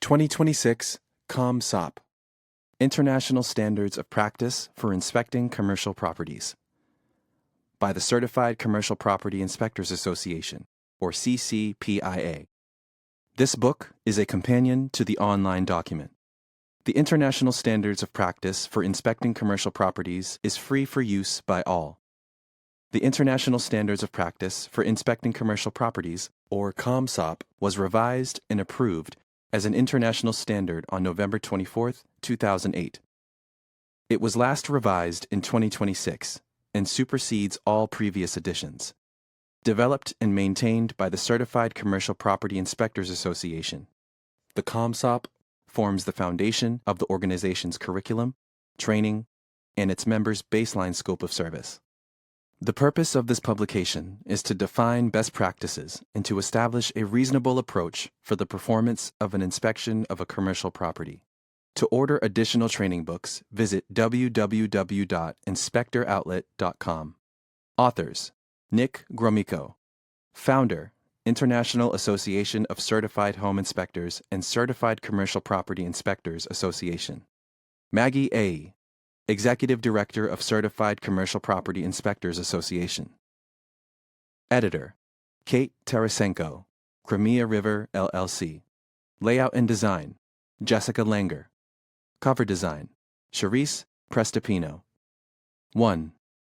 2026 ComSOP, International Standards of Practice for Inspecting Commercial Properties, by the Certified Commercial Property Inspectors Association, or CCPIA. This book is a companion to the online document. The International Standards of Practice for Inspecting Commercial Properties is free for use by all. The International Standards of Practice for Inspecting Commercial Properties, or ComSOP, was revised and approved as an international standard on November 24, 2008. It was last revised in 2026 and supersedes all previous editions. Developed and maintained by the Certified Commercial Property Inspectors Association, the ComSOP forms the foundation of the organization's curriculum, training, and its members' baseline scope of service. The purpose of this publication is to define best practices and to establish a reasonable approach for the performance of an inspection of a commercial property. To order additional training books, visit www.inspectoroutlet.com. Authors: Nick Gromyko, Founder, International Association of Certified Home Inspectors and Certified Commercial Property Inspectors Association. Maggie A., Executive Director of Certified Commercial Property Inspectors Association. Editor: Kate Tarasenko, Crimea River, LLC. Layout and Design: Jessica Langer. Cover Design: Charisse Prestipino. 1.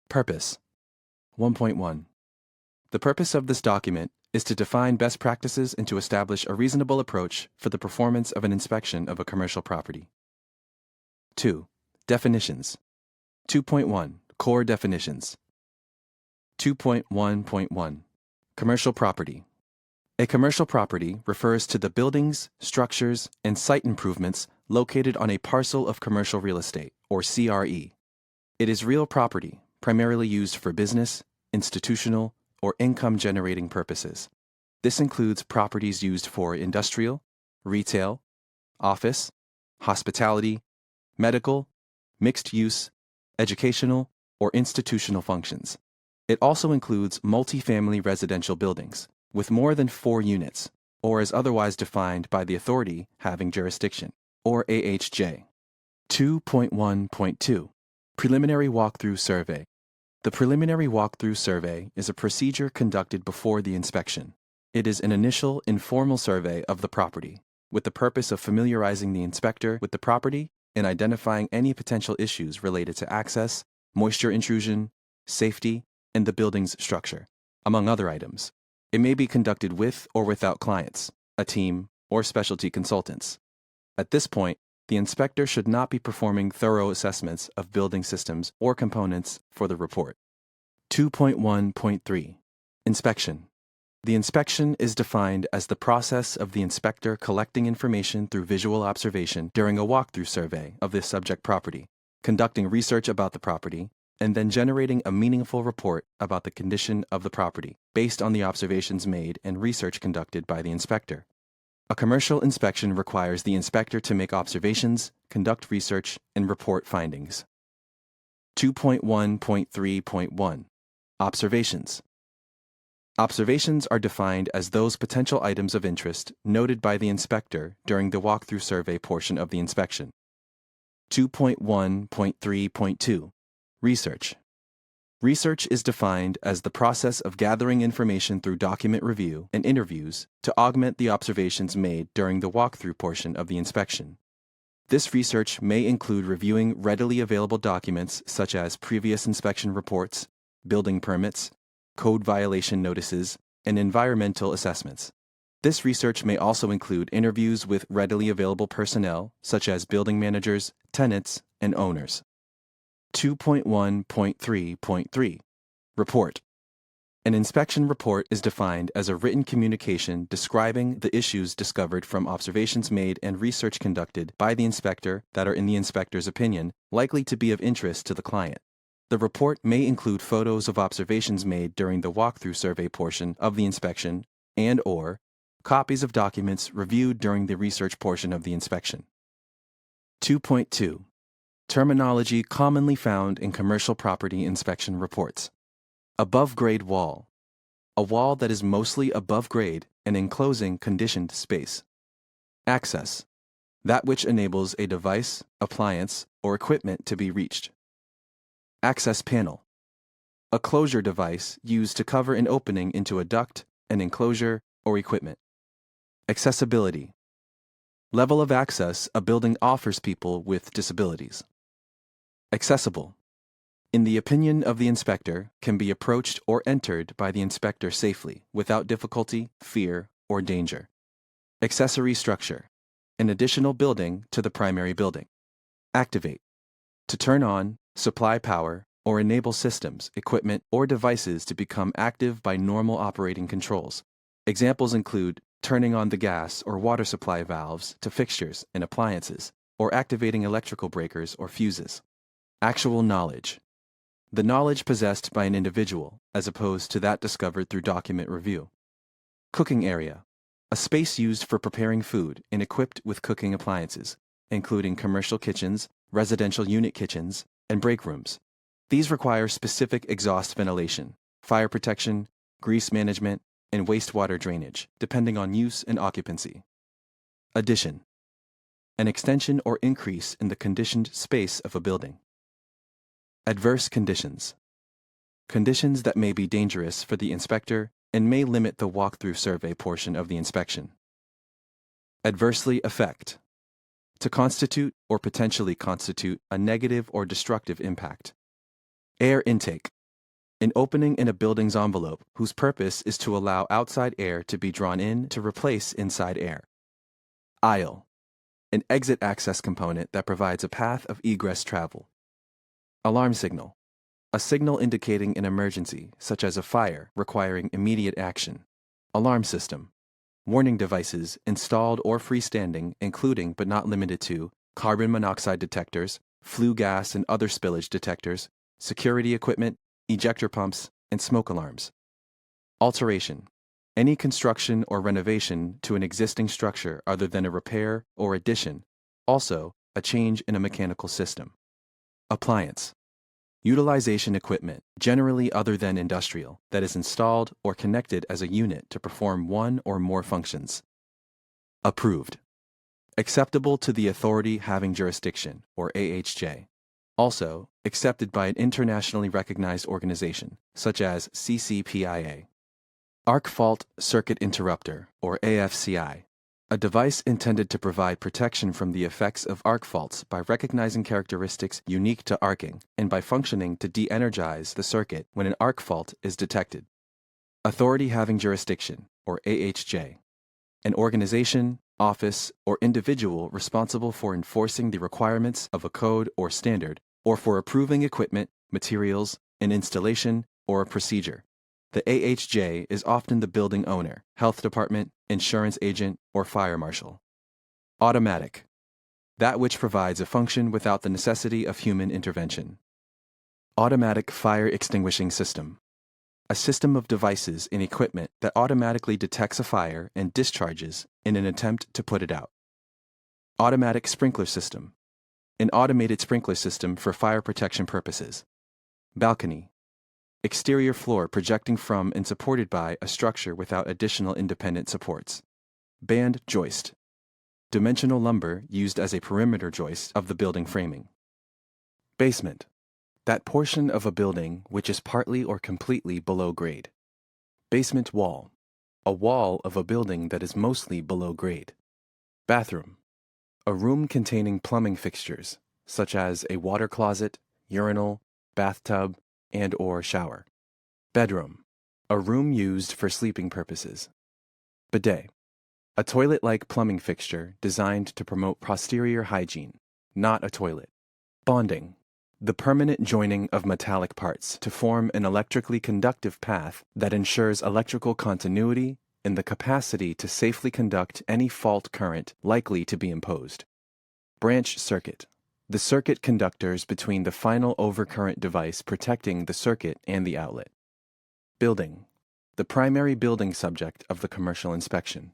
Purpose. 1.1. The purpose of this document is to define best practices and to establish a reasonable approach for the performance of an inspection of a commercial property. 2. Definitions. 2.1. Core definitions. 2.1.1. Commercial property. A commercial property refers to the buildings, structures, and site improvements located on a parcel of commercial real estate, or CRE. It is real property, primarily used for business, institutional, or income-generating purposes. This includes properties used for industrial, retail, office, hospitality, medical, mixed-use, educational, or institutional functions. It also includes multifamily residential buildings with more than 4 units, or as otherwise defined by the authority having jurisdiction, or AHJ. 2.1.2. Preliminary Walkthrough Survey. The Preliminary Walkthrough Survey is a procedure conducted before the inspection. It is an initial, informal survey of the property, with the purpose of familiarizing the inspector with the property and identifying any potential issues related to access, moisture intrusion, safety, and the building's structure, among other items. It may be conducted with or without clients, a team, or specialty consultants. At this point, the inspector should not be performing thorough assessments of building systems or components for the report. 2.1.3. Inspection. The inspection is defined as the process of the inspector collecting information through visual observation during a walkthrough survey of the subject property, conducting research about the property, and then generating a meaningful report about the condition of the property based on the observations made and research conducted by the inspector. A commercial inspection requires the inspector to make observations, conduct research, and report findings. 2.1.3.1. Observations. Observations are defined as those potential items of interest noted by the inspector during the walkthrough survey portion of the inspection. 2.1.3.2. Research. Research is defined as the process of gathering information through document review and interviews to augment the observations made during the walkthrough portion of the inspection. This research may include reviewing readily available documents such as previous inspection reports, building permits, code violation notices, and environmental assessments. This research may also include interviews with readily available personnel such as building managers, tenants, and owners. 2.1.3.3. Report. An inspection report is defined as a written communication describing the issues discovered from observations made and research conducted by the inspector that are, in the inspector's opinion, likely to be of interest to the client. The report may include photos of observations made during the walkthrough survey portion of the inspection and/or copies of documents reviewed during the research portion of the inspection. 2.2. Terminology commonly found in commercial property inspection reports. Above-grade wall. A wall that is mostly above grade and enclosing conditioned space. Access. that which enables a device, appliance, or equipment to be reached. Access panel, a closure device used to cover an opening into a duct, an enclosure, or equipment. Accessibility, level of access a building offers people with disabilities. Accessible, in the opinion of the inspector, can be approached or entered by the inspector safely, without difficulty, fear, or danger. Accessory structure, an additional building to the primary building. Activate, to turn on, supply power, or enable systems, equipment, or devices to become active by normal operating controls. Examples include turning on the gas or water supply valves to fixtures and appliances, or activating electrical breakers or fuses. Actual knowledge, the knowledge possessed by an individual, as opposed to that discovered through document review. Cooking area, a space used for preparing food and equipped with cooking appliances, including commercial kitchens, residential unit kitchens, and break rooms. These require specific exhaust ventilation, fire protection, grease management, and wastewater drainage, depending on use and occupancy. Addition, an extension or increase in the conditioned space of a building. Adverse conditions, conditions that may be dangerous for the inspector and may limit the walkthrough survey portion of the inspection. Adversely affect, to constitute or potentially constitute a negative or destructive impact. Air intake, an opening in a building's envelope whose purpose is to allow outside air to be drawn in to replace inside air. Aisle, an exit access component that provides a path of egress travel. Alarm signal, a signal indicating an emergency, such as a fire requiring immediate action. Alarm system, warning devices installed or freestanding, including but not limited to carbon monoxide detectors, flue gas and other spillage detectors, security equipment, ejector pumps, and smoke alarms. Alteration, any construction or renovation to an existing structure other than a repair or addition, also a change in a mechanical system. Appliance, utilization equipment, generally other than industrial, that is installed or connected as a unit to perform one or more functions. Approved, acceptable to the authority having jurisdiction, or AHJ. Also, accepted by an internationally recognized organization, such as CCPIA. Arc fault circuit interrupter, or AFCI, a device intended to provide protection from the effects of arc faults by recognizing characteristics unique to arcing and by functioning to de-energize the circuit when an arc fault is detected. Authority having jurisdiction, or AHJ, an organization, office, or individual responsible for enforcing the requirements of a code or standard, or for approving equipment, materials, an installation, or a procedure. The AHJ is often the building owner, health department, insurance agent, or fire marshal. Automatic, that which provides a function without the necessity of human intervention. Automatic fire extinguishing system, a system of devices and equipment that automatically detects a fire and discharges in an attempt to put it out. Automatic sprinkler system, an automated sprinkler system for fire protection purposes. Balcony, exterior floor projecting from and supported by a structure without additional independent supports. Band joist, dimensional lumber used as a perimeter joist of the building framing. Basement, that portion of a building which is partly or completely below grade. Basement wall, a wall of a building that is mostly below grade. Bathroom, a room containing plumbing fixtures, such as a water closet, urinal, bathtub, and/or shower. Bedroom, a room used for sleeping purposes. Bidet, a toilet-like plumbing fixture designed to promote posterior hygiene, not a toilet. Bonding, the permanent joining of metallic parts to form an electrically conductive path that ensures electrical continuity and the capacity to safely conduct any fault current likely to be imposed. Branch circuit, the circuit conductors between the final overcurrent device protecting the circuit and the outlet. Building, the primary building subject of the commercial inspection.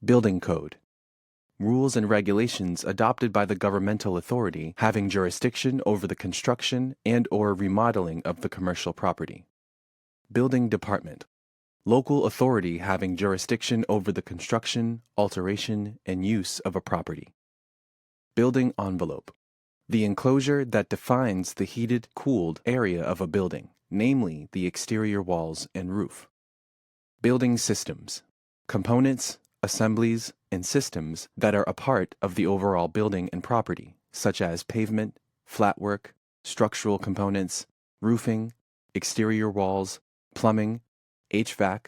Building code, rules and regulations adopted by the governmental authority having jurisdiction over the construction and/or remodeling of the commercial property. Building department, local authority having jurisdiction over the construction, alteration, and use of a property. Building envelope, the enclosure that defines the heated, cooled area of a building, namely the exterior walls and roof. Building systems, components, assemblies, and systems that are a part of the overall building and property, such as pavement, flatwork, structural components, roofing, exterior walls, plumbing, HVAC,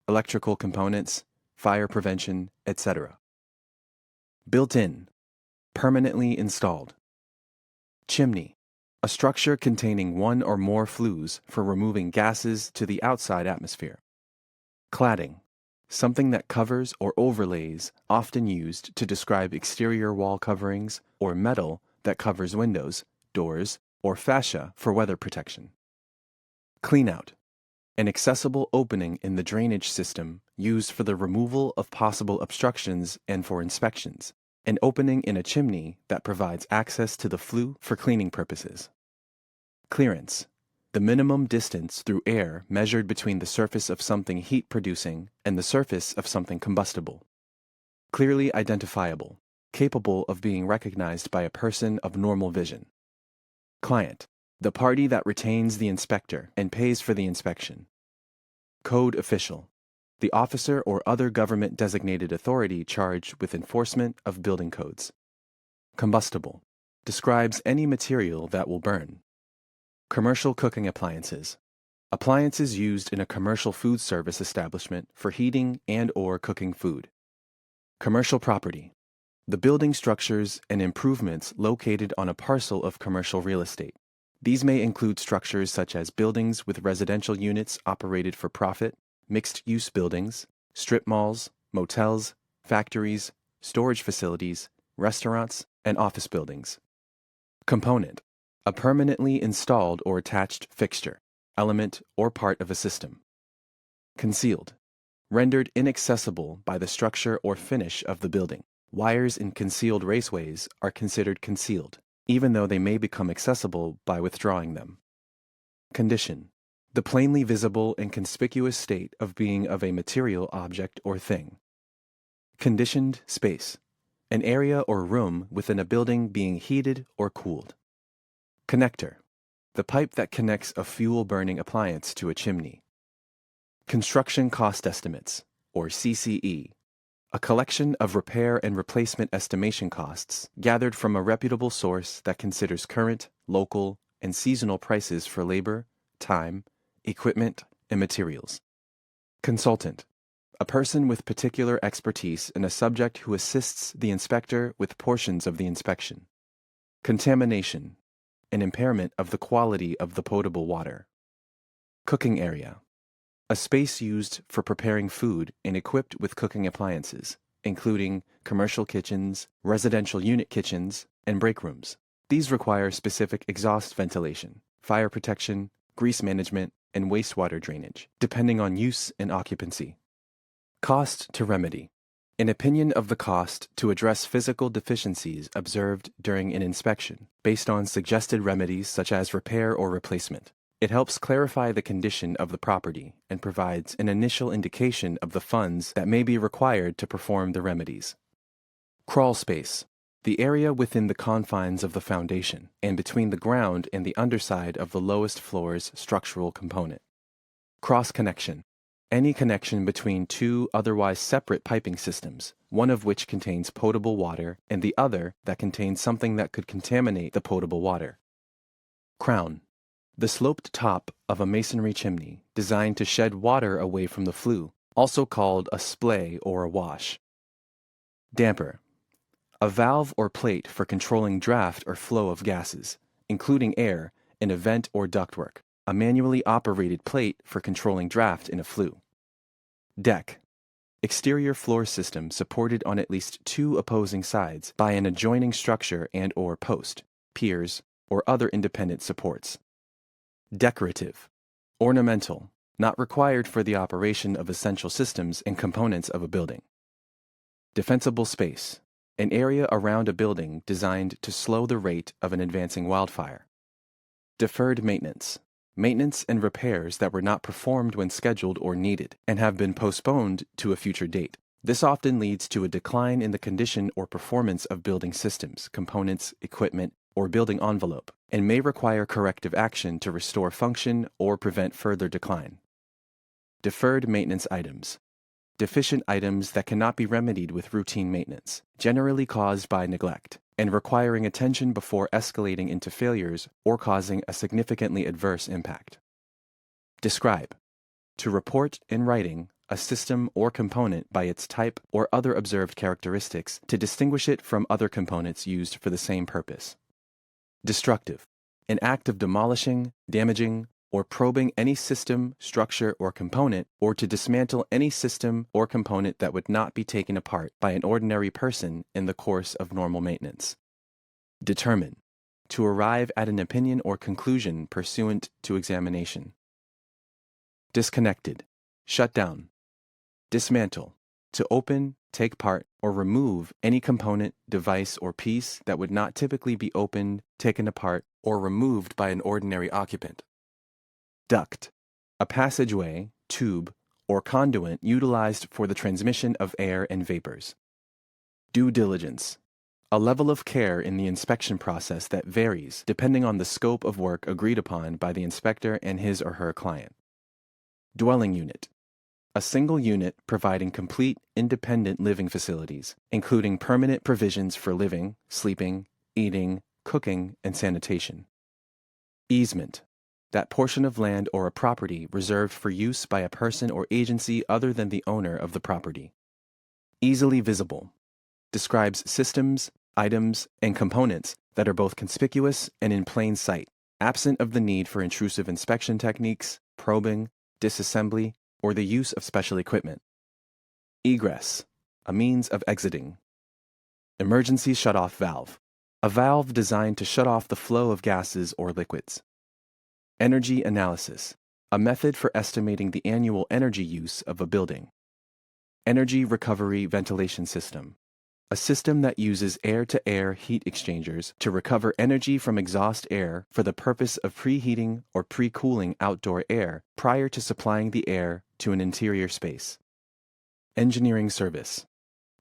electrical components, fire prevention, etc. Built-in, permanently installed. Chimney, a structure containing one or more flues for removing gases to the outside atmosphere. Cladding, something that covers or overlays, often used to describe exterior wall coverings, or metal that covers windows, doors, or fascia for weather protection. Cleanout, an accessible opening in the drainage system used for the removal of possible obstructions and for inspections. An opening in a chimney that provides access to the flue for cleaning purposes. Clearance, the minimum distance through air measured between the surface of something heat-producing and the surface of something combustible. Clearly identifiable, capable of being recognized by a person of normal vision. Client, the party that retains the inspector and pays for the inspection. Code official, the officer or other government-designated authority charged with enforcement of building codes. Combustible, describes any material that will burn. Commercial cooking appliances, appliances used in a commercial food service establishment for heating and/or cooking food. Commercial property, the building structures and improvements located on a parcel of commercial real estate. These may include structures such as buildings with residential units operated for profit, mixed-use buildings, strip malls, motels, factories, storage facilities, restaurants, and office buildings. Component, a permanently installed or attached fixture, element, or part of a system. Concealed, rendered inaccessible by the structure or finish of the building. Wires in concealed raceways are considered concealed, even though they may become accessible by withdrawing them. Condition, the plainly visible and conspicuous state of being of a material object or thing. Conditioned space, an area or room within a building being heated or cooled. Connector, the pipe that connects a fuel-burning appliance to a chimney. Construction cost estimates, or CCE, a collection of repair and replacement estimation costs gathered from a reputable source that considers current, local, and seasonal prices for labor, time, equipment, and materials. Consultant, a person with particular expertise in a subject who assists the inspector with portions of the inspection. Contamination, an impairment of the quality of the potable water. Cooking area, a space used for preparing food and equipped with cooking appliances, including commercial kitchens, residential unit kitchens, and break rooms. These require specific exhaust ventilation, fire protection, grease management, and wastewater drainage, depending on use and occupancy. Cost to remedy, an opinion of the cost to address physical deficiencies observed during an inspection, based on suggested remedies such as repair or replacement. It helps clarify the condition of the property and provides an initial indication of the funds that may be required to perform the remedies. Crawl space, the area within the confines of the foundation and between the ground and the underside of the lowest floor's structural component. Cross connection, any connection between two otherwise separate piping systems, one of which contains potable water and the other that contains something that could contaminate the potable water. Crown, the sloped top of a masonry chimney designed to shed water away from the flue, also called a splay or a wash. Damper, a valve or plate for controlling draft or flow of gases, including air, in a vent or ductwork, a manually operated plate for controlling draft in a flue. Deck, exterior floor system supported on at least two opposing sides by an adjoining structure and/or post, piers, or other independent supports. Decorative, ornamental, not required for the operation of essential systems and components of a building. Defensible space, an area around a building designed to slow the rate of an advancing wildfire. Deferred maintenance, maintenance and repairs that were not performed when scheduled or needed, and have been postponed to a future date. This often leads to a decline in the condition or performance of building systems, components, equipment, or building envelope, and may require corrective action to restore function or prevent further decline. Deferred maintenance items. Deficient items that cannot be remedied with routine maintenance, generally caused by neglect, and requiring attention before escalating into failures or causing a significantly adverse impact. Describe. To report in writing a system or component by its type or other observed characteristics to distinguish it from other components used for the same purpose. Destructive. An act of demolishing, damaging, or probing any system, structure, or component, or to dismantle any system or component that would not be taken apart by an ordinary person in the course of normal maintenance. Determine. To arrive at an opinion or conclusion pursuant to examination. Disconnected. Shut down. Dismantle. To open, take part, or remove any component, device, or piece that would not typically be opened, taken apart, or removed by an ordinary occupant. Duct. A passageway, tube, or conduit utilized for the transmission of air and vapors. Due diligence. A level of care in the inspection process that varies depending on the scope of work agreed upon by the inspector and his or her client. Dwelling unit. A single unit providing complete, independent living facilities, including permanent provisions for living, sleeping, eating, cooking, and sanitation. Easement. That portion of land or a property reserved for use by a person or agency other than the owner of the property. Easily visible. Describes systems, items, and components that are both conspicuous and in plain sight, absent of the need for intrusive inspection techniques, probing, disassembly, or the use of special equipment. Egress. A means of exiting. Emergency shut-off valve. A valve designed to shut off the flow of gases or liquids. Energy analysis. A method for estimating the annual energy use of a building. Energy recovery ventilation system. A system that uses air-to-air heat exchangers to recover energy from exhaust air for the purpose of preheating or pre-cooling outdoor air prior to supplying the air to an interior space. Engineering service.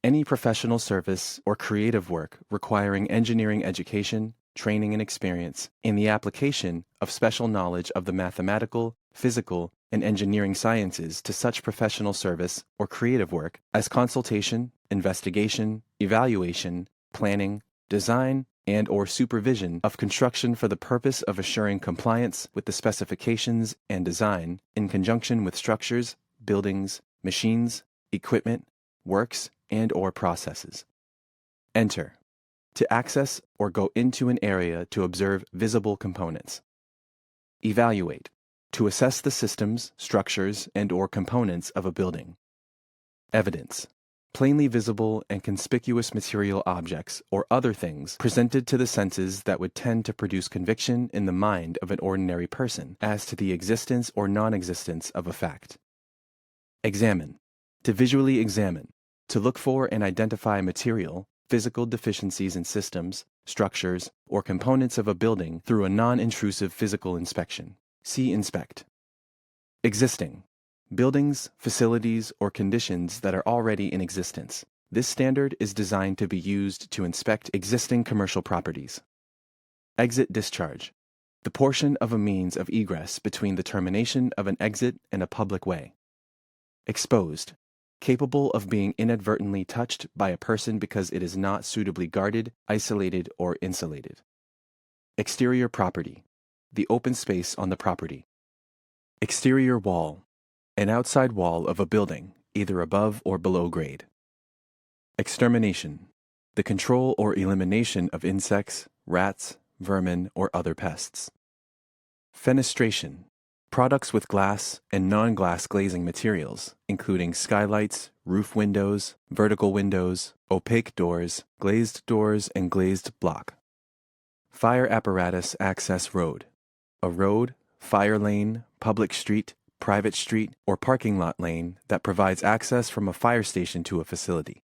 Any professional service or creative work requiring engineering education, training, and experience in the application of special knowledge of the mathematical, physical, and engineering sciences to such professional service or creative work as consultation, investigation, evaluation, planning, design, and/or supervision of construction for the purpose of assuring compliance with the specifications and design in conjunction with structures, buildings, machines, equipment, works, and/or processes. Enter. To access or go into an area to observe visible components. Evaluate. To assess the systems, structures, and/or components of a building. Evidence. Plainly visible and conspicuous material objects or other things presented to the senses that would tend to produce conviction in the mind of an ordinary person as to the existence or non-existence of a fact. Examine. To visually examine. To look for and identify material, physical deficiencies in systems, structures, or components of a building through a non-intrusive physical inspection. See Inspect. Existing. Buildings, facilities, or conditions that are already in existence. This standard is designed to be used to inspect existing commercial properties. Exit discharge. The portion of a means of egress between the termination of an exit and a public way. Exposed. Capable of being inadvertently touched by a person because it is not suitably guarded, isolated, or insulated. Exterior property. The open space on the property. Exterior wall. An outside wall of a building, either above or below grade. Extermination. The control or elimination of insects, rats, vermin, or other pests. Fenestration. Products with glass and non-glass glazing materials, including skylights, roof windows, vertical windows, opaque doors, and glazed block. Fire apparatus access road. A road, fire lane, public street, private street, or parking lot lane that provides access from a fire station to a facility.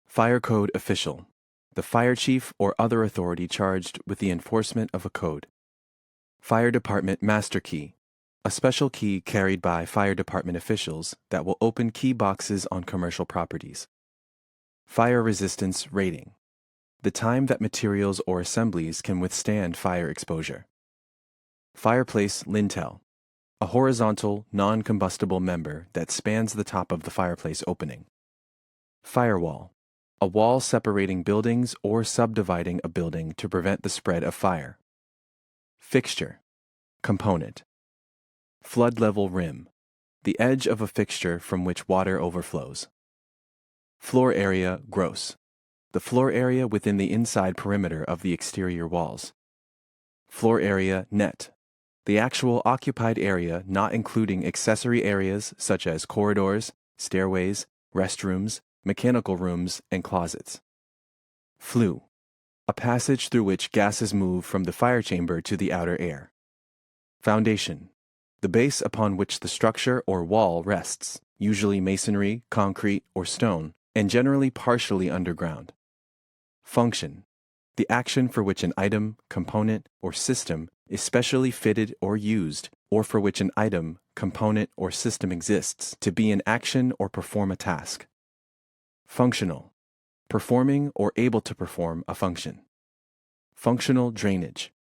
Fire code official. The fire chief or other authority charged with the enforcement of a code. Fire Department Master Key, a special key carried by fire department officials that will open key boxes on commercial properties. Fire Resistance Rating, the time that materials or assemblies can withstand fire exposure. Fireplace Lintel, a horizontal, non-combustible member that spans the top of the fireplace opening. Firewall, a wall separating buildings or subdividing a building to prevent the spread of fire. Fixture, component. Flood level rim, the edge of a fixture from which water overflows. Floor area gross, the floor area within the inside perimeter of the exterior walls. Floor area net, the actual occupied area not including accessory areas such as corridors, stairways, restrooms, mechanical rooms, and closets. Flue, a passage through which gases move from the fire chamber to the outer air. Foundation, the base upon which the structure or wall rests, usually masonry, concrete, or stone, and generally partially underground. Function, the action for which an item, component, or system is specially fitted or used, or for which an item, component, or system exists to be in action or perform a task. Functional, performing or able to perform a function. Functional drainage,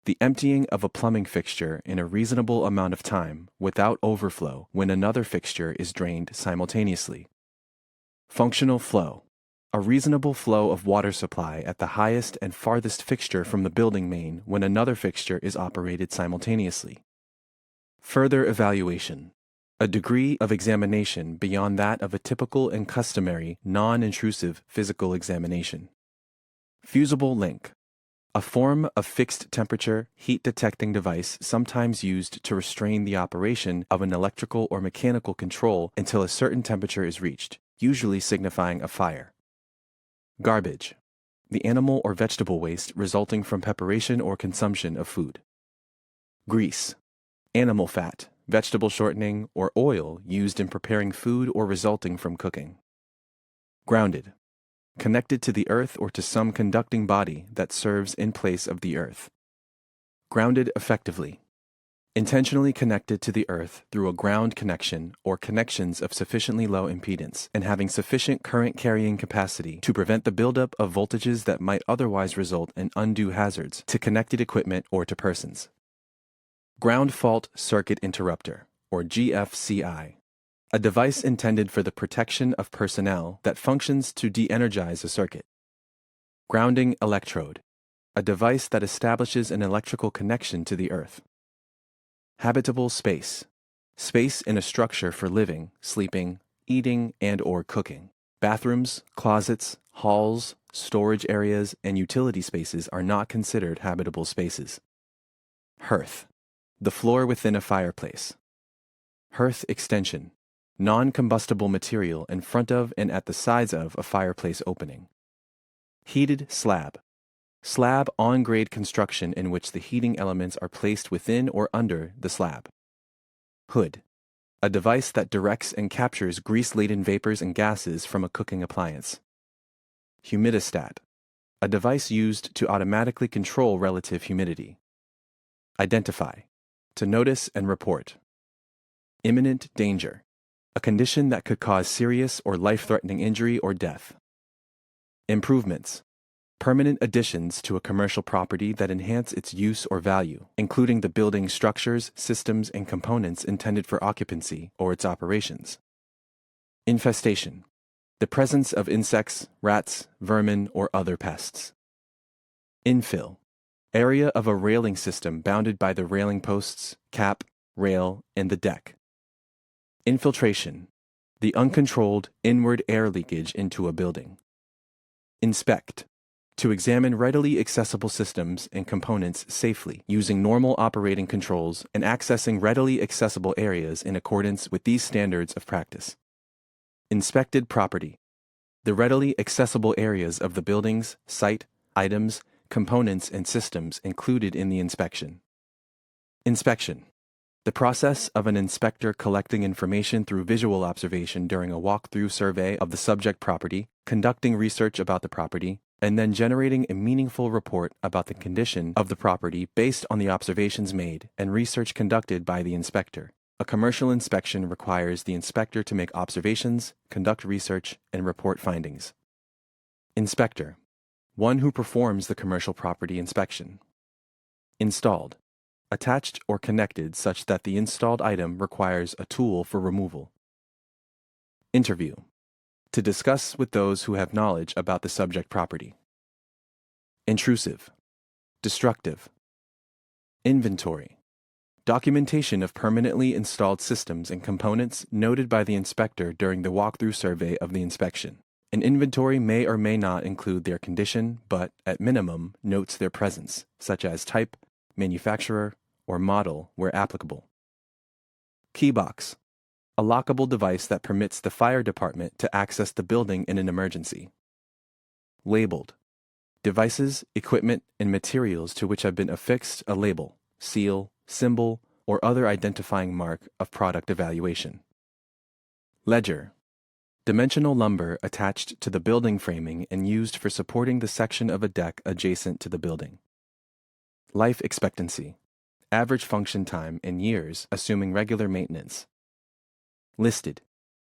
the emptying of a plumbing fixture in a reasonable amount of time without overflow when another fixture is drained simultaneously. Functional flow, a reasonable flow of water supply at the highest and farthest fixture from the building main when another fixture is operated simultaneously. Further evaluation, a degree of examination beyond that of a typical and customary non-intrusive physical examination. Fusible link, a form of fixed temperature heat detecting device sometimes used to restrain the operation of an electrical or mechanical control until a certain temperature is reached, usually signifying a fire. Garbage, the animal or vegetable waste resulting from preparation or consumption of food. Grease, animal fat, vegetable shortening, or oil used in preparing food or resulting from cooking. Grounded, connected to the earth or to some conducting body that serves in place of the earth. Grounded effectively, intentionally connected to the earth through a ground connection or connections of sufficiently low impedance and having sufficient current carrying capacity to prevent the buildup of voltages that might otherwise result in undue hazards to connected equipment or to persons. Ground Fault Circuit Interrupter, or GFCI, a device intended for the protection of personnel that functions to de-energize a circuit. Grounding Electrode, a device that establishes an electrical connection to the earth. Habitable space, space in a structure for living, sleeping, eating, and/or cooking. Bathrooms, closets, halls, storage areas, and utility spaces are not considered habitable spaces. Hearth, the floor within a fireplace. Hearth extension, non-combustible material in front of and at the sides of a fireplace opening. Heated slab, slab on-grade construction in which the heating elements are placed within or under the slab. Hood, a device that directs and captures grease-laden vapors and gases from a cooking appliance. Humidistat, a device used to automatically control relative humidity. Identify, to notice and report. Imminent danger, a condition that could cause serious or life-threatening injury or death. Improvements, permanent additions to a commercial property that enhance its use or value, including the building's structures, systems, and components intended for occupancy or its operations. Infestation, the presence of insects, rats, vermin, or other pests. Infill, area of a railing system bounded by the railing posts, cap, rail, and the deck. Infiltration, the uncontrolled inward air leakage into a building. Inspect, to examine readily accessible systems and components safely using normal operating controls and accessing readily accessible areas in accordance with these standards of practice. Inspected property, the readily accessible areas of the buildings, site, items, components, and systems included in the inspection. Inspection, the process of an inspector collecting information through visual observation during a walk-through survey of the subject property, conducting research about the property, and then generating a meaningful report about the condition of the property based on the observations made and research conducted by the inspector. A commercial inspection requires the inspector to make observations, conduct research, and report findings. Inspector: one who performs the commercial property inspection. Installed: attached or connected such that the installed item requires a tool for removal. Interview: to discuss with those who have knowledge about the subject property. Intrusive, destructive. Inventory: documentation of permanently installed systems and components noted by the inspector during the walkthrough survey of the inspection. An inventory may or may not include their condition, but, at minimum, notes their presence, such as type, manufacturer, or model where applicable. Keybox: a lockable device that permits the fire department to access the building in an emergency. Labeled: devices, equipment, and materials to which have been affixed a label, seal, symbol, or other identifying mark of product evaluation. Ledger: dimensional lumber attached to the building framing and used for supporting the section of a deck adjacent to the building. Life expectancy: average function time in years assuming regular maintenance. Listed: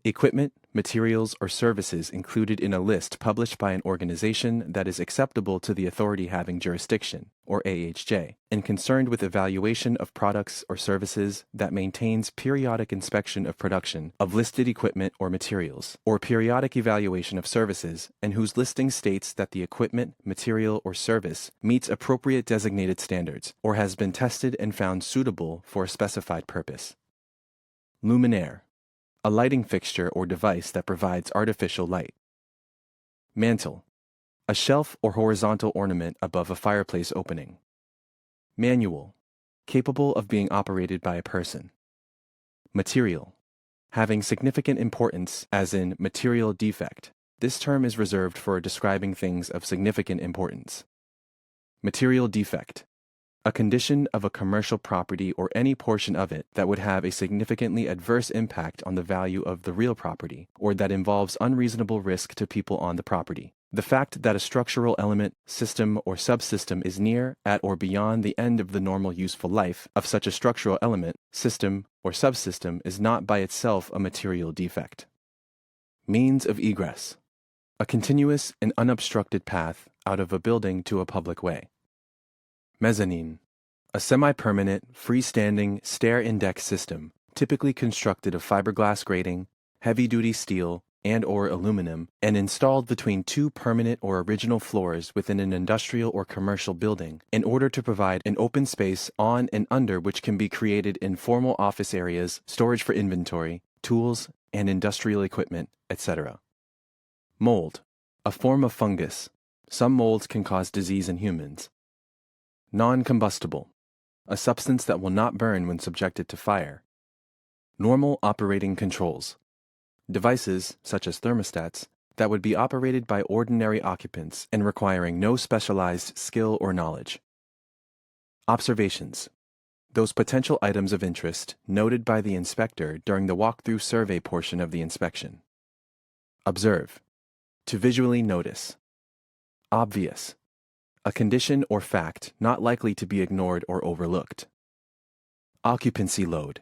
equipment, materials, or services included in a list published by an organization that is acceptable to the authority having jurisdiction, or AHJ, and concerned with evaluation of products or services that maintains periodic inspection of production of listed equipment or materials, or periodic evaluation of services, and whose listing states that the equipment, material, or service meets appropriate designated standards, or has been tested and found suitable for a specified purpose. Luminaire: a lighting fixture or device that provides artificial light. Mantle: a shelf or horizontal ornament above a fireplace opening. Manual: capable of being operated by a person. Material: having significant importance, as in material defect. This term is reserved for describing things of significant importance. Material defect: a condition of a commercial property or any portion of it that would have a significantly adverse impact on the value of the real property, or that involves unreasonable risk to people on the property. The fact that a structural element, system, or subsystem is near, at, or beyond the end of the normal useful life of such a structural element, system, or subsystem is not by itself a material defect. Means of egress: a continuous and unobstructed path out of a building to a public way. Mezzanine: a semi-permanent, freestanding stair-index system, typically constructed of fiberglass grating, heavy-duty steel, and/or aluminum, and installed between two permanent or original floors within an industrial or commercial building in order to provide an open space on and under which can be created informal office areas, storage for inventory, tools, and industrial equipment, etc. Mold: a form of fungus. Some molds can cause disease in humans. Non-combustible: a substance that will not burn when subjected to fire. Normal operating controls: devices, such as thermostats, that would be operated by ordinary occupants and requiring no specialized skill or knowledge. Observations: those potential items of interest noted by the inspector during the walkthrough survey portion of the inspection. Observe: to visually notice. Obvious: a condition or fact not likely to be ignored or overlooked. Occupancy load: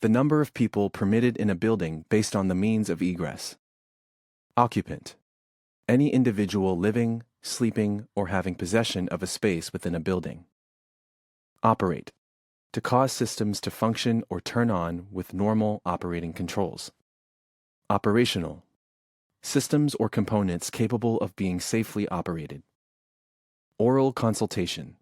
the number of people permitted in a building based on the means of egress. Occupant: any individual living, sleeping, or having possession of a space within a building. Operate: to cause systems to function or turn on with normal operating controls. Operational: systems or components capable of being safely operated. Oral consultation: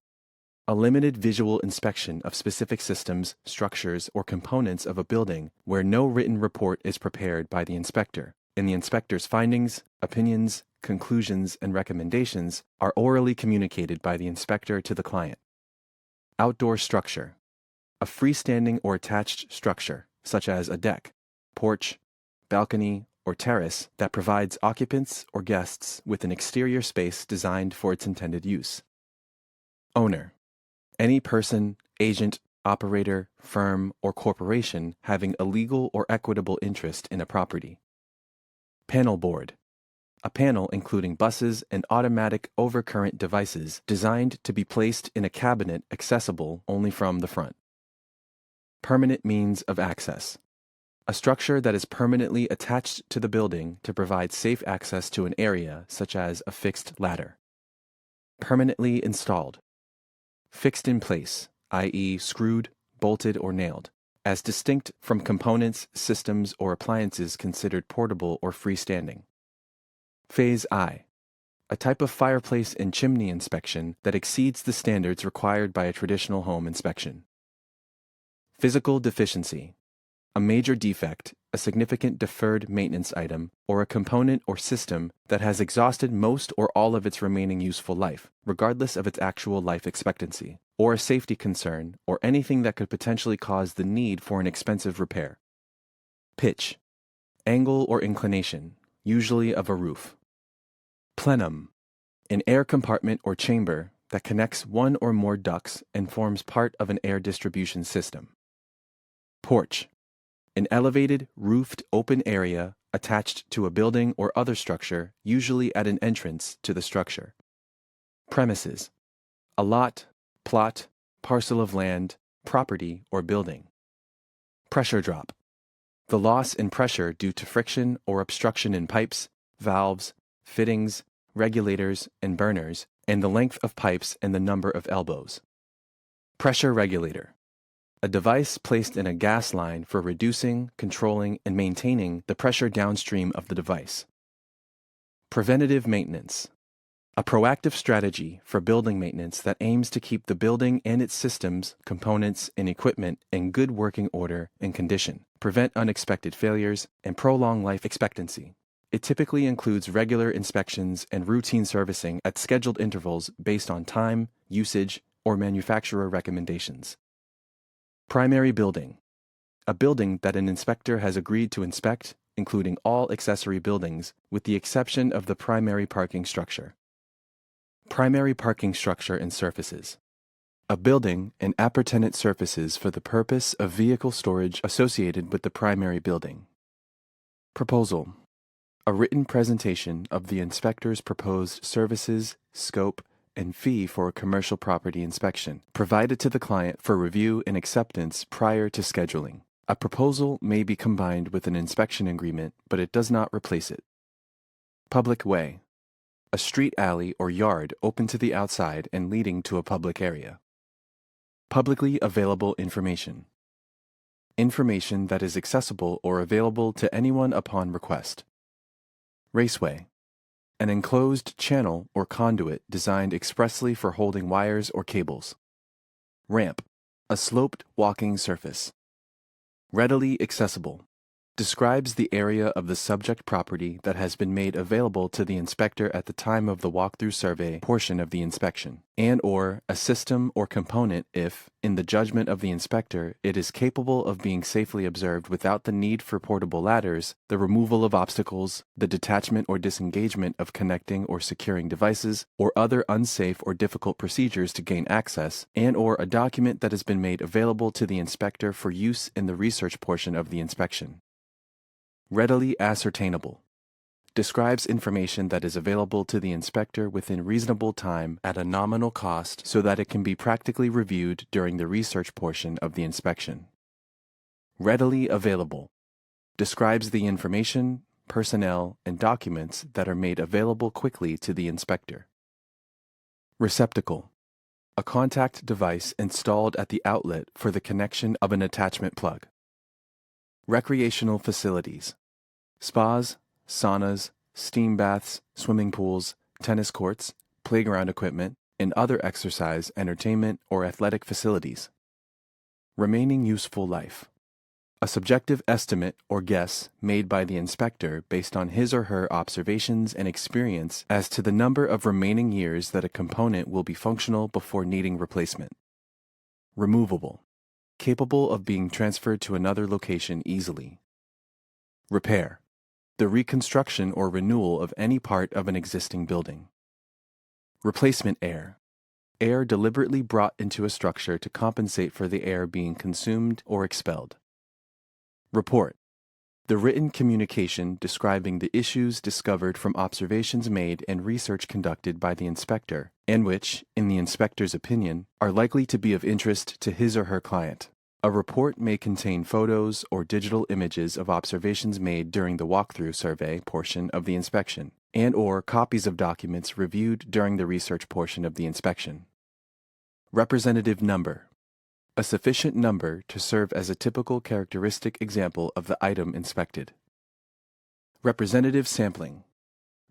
a limited visual inspection of specific systems, structures, or components of a building where no written report is prepared by the inspector, and the inspector's findings, opinions, conclusions, and recommendations are orally communicated by the inspector to the client. Outdoor structure: a freestanding or attached structure, such as a deck, porch, balcony, or terrace that provides occupants or guests with an exterior space designed for its intended use. Owner: any person, agent, operator, firm, or corporation having a legal or equitable interest in a property. Panel board: a panel including buses and automatic overcurrent devices designed to be placed in a cabinet accessible only from the front. Permanent means of access. A structure that is permanently attached to the building to provide safe access to an area, such as a fixed ladder. Permanently installed. Fixed in place, i.e., screwed, bolted, or nailed, as distinct from components, systems, or appliances considered portable or freestanding. Phase I. A type of fireplace and chimney inspection that exceeds the standards required by a traditional home inspection. Physical deficiency. A major defect, a significant deferred maintenance item, or a component or system that has exhausted most or all of its remaining useful life, regardless of its actual life expectancy, or a safety concern, or anything that could potentially cause the need for an expensive repair. Pitch. Angle or inclination, usually of a roof. Plenum. An air compartment or chamber that connects one or more ducts and forms part of an air distribution system. Porch. An elevated, roofed open area attached to a building or other structure, usually at an entrance to the structure. Premises. A lot, plot, parcel of land, property, or building. Pressure drop. The loss in pressure due to friction or obstruction in pipes, valves, fittings, regulators, and burners, and the length of pipes and the number of elbows. Pressure regulator. A device placed in a gas line for reducing, controlling, and maintaining the pressure downstream of the device. Preventative maintenance. A proactive strategy for building maintenance that aims to keep the building and its systems, components, and equipment in good working order and condition, prevent unexpected failures, and prolong life expectancy. It typically includes regular inspections and routine servicing at scheduled intervals based on time, usage, or manufacturer recommendations. Primary building. A building that an inspector has agreed to inspect, including all accessory buildings, with the exception of the primary parking structure. Primary parking structure and surfaces. A building and appurtenant surfaces for the purpose of vehicle storage associated with the primary building. Proposal. A written presentation of the inspector's proposed services, scope, and fee for a commercial property inspection, provided to the client for review and acceptance prior to scheduling. A proposal may be combined with an inspection agreement, but it does not replace it. Public way. A street alley or yard open to the outside and leading to a public area. Publicly available information. Information that is accessible or available to anyone upon request. Raceway. An enclosed channel or conduit designed expressly for holding wires or cables. Ramp. A sloped walking surface. Readily accessible. Describes the area of the subject property that has been made available to the inspector at the time of the walkthrough survey portion of the inspection, and/or a system or component if, in the judgment of the inspector, it is capable of being safely observed without the need for portable ladders, the removal of obstacles, the detachment or disengagement of connecting or securing devices, or other unsafe or difficult procedures to gain access, and/or a document that has been made available to the inspector for use in the research portion of the inspection. Readily ascertainable. Describes information that is available to the inspector within reasonable time at a nominal cost so that it can be practically reviewed during the research portion of the inspection. Readily available. Describes the information, personnel, and documents that are made available quickly to the inspector. Receptacle. A contact device installed at the outlet for the connection of an attachment plug. Recreational facilities. Spas, saunas, steam baths, swimming pools, tennis courts, playground equipment, and other exercise, entertainment, or athletic facilities. Remaining useful life. A subjective estimate or guess made by the inspector based on his or her observations and experience as to the number of remaining years that a component will be functional before needing replacement. Removable. Capable of being transferred to another location easily. Repair. The reconstruction or renewal of any part of an existing building. Replacement air. Air deliberately brought into a structure to compensate for the air being consumed or expelled. Report. the written communication describing the issues discovered from observations made and research conducted by the inspector, and which, in the inspector's opinion, are likely to be of interest to his or her client. A report may contain photos or digital images of observations made during the walkthrough survey portion of the inspection, and/or copies of documents reviewed during the research portion of the inspection. Representative number. A sufficient number to serve as a typical characteristic example of the item inspected. Representative sampling.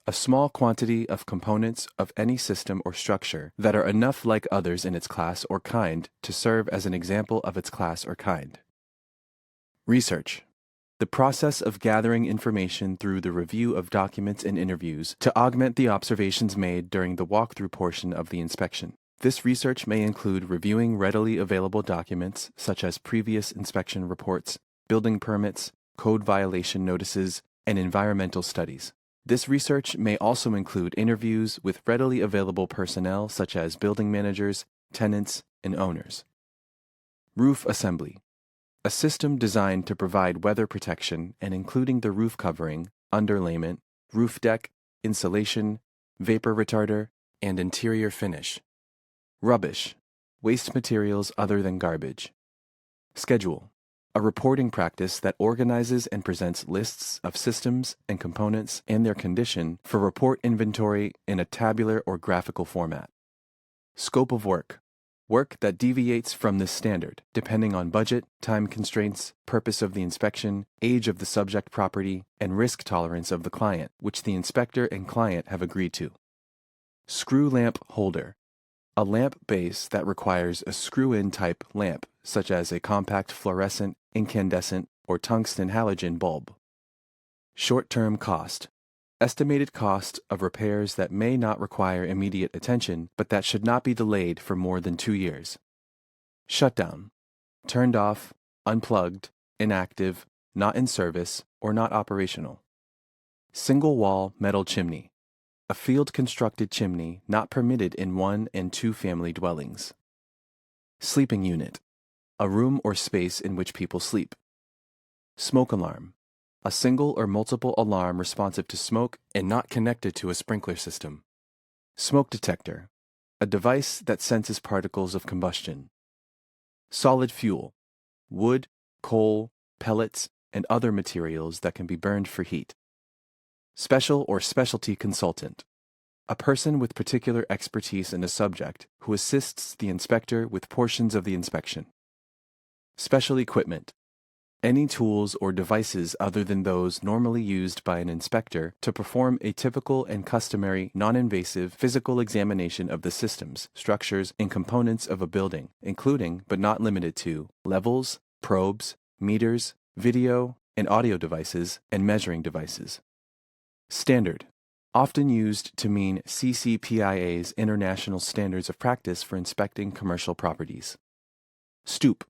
A small quantity of components of any system or structure that are enough like others in its class or kind to serve as an example of its class or kind. Research. The process of gathering information through the review of documents and interviews to augment the observations made during the walkthrough portion of the inspection. This research may include reviewing readily available documents such as previous inspection reports, building permits, code violation notices, and environmental studies. This research may also include interviews with readily available personnel such as building managers, tenants, and owners. Roof assembly. A system designed to provide weather protection and including the roof covering, underlayment, roof deck, insulation, vapor retarder, and interior finish. Rubbish. Waste materials other than garbage. Schedule. A reporting practice that organizes and presents lists of systems and components and their condition for report inventory in a tabular or graphical format. Scope of work. Work that deviates from this standard, depending on budget, time constraints, purpose of the inspection, age of the subject property, and risk tolerance of the client, which the inspector and client have agreed to. Screw lamp holder. A lamp base that requires a screw-in type lamp, such as a compact fluorescent, incandescent, or tungsten halogen bulb. Short-term cost. Estimated cost of repairs that may not require immediate attention, but that should not be delayed for more than 2 years. Shutdown. Turned off, unplugged, inactive, not in service, or not operational. Single-wall metal chimney. A field-constructed chimney not permitted in 1- and 2-family dwellings. Sleeping unit. A room or space in which people sleep. Smoke alarm. A single or multiple alarm responsive to smoke and not connected to a sprinkler system. Smoke detector. A device that senses particles of combustion. Solid fuel. Wood, coal, pellets, and other materials that can be burned for heat. Special or specialty consultant. A person with particular expertise in a subject who assists the inspector with portions of the inspection. Special equipment. Any tools or devices other than those normally used by an inspector to perform a typical and customary non-invasive physical examination of the systems, structures, and components of a building, including, but not limited to, levels, probes, meters, video and audio devices, and measuring devices. Standard. Often used to mean CCPIA's International Standards of Practice for Inspecting Commercial Properties. Stoop.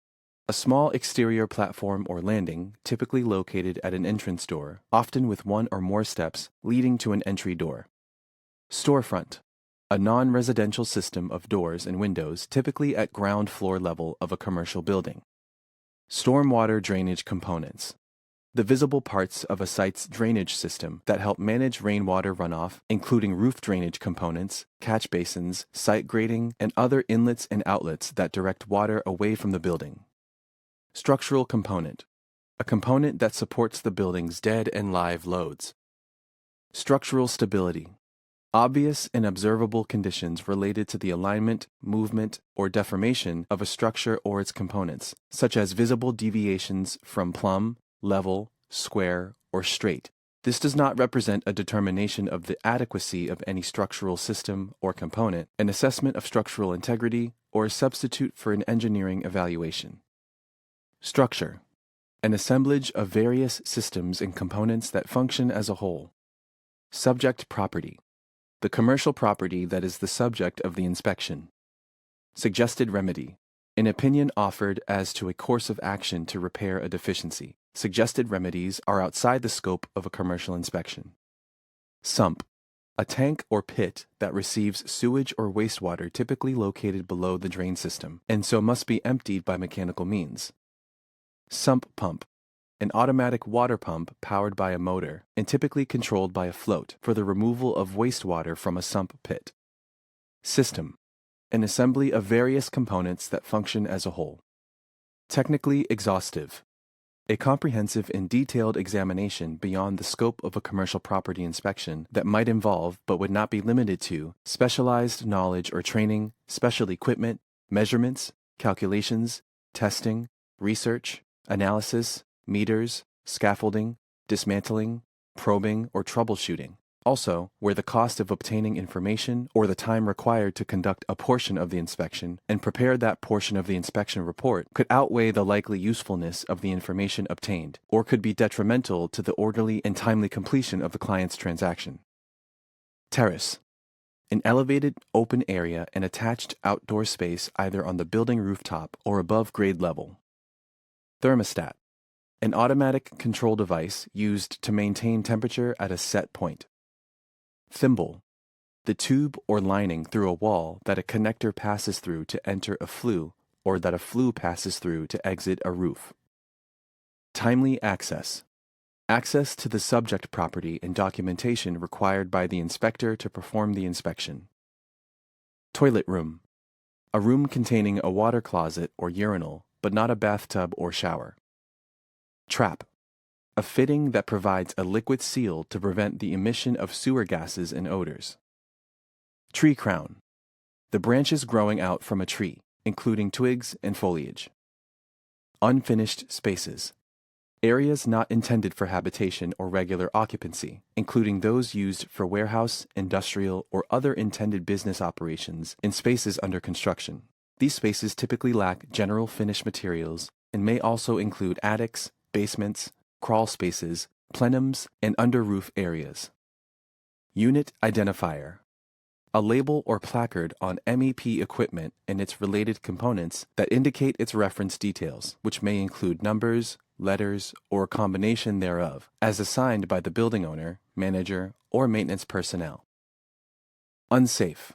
A small exterior platform or landing, typically located at an entrance door, often with one or more steps leading to an entry door. Storefront. A non-residential system of doors and windows, typically at ground floor level of a commercial building. Stormwater drainage components. The visible parts of a site's drainage system that help manage rainwater runoff, including roof drainage components, catch basins, site grading, and other inlets and outlets that direct water away from the building. Structural component. A component that supports the building's dead and live loads. Structural stability. Obvious and observable conditions related to the alignment, movement, or deformation of a structure or its components, such as visible deviations from plumb, level, square, or straight. This does not represent a determination of the adequacy of any structural system or component, an assessment of structural integrity, or a substitute for an engineering evaluation. Structure. An assemblage of various systems and components that function as a whole. Subject property. The commercial property that is the subject of the inspection. Suggested remedy. An opinion offered as to a course of action to repair a deficiency. Suggested remedies are outside the scope of a commercial inspection. Sump. A tank or pit that receives sewage or wastewater typically located below the drain system, and so must be emptied by mechanical means. Sump pump. an automatic water pump powered by a motor and typically controlled by a float for the removal of wastewater from a sump pit. System, an assembly of various components that function as a whole. Technically exhaustive, a comprehensive and detailed examination beyond the scope of a commercial property inspection that might involve, but would not be limited to, specialized knowledge or training, special equipment, measurements, calculations, testing, research, analysis, meters, scaffolding, dismantling, probing, or troubleshooting. Also, where the cost of obtaining information or the time required to conduct a portion of the inspection and prepare that portion of the inspection report could outweigh the likely usefulness of the information obtained, or could be detrimental to the orderly and timely completion of the client's transaction. Terrace, an elevated open area and attached outdoor space either on the building rooftop or above grade level. Thermostat, an automatic control device used to maintain temperature at a set point. Thimble, the tube or lining through a wall that a connector passes through to enter a flue or that a flue passes through to exit a roof. Timely access, access to the subject property and documentation required by the inspector to perform the inspection. Toilet room, a room containing a water closet or urinal, but not a bathtub or shower. Trap, a fitting that provides a liquid seal to prevent the emission of sewer gases and odors. Tree crown, the branches growing out from a tree, including twigs and foliage. Unfinished spaces, areas not intended for habitation or regular occupancy, including those used for warehouse, industrial, or other intended business operations in spaces under construction. These spaces typically lack general finish materials and may also include attics, basements, crawl spaces, plenums, and under-roof areas. Unit identifier, a label or placard on MEP equipment and its related components that indicate its reference details, which may include numbers, letters, or a combination thereof, as assigned by the building owner, manager, or maintenance personnel. Unsafe,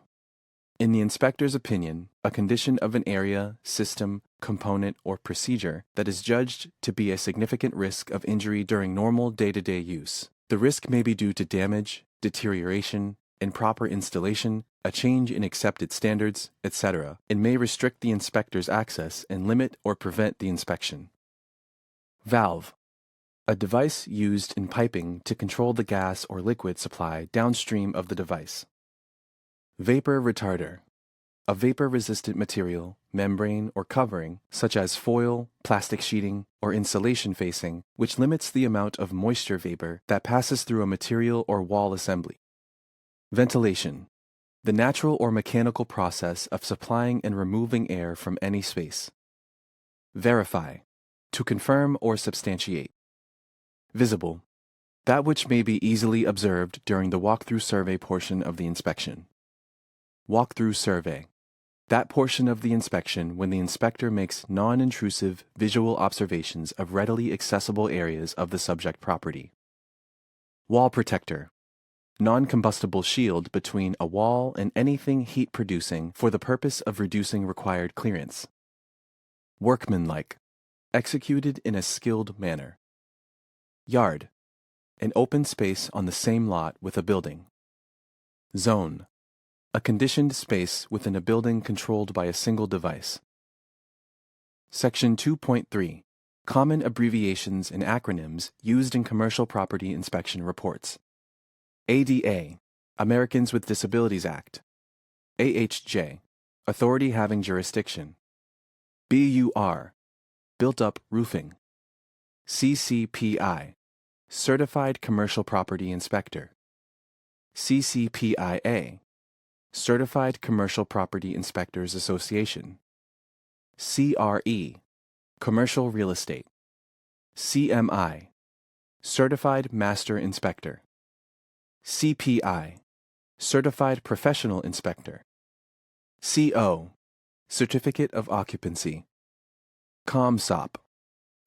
in the inspector's opinion, a condition of an area, system, component, or procedure that is judged to be a significant risk of injury during normal day-to-day use. The risk may be due to damage, deterioration, improper installation, a change in accepted standards, etc., and may restrict the inspector's access and limit or prevent the inspection. Valve, a device used in piping to control the gas or liquid supply downstream of the device. Vapor retarder, a vapor-resistant material, membrane, or covering, such as foil, plastic sheeting, or insulation facing, which limits the amount of moisture vapor that passes through a material or wall assembly. Ventilation, the natural or mechanical process of supplying and removing air from any space. Verify, to confirm or substantiate. Visible, that which may be easily observed during the walkthrough survey portion of the inspection. Walkthrough survey, that portion of the inspection when the inspector makes non-intrusive visual observations of readily accessible areas of the subject property. Wall protector, non-combustible shield between a wall and anything heat-producing for the purpose of reducing required clearance. Workmanlike, executed in a skilled manner. Yard, an open space on the same lot with a building. Zone, a conditioned space within a building controlled by a single device. Section 2.3. Common abbreviations and acronyms used in commercial property inspection reports. ADA, Americans with Disabilities Act. AHJ, Authority Having Jurisdiction. BUR, Built Up Roofing. CCPI, Certified Commercial Property Inspector. CCPIA, Certified Commercial Property Inspectors Association. CRE, Commercial Real Estate. CMI, Certified Master Inspector. CPI, Certified Professional Inspector. CO, Certificate of Occupancy. ComSOP,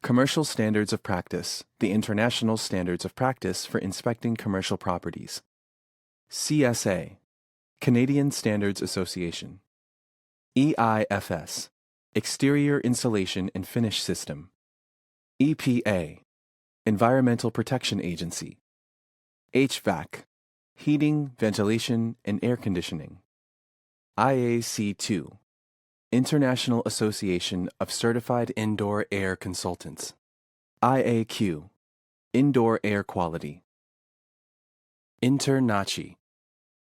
Commercial Standards of Practice, the International Standards of Practice for Inspecting Commercial Properties. CSA, Canadian Standards Association. EIFS, Exterior Insulation and Finish System. EPA, Environmental Protection Agency. HVAC, Heating, Ventilation, and Air Conditioning. IAC2, International Association of Certified Indoor Air Consultants. IAQ, Indoor Air Quality. INTERNACHI,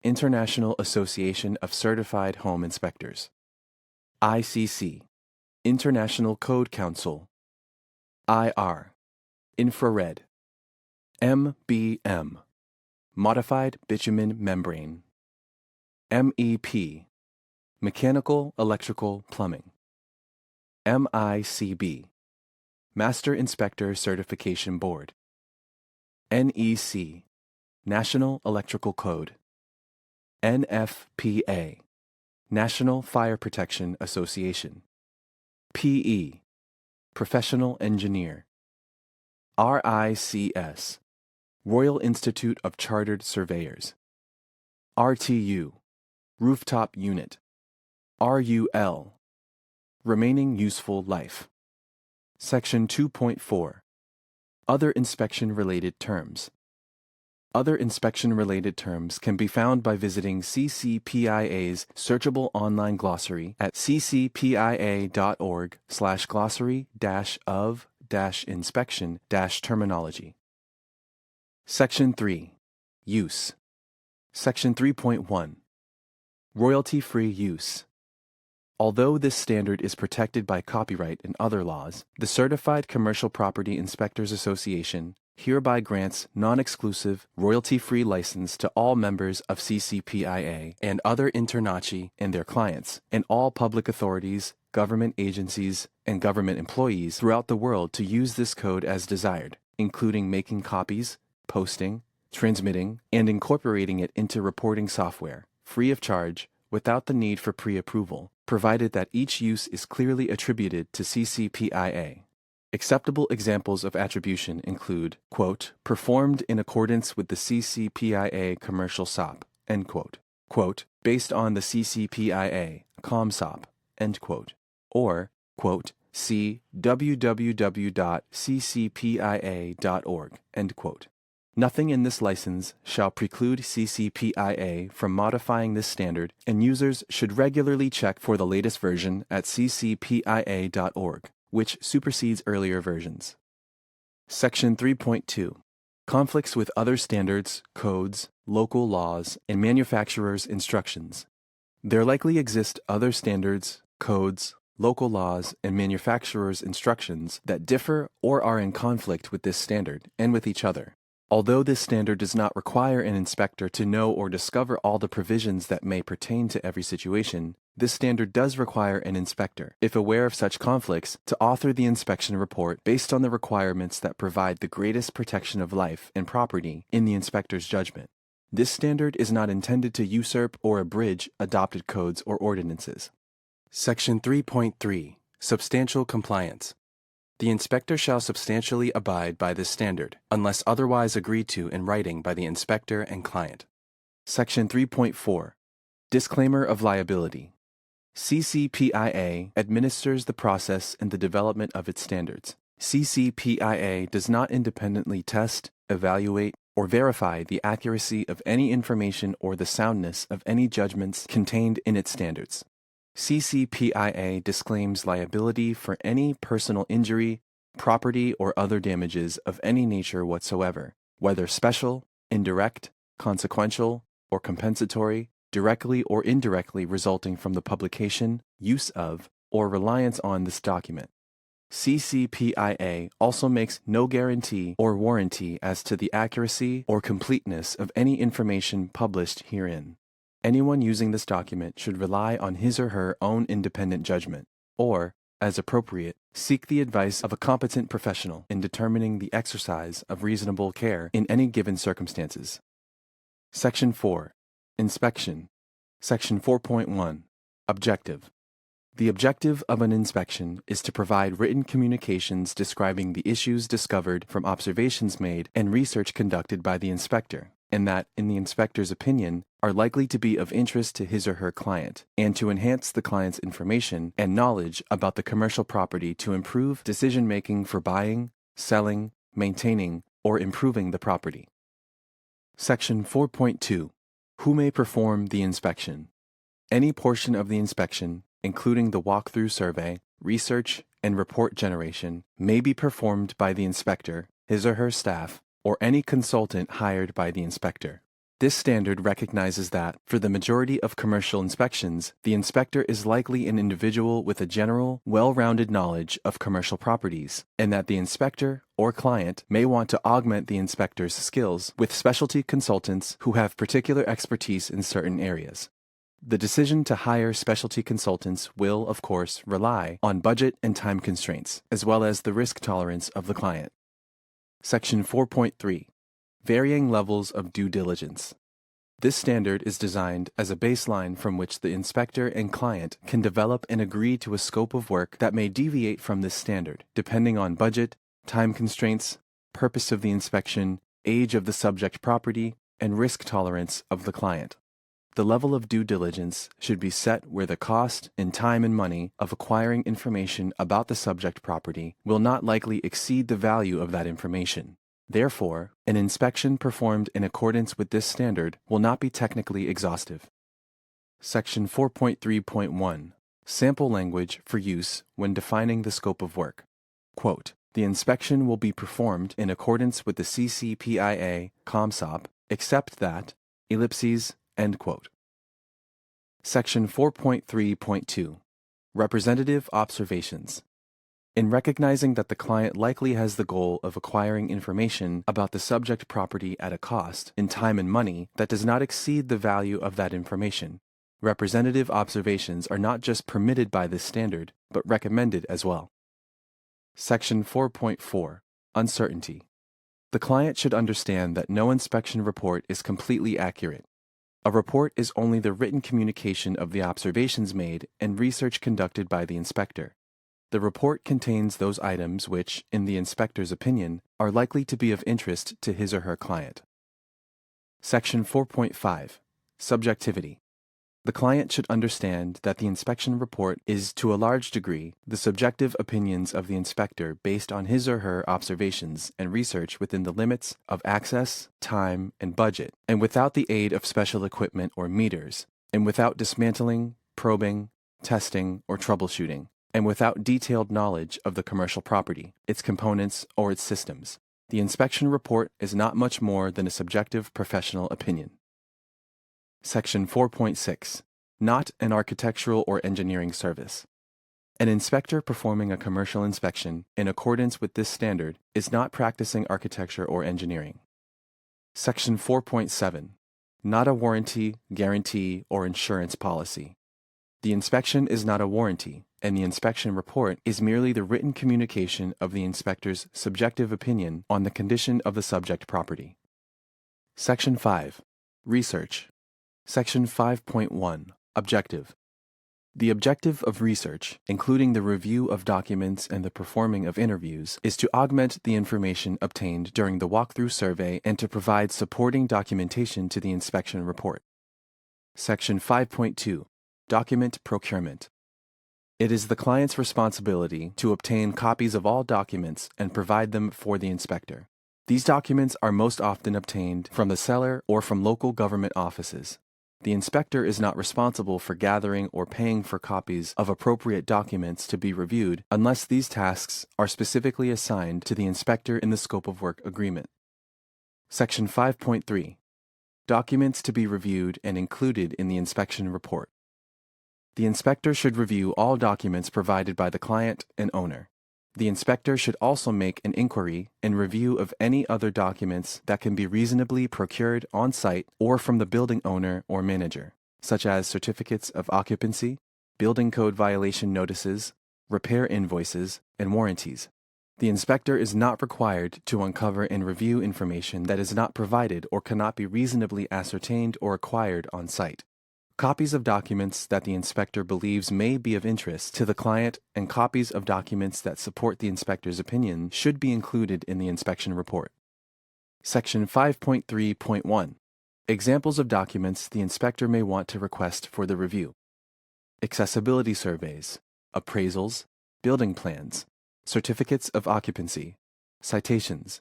International Association of Certified Home Inspectors. ICC, International Code Council. IR, Infrared. MBM, Modified Bitumen Membrane. MEP, Mechanical, Electrical, Plumbing. MICB, Master Inspector Certification Board. NEC, National Electrical Code. NFPA, National Fire Protection Association. PE, Professional Engineer. RICS, Royal Institute of Chartered Surveyors. RTU, Rooftop Unit. RUL, Remaining Useful Life. Section 2.4, Other Inspection-Related Terms. Other inspection-related terms can be found by visiting CCPIA's searchable online glossary at ccpia.org/glossary-of-inspection-terminology. Section 3, Use. Section 3.1, Royalty-free use. Although this standard is protected by copyright and other laws, the Certified Commercial Property Inspectors Association hereby grants non-exclusive, royalty-free license to all members of CCPIA and other INTERNACHI and their clients, and all public authorities, government agencies, and government employees throughout the world to use this code as desired, including making copies, posting, transmitting, and incorporating it into reporting software, free of charge, without the need for pre-approval, provided that each use is clearly attributed to CCPIA. Acceptable examples of attribution include, quote, performed in accordance with the CCPIA commercial SOP, end quote, based on the CCPIA, ComSOP, end quote, or, quote, see www.ccpia.org, end quote. Nothing in this license shall preclude CCPIA from modifying this standard, and users should regularly check for the latest version at ccpia.org, which supersedes earlier versions. Section 3.2, Conflicts with other standards, codes, local laws, and manufacturers' instructions. There likely exist other standards, codes, local laws, and manufacturers' instructions that differ or are in conflict with this standard and with each other. Although this standard does not require an inspector to know or discover all the provisions that may pertain to every situation, this standard does require an inspector, if aware of such conflicts, to author the inspection report based on the requirements that provide the greatest protection of life and property in the inspector's judgment. This standard is not intended to usurp or abridge adopted codes or ordinances. Section 3.3, Substantial Compliance. The inspector shall substantially abide by this standard, unless otherwise agreed to in writing by the inspector and client. Section 3.4, Disclaimer of Liability. CCPIA administers the process and the development of its standards. CCPIA does not independently test, evaluate, or verify the accuracy of any information or the soundness of any judgments contained in its standards. CCPIA disclaims liability for any personal injury, property, or other damages of any nature whatsoever, whether special, indirect, consequential, or compensatory, directly or indirectly resulting from the publication, use of, or reliance on this document. CCPIA also makes no guarantee or warranty as to the accuracy or completeness of any information published herein. Anyone using this document should rely on his or her own independent judgment, or, as appropriate, seek the advice of a competent professional in determining the exercise of reasonable care in any given circumstances. Section 4, Inspection. Section 4.1, Objective. The objective of an inspection is to provide written communications describing the issues discovered from observations made and research conducted by the inspector, and that, in the inspector's opinion, are likely to be of interest to his or her client, and to enhance the client's information and knowledge about the commercial property to improve decision-making for buying, selling, maintaining, or improving the property. Section 4.2. Who may perform the inspection? Any portion of the inspection, including the walkthrough survey, research, and report generation, may be performed by the inspector, his or her staff, or any consultant hired by the inspector. This standard recognizes that, for the majority of commercial inspections, the inspector is likely an individual with a general, well-rounded knowledge of commercial properties, and that the inspector or client may want to augment the inspector's skills with specialty consultants who have particular expertise in certain areas. The decision to hire specialty consultants will, of course, rely on budget and time constraints, as well as the risk tolerance of the client. Section 4.3. Varying levels of due diligence. This standard is designed as a baseline from which the inspector and client can develop and agree to a scope of work that may deviate from this standard, depending on budget, time constraints, purpose of the inspection, age of the subject property, and risk tolerance of the client. The level of due diligence should be set where the cost in time and money of acquiring information about the subject property will not likely exceed the value of that information. Therefore, an inspection performed in accordance with this standard will not be technically exhaustive. Section 4.3.1. Sample language for use when defining the scope of work. Quote, "The inspection will be performed in accordance with the CCPIA, ComSOP, except that, ellipses," end quote. Section 4.3.2. Representative observations. In recognizing that the client likely has the goal of acquiring information about the subject property at a cost in time and money that does not exceed the value of that information, representative observations are not just permitted by this standard, but recommended as well. Section 4.4. Uncertainty. The client should understand that no inspection report is completely accurate. A report is only the written communication of the observations made and research conducted by the inspector. The report contains those items which, in the inspector's opinion, are likely to be of interest to his or her client. Section 4.5. Subjectivity. The client should understand that the inspection report is, to a large degree, the subjective opinions of the inspector based on his or her observations and research within the limits of access, time, and budget, and without the aid of special equipment or meters, and without dismantling, probing, testing, or troubleshooting, and without detailed knowledge of the commercial property, its components, or its systems. The inspection report is not much more than a subjective professional opinion. Section 4.6. Not an architectural or engineering service. An inspector performing a commercial inspection in accordance with this standard is not practicing architecture or engineering. Section 4.7. Not a warranty, guarantee, or insurance policy. The inspection is not a warranty, and the inspection report is merely the written communication of the inspector's subjective opinion on the condition of the subject property. Section 5. Research. Section 5.1. Objective. The objective of research, including the review of documents and the performing of interviews, is to augment the information obtained during the walkthrough survey and to provide supporting documentation to the inspection report. Section 5.2. Document procurement. It is the client's responsibility to obtain copies of all documents and provide them for the inspector. These documents are most often obtained from the seller or from local government offices. The inspector is not responsible for gathering or paying for copies of appropriate documents to be reviewed unless these tasks are specifically assigned to the inspector in the scope of work agreement. Section 5.3. Documents to be reviewed and included in the inspection report. The inspector should review all documents provided by the client and owner. The inspector should also make an inquiry and review of any other documents that can be reasonably procured on-site or from the building owner or manager, such as certificates of occupancy, building code violation notices, repair invoices, and warranties. The inspector is not required to uncover and review information that is not provided or cannot be reasonably ascertained or acquired on-site. Copies of documents that the inspector believes may be of interest to the client and copies of documents that support the inspector's opinion should be included in the inspection report. Section 5.3.1. Examples of documents the inspector may want to request for the review. Accessibility surveys, appraisals, building plans, certificates of occupancy, citations,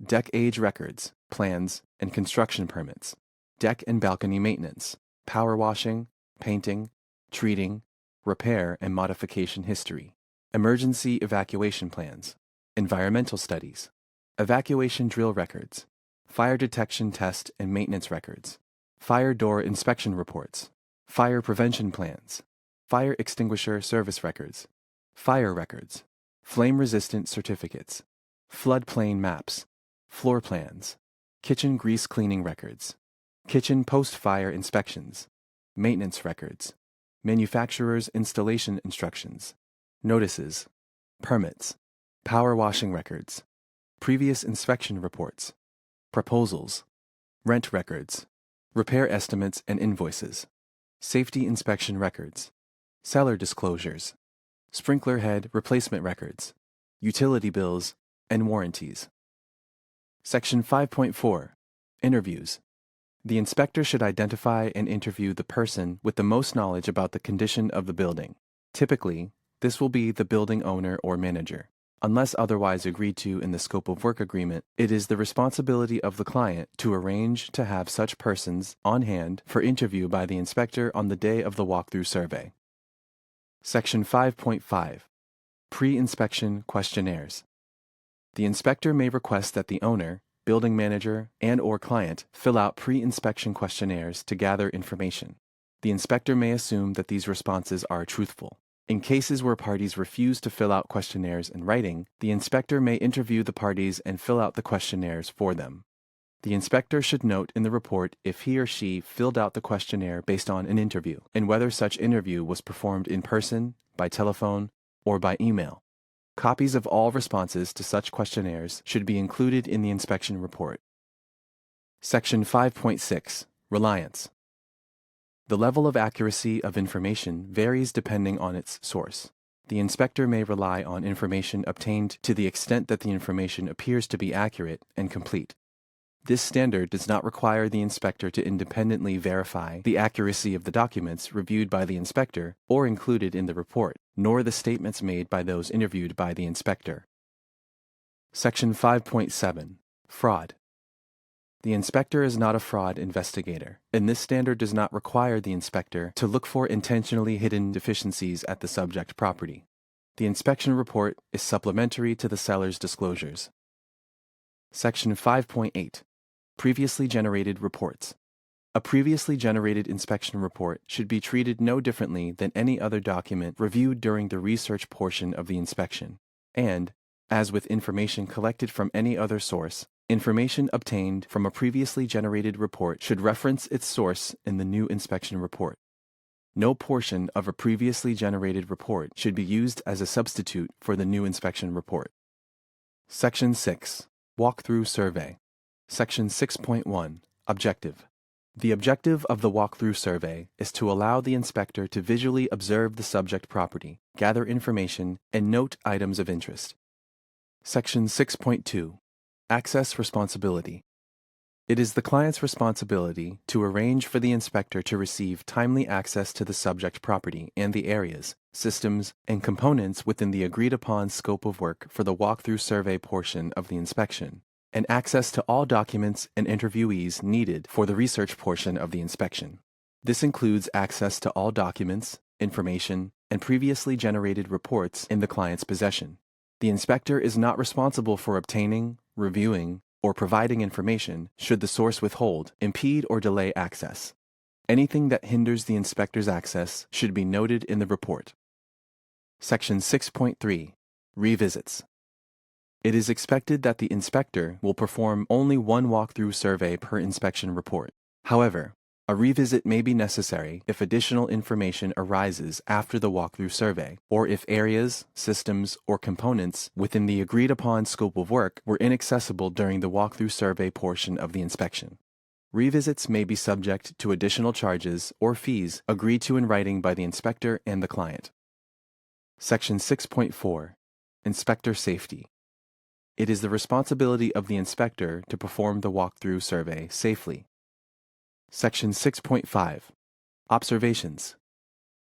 deck age records, plans, and construction permits, deck and balcony maintenance, power washing, painting, treating, repair and modification history, emergency evacuation plans, environmental studies, evacuation drill records, fire detection test and maintenance records, fire door inspection reports, fire prevention plans, fire extinguisher service records, fire records, flame-resistant certificates, floodplain maps, floor plans, kitchen grease cleaning records, kitchen post-fire inspections, maintenance records, manufacturer's installation instructions, notices, permits, power washing records, previous inspection reports, proposals, rent records, repair estimates and invoices, safety inspection records, seller disclosures, sprinkler head replacement records, utility bills, and warranties. Section 5.4. Interviews. The inspector should identify and interview the person with the most knowledge about the condition of the building. Typically, this will be the building owner or manager. Unless otherwise agreed to in the scope of work agreement, it is the responsibility of the client to arrange to have such persons on hand for interview by the inspector on the day of the walkthrough survey. Section 5.5. Pre-inspection questionnaires. The inspector may request that the owner, building manager, and/or client fill out pre-inspection questionnaires to gather information. The inspector may assume that these responses are truthful. In cases where parties refuse to fill out questionnaires in writing, the inspector may interview the parties and fill out the questionnaires for them. The inspector should note in the report if he or she filled out the questionnaire based on an interview, and whether such interview was performed in person, by telephone, or by email. Copies of all responses to such questionnaires should be included in the inspection report. Section 5.6. Reliance. The level of accuracy of information varies depending on its source. The inspector may rely on information obtained to the extent that the information appears to be accurate and complete. This standard does not require the inspector to independently verify the accuracy of the documents reviewed by the inspector or included in the report, nor the statements made by those interviewed by the inspector. Section 5.7. Fraud. The inspector is not a fraud investigator, and this standard does not require the inspector to look for intentionally hidden deficiencies at the subject property. The inspection report is supplementary to the seller's disclosures. Section 5.8. Previously generated reports. A previously generated inspection report should be treated no differently than any other document reviewed during the research portion of the inspection, and, as with information collected from any other source, information obtained from a previously generated report should reference its source in the new inspection report. No portion of a previously generated report should be used as a substitute for the new inspection report. Section 6. Walkthrough survey. Section 6.1. Objective. The objective of the walkthrough survey is to allow the inspector to visually observe the subject property, gather information, and note items of interest. Section 6.2. Access responsibility. It is the client's responsibility to arrange for the inspector to receive timely access to the subject property and the areas, systems, and components within the agreed-upon scope of work for the walkthrough survey portion of the inspection, and access to all documents and interviewees needed for the research portion of the inspection. This includes access to all documents, information, and previously generated reports in the client's possession. The inspector is not responsible for obtaining, reviewing, or providing information should the source withhold, impede, or delay access. Anything that hinders the inspector's access should be noted in the report. Section 6.3. Revisits. It is expected that the inspector will perform only one walkthrough survey per inspection report. However, a revisit may be necessary if additional information arises after the walkthrough survey, or if areas, systems, or components within the agreed-upon scope of work were inaccessible during the walkthrough survey portion of the inspection. Revisits may be subject to additional charges or fees agreed to in writing by the inspector and the client. Section 6.4. Inspector Safety. It is the responsibility of the inspector to perform the walkthrough survey safely. Section 6.5. Observations.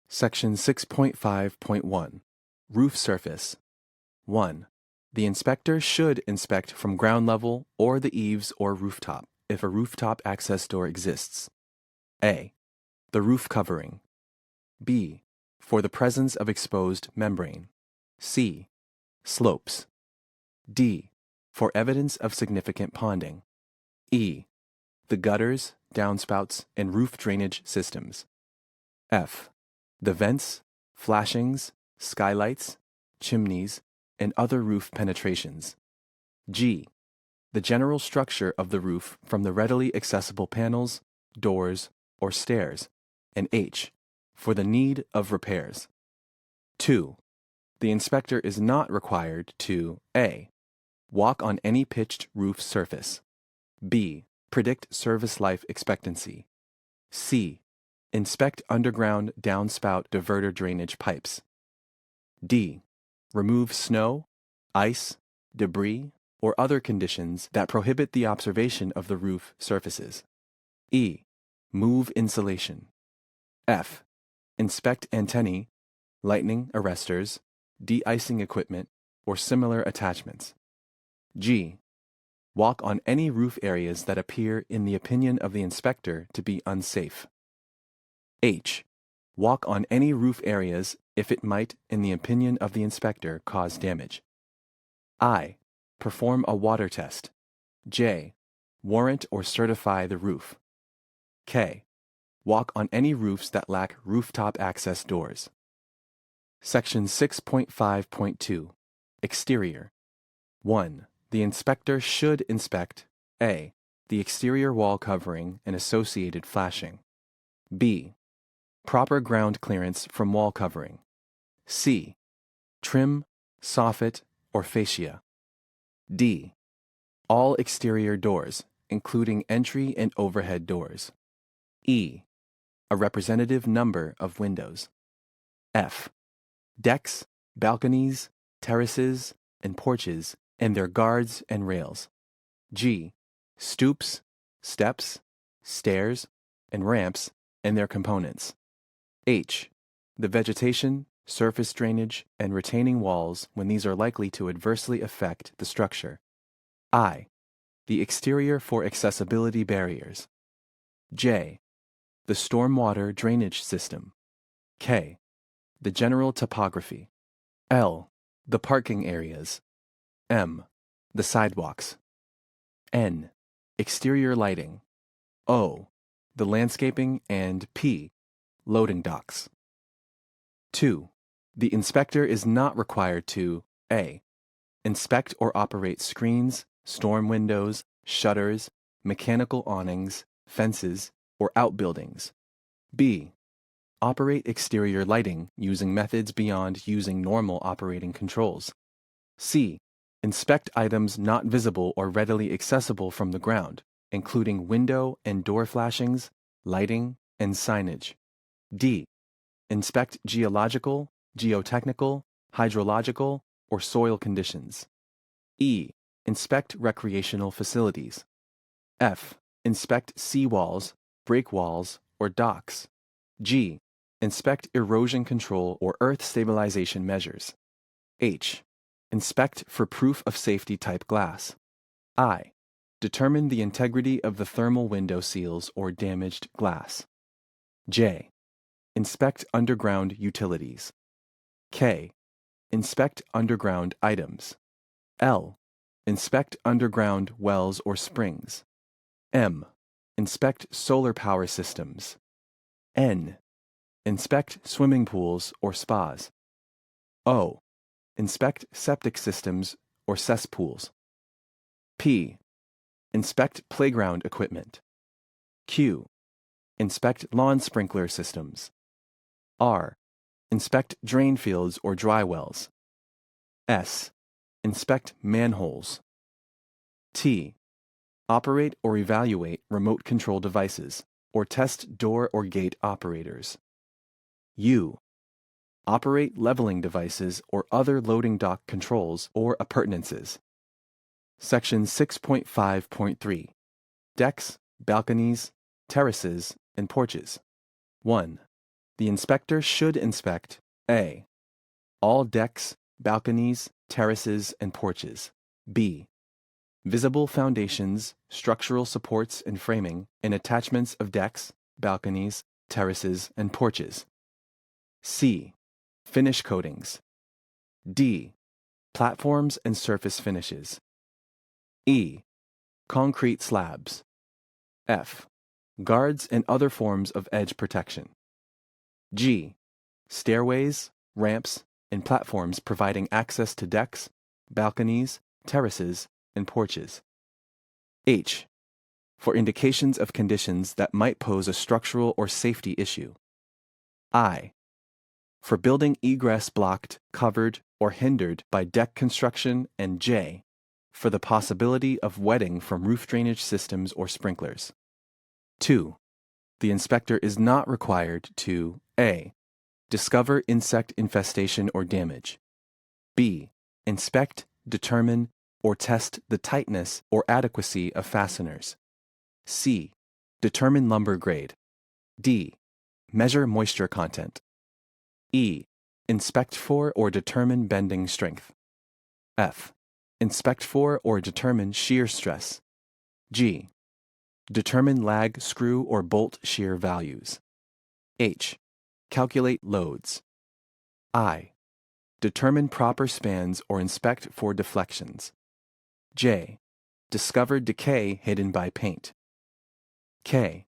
Section 6.5.1. Roof surface. 1. The inspector should inspect from ground level or the eaves or rooftop if a rooftop access door exists. A. The roof covering. B. For the presence of exposed membrane. C. Slopes. D. For evidence of significant ponding. E. The gutters, downspouts, and roof drainage systems. F. The vents, flashings, skylights, chimneys, and other roof penetrations. G. The general structure of the roof from the readily accessible panels, doors, or stairs. And H. For the need of repairs. 2. The inspector is not required to A. Walk on any pitched roof surface. B. Predict service life expectancy. C. Inspect underground downspout diverter drainage pipes. D. Remove snow, ice, debris, or other conditions that prohibit the observation of the roof surfaces. E. Move insulation. F. Inspect antennae, lightning arresters, de-icing equipment, or similar attachments. G. Walk on any roof areas that appear in the opinion of the inspector to be unsafe. H. Walk on any roof areas if it might, in the opinion of the inspector, cause damage. I. Perform a water test. J. Warrant or certify the roof. K. Walk on any roofs that lack rooftop access doors. Section 6.5.2. Exterior. 1. The inspector should inspect A. The exterior wall covering and associated flashing. B. Proper ground clearance from wall covering. C. Trim, soffit, or fascia. D. All exterior doors, including entry and overhead doors. E. A representative number of windows. F. Decks, balconies, terraces, and porches, and their guards and rails. G. Stoops, steps, stairs, and ramps, and their components. H. The vegetation, surface drainage, and retaining walls when these are likely to adversely affect the structure. I. The exterior for accessibility barriers. J. The stormwater drainage system. K. The general topography. L. The parking areas. M. The sidewalks. N. Exterior lighting. O. The landscaping, and P. Loading docks. 2. The inspector is not required to A. Inspect or operate screens, storm windows, shutters, mechanical awnings, fences, or outbuildings. B. Operate exterior lighting using methods beyond using normal operating controls. C. Inspect items not visible or readily accessible from the ground, including window and door flashings, lighting, and signage. D. Inspect geological, geotechnical, hydrological, or soil conditions. E. Inspect recreational facilities. F. Inspect seawalls, breakwalls, or docks. G. Inspect erosion control or earth stabilization measures. H. Inspect for proof of safety type glass. I. Determine the integrity of the thermal window seals or damaged glass. J. Inspect underground utilities. K. Inspect underground items. L. Inspect underground wells or springs. M. Inspect solar power systems. N. Inspect swimming pools or spas. O. Inspect septic systems or cesspools. P. Inspect playground equipment. Q. Inspect lawn sprinkler systems. R. Inspect drain fields or dry wells. S. Inspect manholes. T. Operate or evaluate remote control devices, or test door or gate operators. U. Operate leveling devices or other loading dock controls or appurtenances. Section 6.5.3. Decks, balconies, terraces, and porches. 1. The inspector should inspect A. All decks, balconies, terraces, and porches. B. Visible foundations, structural supports and framing, and attachments of decks, balconies, terraces, and porches. C. Finish coatings. D. Platforms and surface finishes. E. Concrete slabs. F. Guards and other forms of edge protection. G. Stairways, ramps, and platforms providing access to decks, balconies, terraces, and porches. H. For indications of conditions that might pose a structural or safety issue. I. For building egress blocked, covered, or hindered by deck construction, and J. For the possibility of wetting from roof drainage systems or sprinklers. 2. The inspector is not required to A. Discover insect infestation or damage. B. Inspect, determine, or test the tightness or adequacy of fasteners. C. Determine lumber grade. D. Measure moisture content. E. Inspect for or determine bending strength. F. Inspect for or determine shear stress. G. Determine lag screw or bolt shear values. H. Calculate loads. I. Determine proper spans or inspect for deflections. J. Discover decay hidden by paint. K.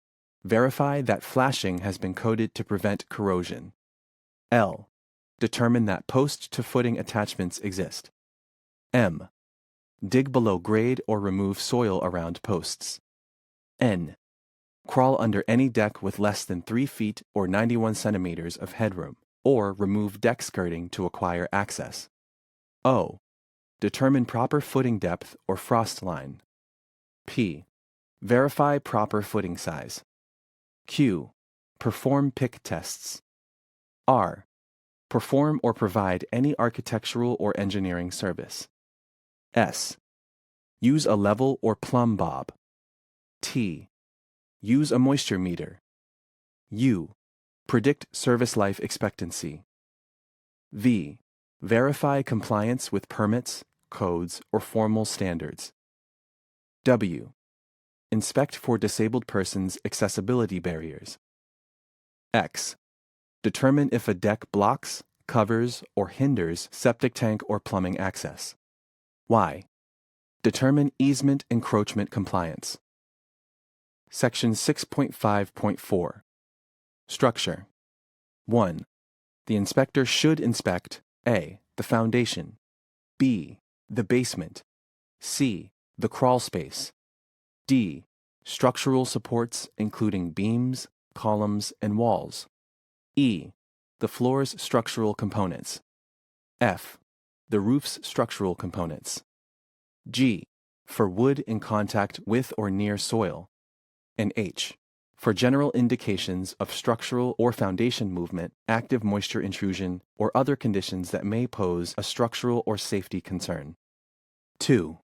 Verify that flashing has been coated to prevent corrosion. L. Determine that post-to-footing attachments exist. M. Dig below grade or remove soil around posts. N. Crawl under any deck with less than 3 feet or 91 centimeters of headroom, or remove deck skirting to acquire access. O. Determine proper footing depth or frost line. P. Verify proper footing size. Q. Perform pick tests. R. Perform or provide any architectural or engineering service. S. Use a level or plumb bob. T. Use a moisture meter. U. Predict service life expectancy. V. Verify compliance with permits, codes, or formal standards. W. Inspect for disabled persons' accessibility barriers. X. Determine if a deck blocks, covers, or hinders septic tank or plumbing access. Y. Determine easement encroachment compliance. Section 6.5.4. Structure. 1. The inspector should inspect A. The foundation. B. The basement. C. The crawl space. D. Structural supports including beams, columns, and walls. E. The floor's structural components. F. The roof's structural components. G. For wood in contact with or near soil. And H. For general indications of structural or foundation movement, active moisture intrusion, or other conditions that may pose a structural or safety concern. 2.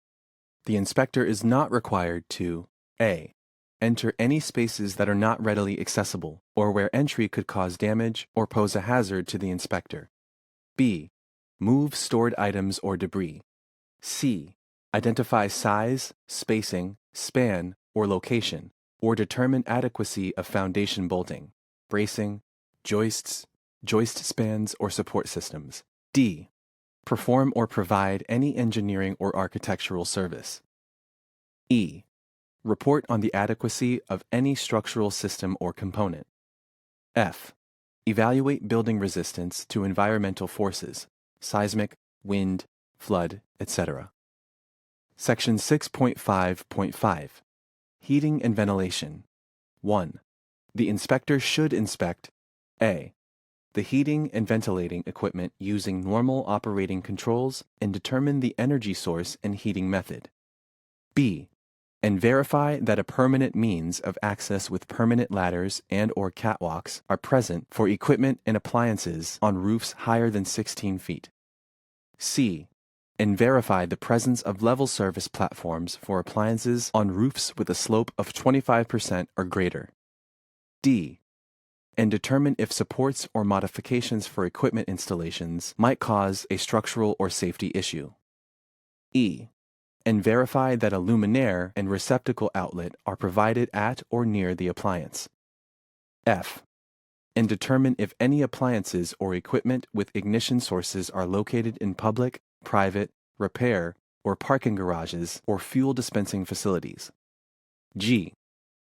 The inspector is not required to A. Enter any spaces that are not readily accessible, or where entry could cause damage or pose a hazard to the inspector. B. Move stored items or debris. C. Identify size, spacing, span, or location, or determine adequacy of foundation bolting, bracing, joists, joist spans, or support systems. D. Perform or provide any engineering or architectural service. E. Report on the adequacy of any structural system or component. F. Evaluate building resistance to environmental forces, seismic, wind, flood, etc. Section 6.5.5. Heating and ventilation. 1. The inspector should inspect A. The heating and ventilating equipment using normal operating controls and determine the energy source and heating method. B. And verify that a permanent means of access with permanent ladders and/or catwalks are present for equipment and appliances on roofs higher than 16 feet. C. And verify the presence of level service platforms for appliances on roofs with a slope of 25% or greater. D. and determine if supports or modifications for equipment installations might cause a structural or safety issue. E. And verify that a luminaire and receptacle outlet are provided at or near the appliance. F. And determine if any appliances or equipment with ignition sources are located in public, private, repair, or parking garages or fuel dispensing facilities. G.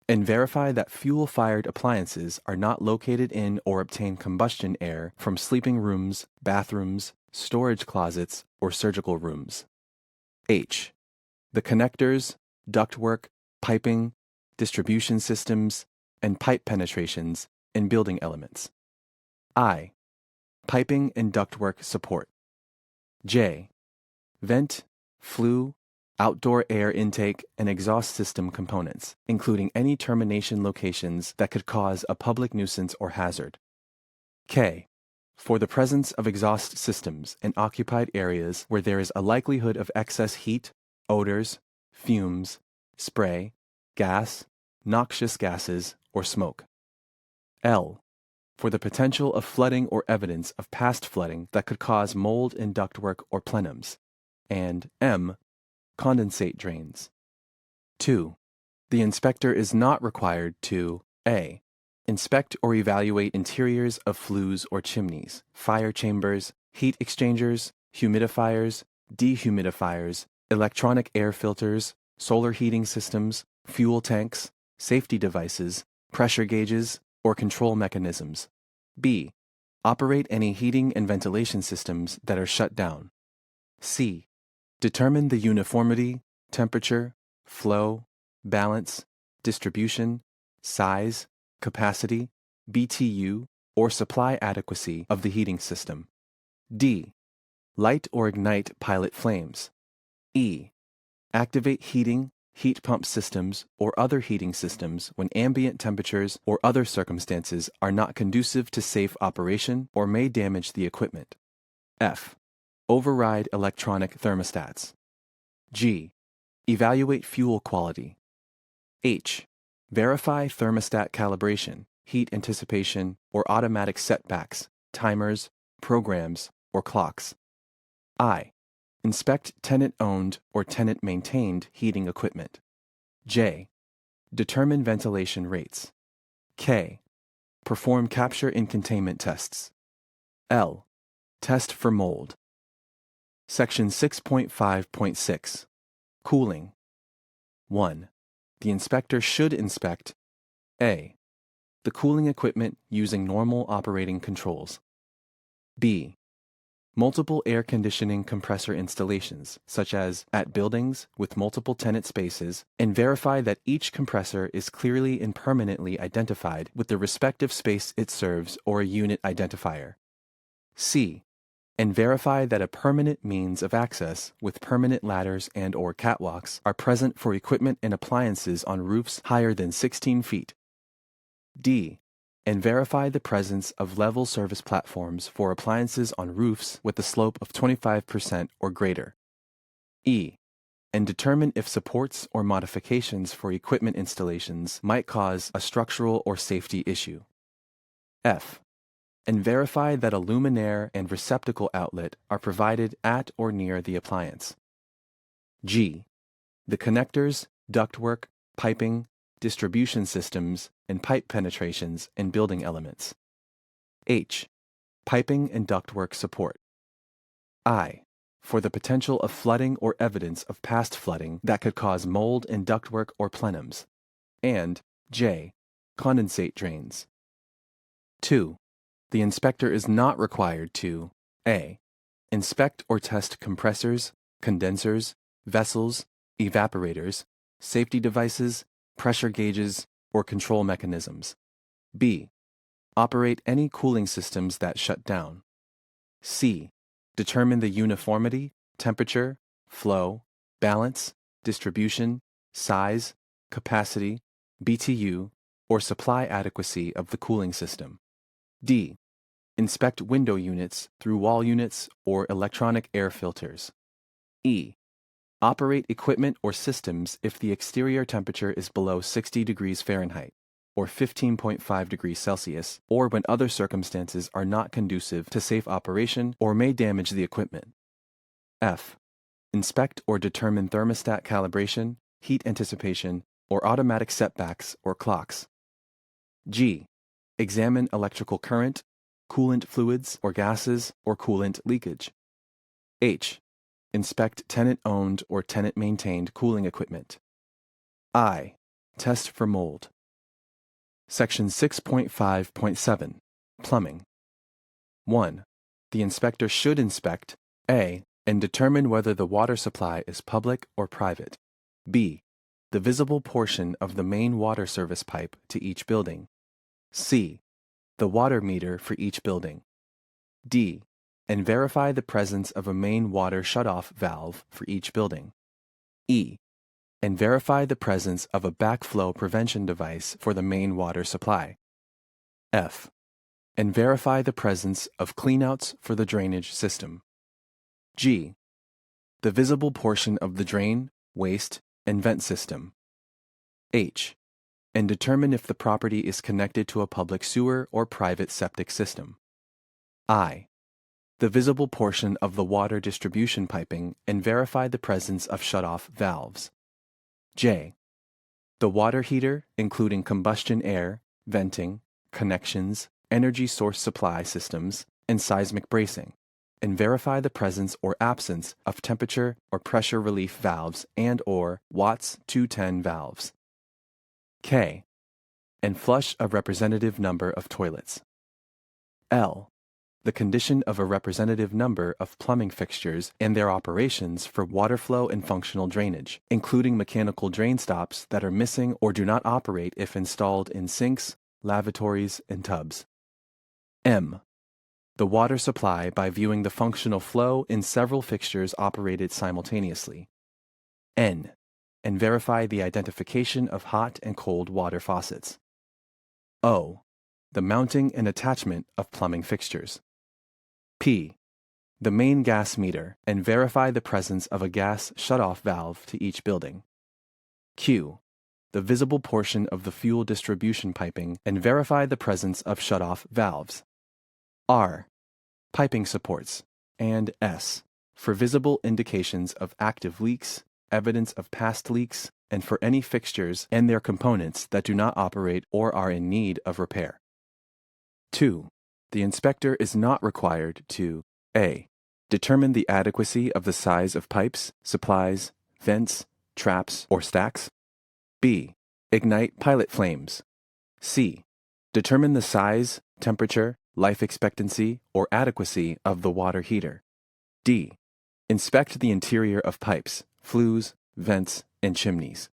And verify that fuel-fired appliances are not located in or obtain combustion air from sleeping rooms, bathrooms, storage closets, or surgical rooms. H. The connectors, ductwork, piping, distribution systems, and pipe penetrations in building elements. I. Piping and ductwork support. J. Vent, flue, outdoor air intake, and exhaust system components, including any termination locations that could cause a public nuisance or hazard. K. For the presence of exhaust systems in occupied areas where there is a likelihood of excess heat, odors, fumes, spray, gas, noxious gases, or smoke. L. For the potential of flooding or evidence of past flooding that could cause mold in ductwork or plenums. And M. Condensate drains. 2. The inspector is not required to A. Inspect or evaluate interiors of flues or chimneys, fire chambers, heat exchangers, humidifiers, dehumidifiers, electronic air filters, solar heating systems, fuel tanks, safety devices, pressure gauges, or control mechanisms. B. Operate any heating and ventilation systems that are shut down. C. Determine the uniformity, temperature, flow, balance, distribution, size, capacity, BTU, or supply adequacy of the heating system. D. Light or ignite pilot flames. E. Activate heating, heat pump systems, or other heating systems when ambient temperatures or other circumstances are not conducive to safe operation or may damage the equipment. F. Override electronic thermostats. G. Evaluate fuel quality. H. Verify thermostat calibration, heat anticipation, or automatic setbacks, timers, programs, or clocks. I. Inspect tenant-owned or tenant-maintained heating equipment. J. Determine ventilation rates. K. Perform capture and containment tests. L. Test for mold. Section 6.5.6. Cooling. 1. The inspector should inspect A. The cooling equipment using normal operating controls. B. Multiple air conditioning compressor installations, such as at buildings with multiple tenant spaces, and verify that each compressor is clearly and permanently identified with the respective space it serves or a unit identifier. C. And verify that a permanent means of access with permanent ladders and/or catwalks are present for equipment and appliances on roofs higher than 16 feet. D. And verify the presence of level service platforms for appliances on roofs with a slope of 25% or greater. E. And determine if supports or modifications for equipment installations might cause a structural or safety issue. F. And verify that a luminaire and receptacle outlet are provided at or near the appliance. G. The connectors, ductwork, piping, distribution systems, and pipe penetrations in building elements. H. Piping and ductwork support. I. For the potential of flooding or evidence of past flooding that could cause mold in ductwork or plenums. And J. Condensate drains. 2. The inspector is not required to A. Inspect or test compressors, condensers, vessels, evaporators, safety devices, pressure gauges, or control mechanisms. B. Operate any cooling systems that shut down. C. Determine the uniformity, temperature, flow, balance, distribution, size, capacity, BTU, or supply adequacy of the cooling system. D. Inspect window units through wall units or electronic air filters. E. Operate equipment or systems if the exterior temperature is below 60 degrees Fahrenheit. or 15.5 degrees Celsius, or when other circumstances are not conducive to safe operation or may damage the equipment. F. Inspect or determine thermostat calibration, heat anticipation, or automatic setbacks or clocks. G. Examine electrical current, coolant fluids or gases, or coolant leakage. H. Inspect tenant-owned or tenant-maintained cooling equipment. I. Test for mold. Section 6.5.7. Plumbing. 1. The inspector should inspect A. And determine whether the water supply is public or private. B. The visible portion of the main water service pipe to each building. C. The water meter for each building. D. And verify the presence of a main water shutoff valve for each building. E. And verify the presence of a backflow prevention device for the main water supply. F. And verify the presence of cleanouts for the drainage system. G. The visible portion of the drain, waste, and vent system. H. And determine if the property is connected to a public sewer or private septic system. I. The visible portion of the water distribution piping and verify the presence of shutoff valves. J. The water heater, including combustion air, venting, connections, energy source supply systems, and seismic bracing, and verify the presence or absence of temperature or pressure relief valves and/or Watts 210 valves. K. And flush a representative number of toilets. L. The condition of a representative number of plumbing fixtures and their operations for water flow and functional drainage, including mechanical drain stops that are missing or do not operate if installed in sinks, lavatories, and tubs. M. The water supply by viewing the functional flow in several fixtures operated simultaneously. N. And verify the identification of hot and cold water faucets. O. The mounting and attachment of plumbing fixtures. P. The main gas meter and verify the presence of a gas shutoff valve to each building. Q. The visible portion of the fuel distribution piping and verify the presence of shutoff valves. R. Piping supports. And S. For visible indications of active leaks, evidence of past leaks, and for any fixtures and their components that do not operate or are in need of repair. 2. The inspector is not required to A. Determine the adequacy of the size of pipes, supplies, vents, traps, or stacks. B. Ignite pilot flames. C. Determine the size, temperature, life expectancy, or adequacy of the water heater. D. Inspect the interior of pipes, flues, vents, and chimneys.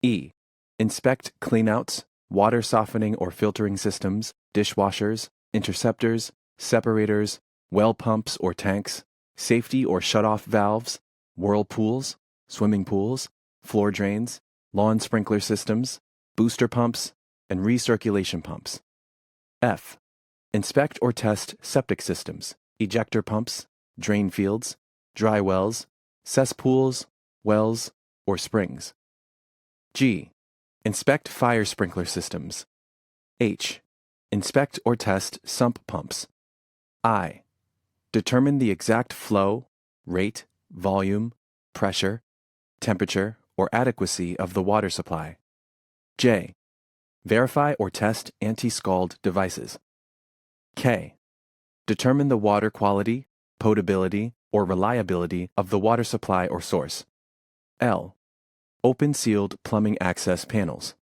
E. Inspect cleanouts, water softening or filtering systems, dishwashers, interceptors, separators, well pumps or tanks, safety or shutoff valves, whirlpools, swimming pools, floor drains, lawn sprinkler systems, booster pumps, and recirculation pumps. F. Inspect or test septic systems, ejector pumps, drain fields, dry wells, cesspools, wells, or springs. G. Inspect fire sprinkler systems. H. Inspect or test sump pumps. I. Determine the exact flow, rate, volume, pressure, temperature, or adequacy of the water supply. J. Verify or test anti-scald devices. K. Determine the water quality, potability, or reliability of the water supply or source. L. Open sealed plumbing access panels.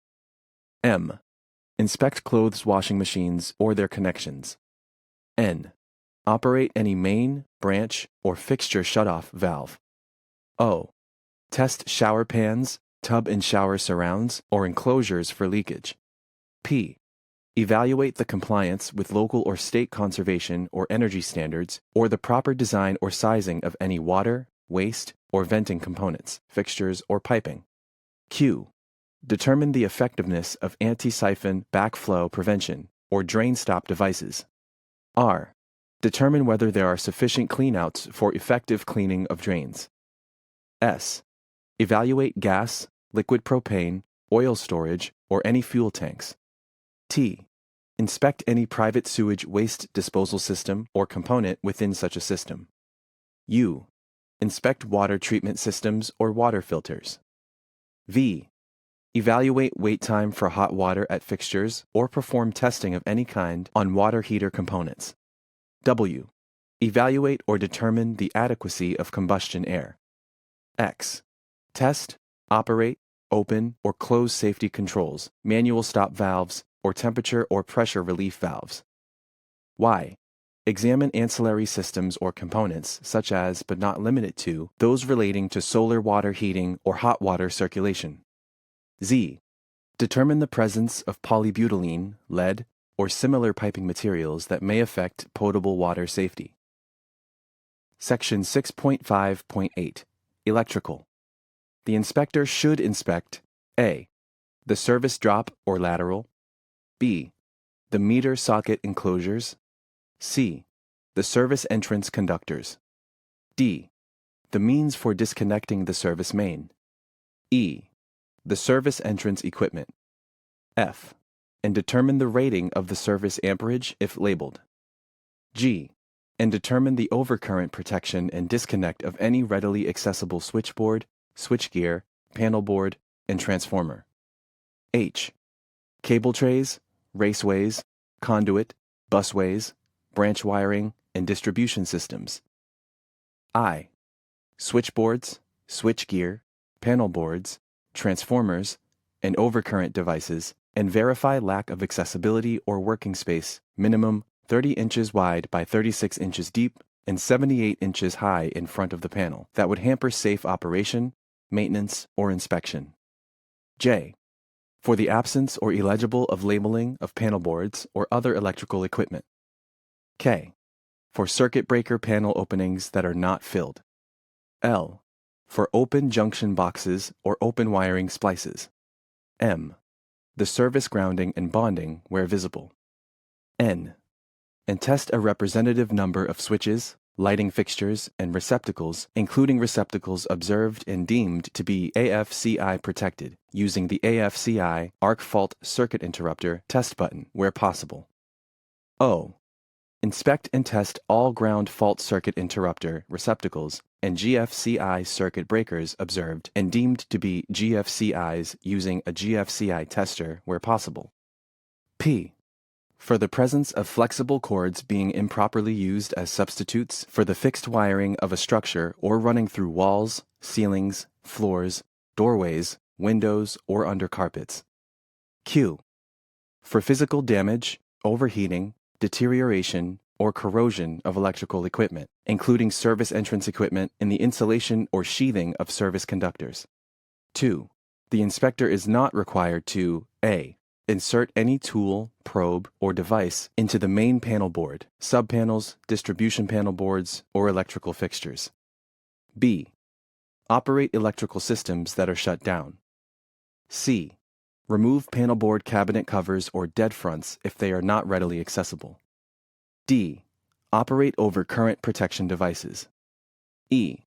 M. Inspect clothes washing machines or their connections. N. Operate any main, branch, or fixture shutoff valve. O. Test shower pans, tub and shower surrounds, or enclosures for leakage. P. Evaluate the compliance with local or state conservation or energy standards or the proper design or sizing of any water, waste, or venting components, fixtures, or piping. Q. Determine the effectiveness of anti-siphon backflow prevention or drain stop devices. R. Determine whether there are sufficient cleanouts for effective cleaning of drains. S. Evaluate gas, liquid propane, oil storage, or any fuel tanks. T. Inspect any private sewage waste disposal system or component within such a system. U. Inspect water treatment systems or water filters. V. Evaluate wait time for hot water at fixtures or perform testing of any kind on water heater components. W. Evaluate or determine the adequacy of combustion air. X. Test, operate, open, or close safety controls, manual stop valves, or temperature or pressure relief valves. Y. Examine ancillary systems or components, such as, but not limited to, those relating to solar water heating or hot water circulation. Z. Determine the presence of polybutylene, lead, or similar piping materials that may affect potable water safety. Section 6.5.8. Electrical. The inspector should inspect A. The service drop or lateral. B. The meter socket enclosures. C. The service entrance conductors. D. The means for disconnecting the service main. E. The service entrance equipment. F. And determine the rating of the service amperage if labeled. G. And determine the overcurrent protection and disconnect of any readily accessible switchboard, switchgear, panel board, and transformer. H. Cable trays, raceways, conduit, busways, branch wiring, and distribution systems. I. Switchboards, switchgear, panel boards, transformers, and overcurrent devices, and verify lack of accessibility or working space, minimum 30 inches wide by 36 inches deep and 78 inches high in front of the panel, that would hamper safe operation, maintenance, or inspection. J. For the absence or illegible of labeling of panel boards or other electrical equipment. K. For circuit breaker panel openings that are not filled. L. For open junction boxes or open wiring splices. M. The service grounding and bonding where visible. N. And test a representative number of switches, lighting fixtures, and receptacles, including receptacles observed and deemed to be AFCI protected, using the AFCI arc fault circuit interrupter test button where possible. O. Inspect and test all ground fault circuit interrupter receptacles and GFCI circuit breakers observed and deemed to be GFCIs using a GFCI tester where possible. P. For the presence of flexible cords being improperly used as substitutes for the fixed wiring of a structure or running through walls, ceilings, floors, doorways, windows, or under carpets. Q. For physical damage, overheating, deterioration, or corrosion of electrical equipment, including service entrance equipment and the insulation or sheathing of service conductors. 2. The inspector is not required to A. Insert any tool, probe, or device into the main panel board, subpanels, distribution panel boards, or electrical fixtures. B. Operate electrical systems that are shut down. C. Remove panel board cabinet covers or dead fronts if they are not readily accessible. D. Operate over current protection devices. E.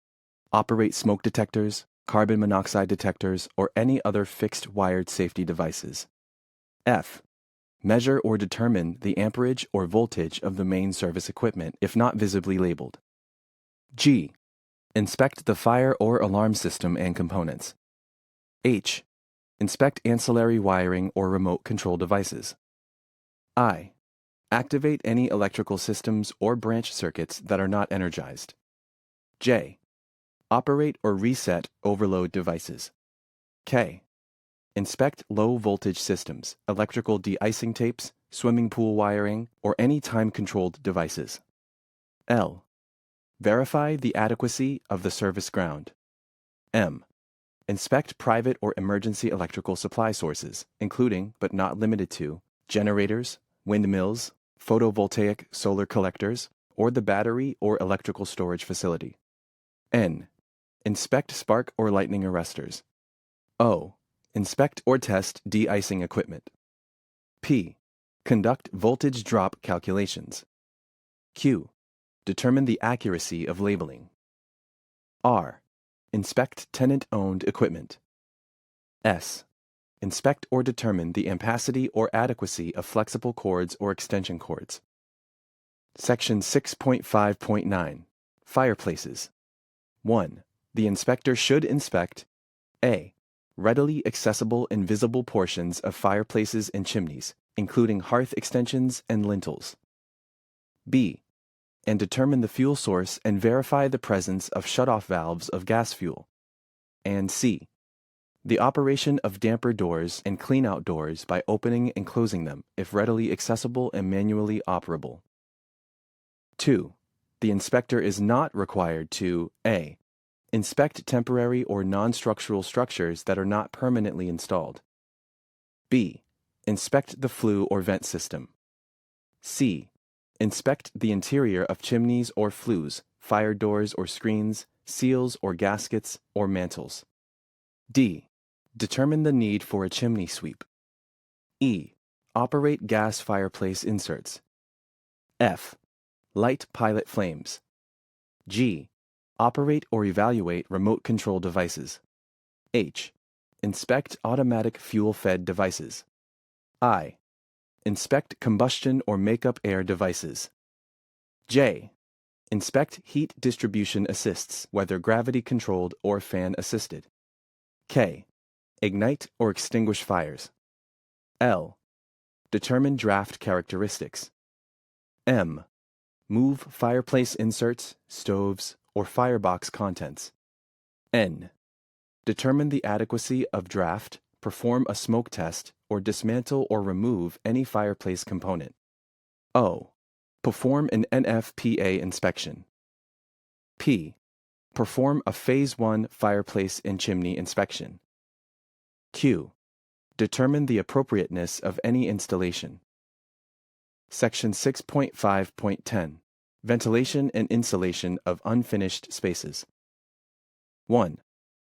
Operate smoke detectors, carbon monoxide detectors, or any other fixed wired safety devices. F. Measure or determine the amperage or voltage of the main service equipment if not visibly labeled. G. Inspect the fire or alarm system and components. H. Inspect ancillary wiring or remote control devices. I. Activate any electrical systems or branch circuits that are not energized. J. Operate or reset overload devices. K. Inspect low-voltage systems, electrical de-icing tapes, swimming pool wiring, or any time-controlled devices. L. Verify the adequacy of the service ground. M. Inspect private or emergency electrical supply sources, including, but not limited to, generators, windmills, photovoltaic solar collectors, or the battery or electrical storage facility. N. Inspect spark or lightning arresters. O. Inspect or test de-icing equipment. P. Conduct voltage drop calculations. Q. Determine the accuracy of labeling. R. Inspect tenant-owned equipment. S. Inspect or determine the ampacity or adequacy of flexible cords or extension cords. Section 6.5.9 Fireplaces. 1. The inspector should inspect A. Readily accessible and visible portions of fireplaces and chimneys, including hearth extensions and lintels. B. And determine the fuel source and verify the presence of shutoff valves of gas fuel. And C. The operation of damper doors and cleanout doors by opening and closing them if readily accessible and manually operable. 2. The inspector is not required to A. Inspect temporary or non-structural structures that are not permanently installed. B. Inspect the flue or vent system. C. Inspect the interior of chimneys or flues, fire doors or screens, seals or gaskets or mantles. D. Determine the need for a chimney sweep. E. Operate gas fireplace inserts. F. Light pilot flames. G. Operate or evaluate remote control devices. H. Inspect automatic fuel-fed devices. I. Inspect combustion or make-up air devices. J. Inspect heat distribution assists, whether gravity-controlled or fan-assisted. K. Ignite or extinguish fires. L. Determine draft characteristics. M. Move fireplace inserts, stoves, or firebox contents. N. Determine the adequacy of draft, perform a smoke test, or dismantle or remove any fireplace component. O. Perform an NFPA inspection. P. Perform a Phase 1 fireplace and chimney inspection. Q. Determine the appropriateness of any installation. Section 6.5.10 Ventilation and insulation of unfinished spaces. 1.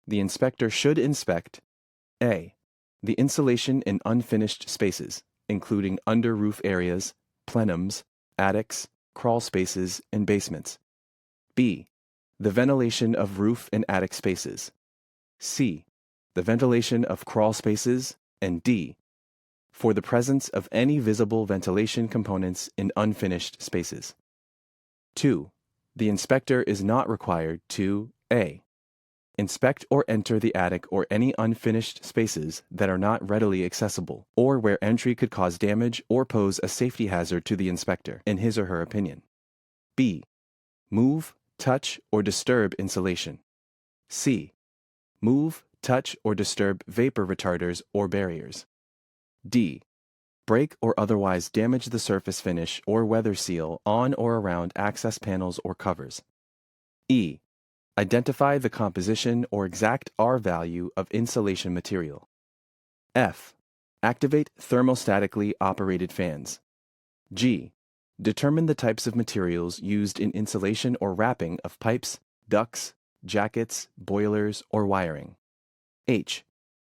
The inspector should inspect A. The insulation in unfinished spaces, including under-roof areas, plenums, attics, crawl spaces, and basements. B. The ventilation of roof and attic spaces. C. The ventilation of crawl spaces, and D. For the presence of any visible ventilation components in unfinished spaces. 2. The inspector is not required to A. Inspect or enter the attic or any unfinished spaces that are not readily accessible, or where entry could cause damage or pose a safety hazard to the inspector, in his or her opinion. B. Move, touch, or disturb insulation. C. Move, touch, or disturb vapor retarders or barriers. D. Break or otherwise damage the surface finish or weather seal on or around access panels or covers. E. Identify the composition or exact R value of insulation material. F. Activate thermostatically operated fans. G. Determine the types of materials used in insulation or wrapping of pipes, ducts, jackets, boilers, or wiring. H.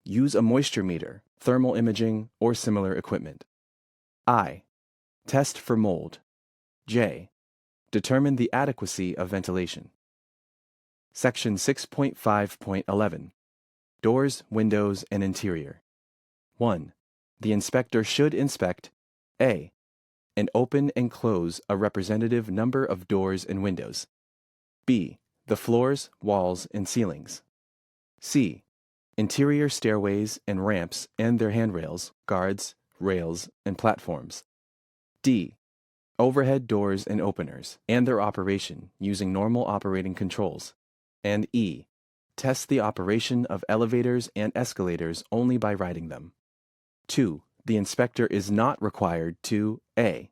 Use a moisture meter, thermal imaging, or similar equipment. I. Test for mold. J. Determine the adequacy of ventilation. Section 6.5.11 Doors, windows, and interior. 1. The inspector should inspect A. And open and close a representative number of doors and windows. B. The floors, walls, and ceilings. C. Interior stairways and ramps and their handrails, guards, rails, and platforms. D. Overhead doors and openers, and their operation using normal operating controls. And E. Test the operation of elevators and escalators only by riding them. 2. The inspector is not required to A.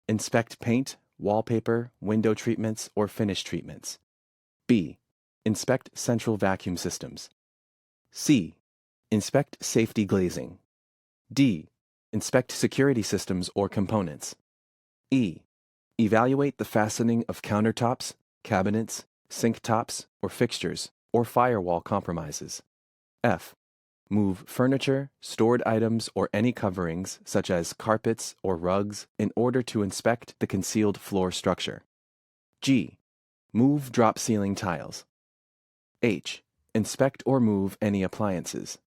Inspect paint, wallpaper, window treatments, or finish treatments. B. Inspect central vacuum systems. C. Inspect safety glazing. D. Inspect security systems or components. E. Evaluate the fastening of countertops, cabinets, sink tops, or fixtures, or firewall compromises. F. Move furniture, stored items, or any coverings, such as carpets or rugs, in order to inspect the concealed floor structure. G. Move drop ceiling tiles. H. Inspect or move any appliances.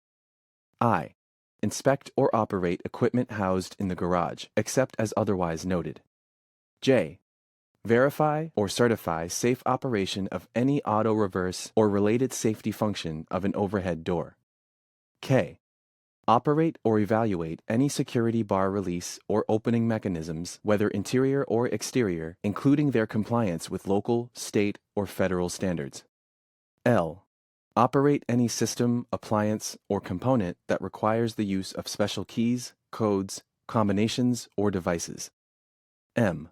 I. Inspect or operate equipment housed in the garage, except as otherwise noted. J. Verify or certify safe operation of any auto reverse or related safety function of an overhead door. K. Operate or evaluate any security bar release or opening mechanisms, whether interior or exterior, including their compliance with local, state, or federal standards. L. Operate any system, appliance, or component that requires the use of special keys, codes, combinations, or devices. M.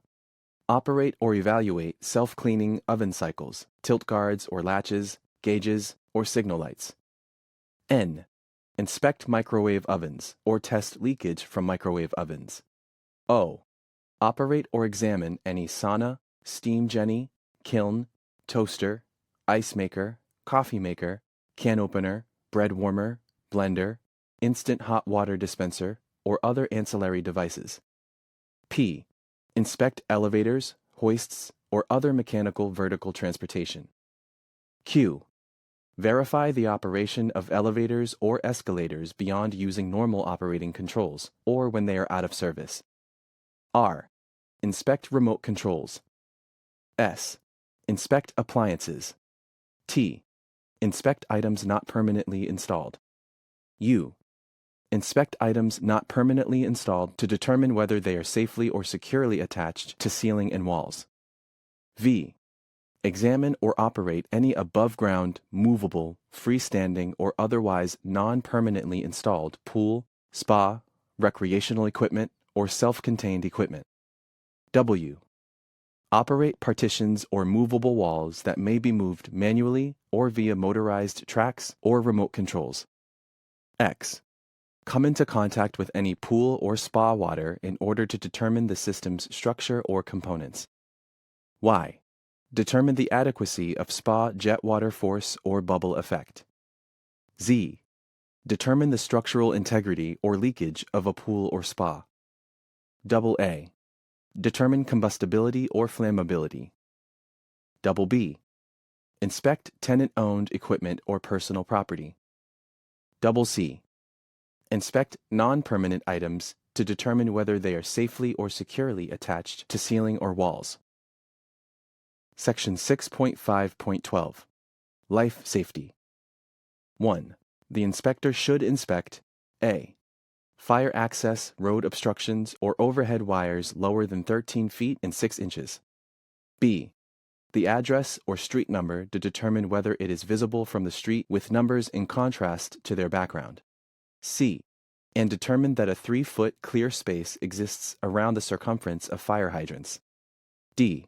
Operate or evaluate self-cleaning oven cycles, tilt guards or latches, gauges, or signal lights. N. Inspect microwave ovens or test leakage from microwave ovens. O. Operate or examine any sauna, steam jenny, kiln, toaster, ice maker, coffee maker, can opener, bread warmer, blender, instant hot water dispenser, or other ancillary devices. P. Inspect elevators, hoists, or other mechanical vertical transportation. Q. Verify the operation of elevators or escalators beyond using normal operating controls, or when they are out of service. R. Inspect remote controls. S. Inspect appliances. T. Inspect items not permanently installed. U. Inspect items not permanently installed to determine whether they are safely or securely attached to ceiling and walls. V. Examine or operate any above-ground, movable, freestanding, or otherwise non-permanently installed pool, spa, recreational equipment, or self-contained equipment. W. Operate partitions or movable walls that may be moved manually or via motorized tracks or remote controls. X. Come into contact with any pool or spa water in order to determine the system's structure or components. Y. Determine the adequacy of spa jet water force or bubble effect. Z. Determine the structural integrity or leakage of a pool or spa. A. Determine combustibility or flammability. B. Inspect tenant-owned equipment or personal property. C. Inspect non-permanent items to determine whether they are safely or securely attached to ceiling or walls. Section 6.5.12. Life Safety. 1. The inspector should inspect A. Fire access, road obstructions, or overhead wires lower than 13 feet and 6 inches. B. The address or street number to determine whether it is visible from the street with numbers in contrast to their background. C. And determine that a 3-foot clear space exists around the circumference of fire hydrants. D.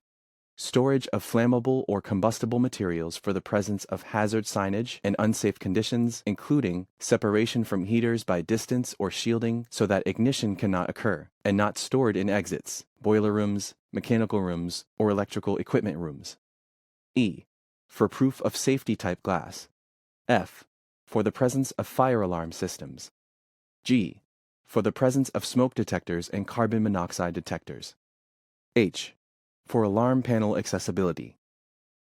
Storage of flammable or combustible materials for the presence of hazard signage and unsafe conditions, including separation from heaters by distance or shielding so that ignition cannot occur, and not stored in exits, boiler rooms, mechanical rooms, or electrical equipment rooms. E. For proof of safety type glass. F. For the presence of fire alarm systems. G. For the presence of smoke detectors and carbon monoxide detectors. H. For alarm panel accessibility.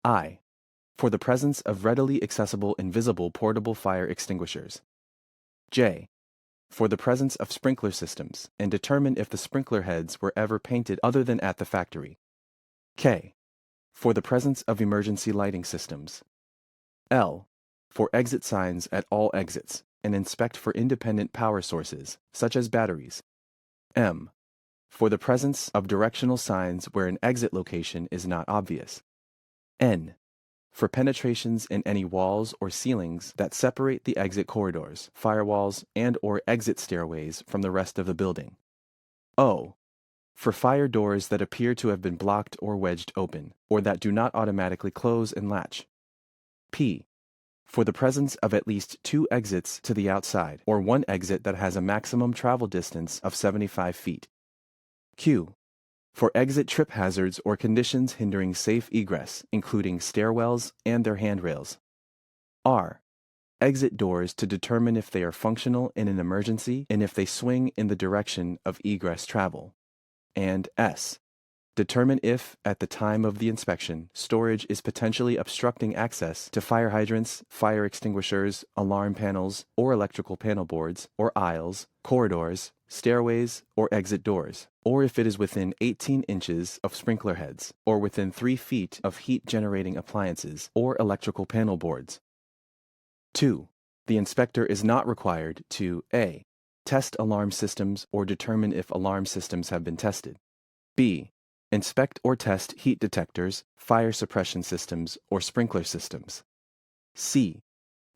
I. For the presence of readily accessible and visible portable fire extinguishers. J. For the presence of sprinkler systems, and determine if the sprinkler heads were ever painted other than at the factory. K. For the presence of emergency lighting systems. L. For exit signs at all exits, and inspect for independent power sources, such as batteries. M. For the presence of directional signs where an exit location is not obvious. N. For penetrations in any walls or ceilings that separate the exit corridors, firewalls, and/or exit stairways from the rest of the building. O. For fire doors that appear to have been blocked or wedged open, or that do not automatically close and latch. P. For the presence of at least 2 exits to the outside, or 1 exit that has a maximum travel distance of 75 feet. Q. For exit trip hazards or conditions hindering safe egress, including stairwells and their handrails. R. Exit doors to determine if they are functional in an emergency and if they swing in the direction of egress travel. And S. Determine if, at the time of the inspection, storage is potentially obstructing access to fire hydrants, fire extinguishers, alarm panels, or electrical panel boards, or aisles, corridors, stairways, or exit doors, or if it is within 18 inches of sprinkler heads, or within 3 feet of heat-generating appliances or electrical panel boards. 2. The inspector is not required to A. Test alarm systems or determine if alarm systems have been tested. B. Inspect or test heat detectors, fire suppression systems, or sprinkler systems. C.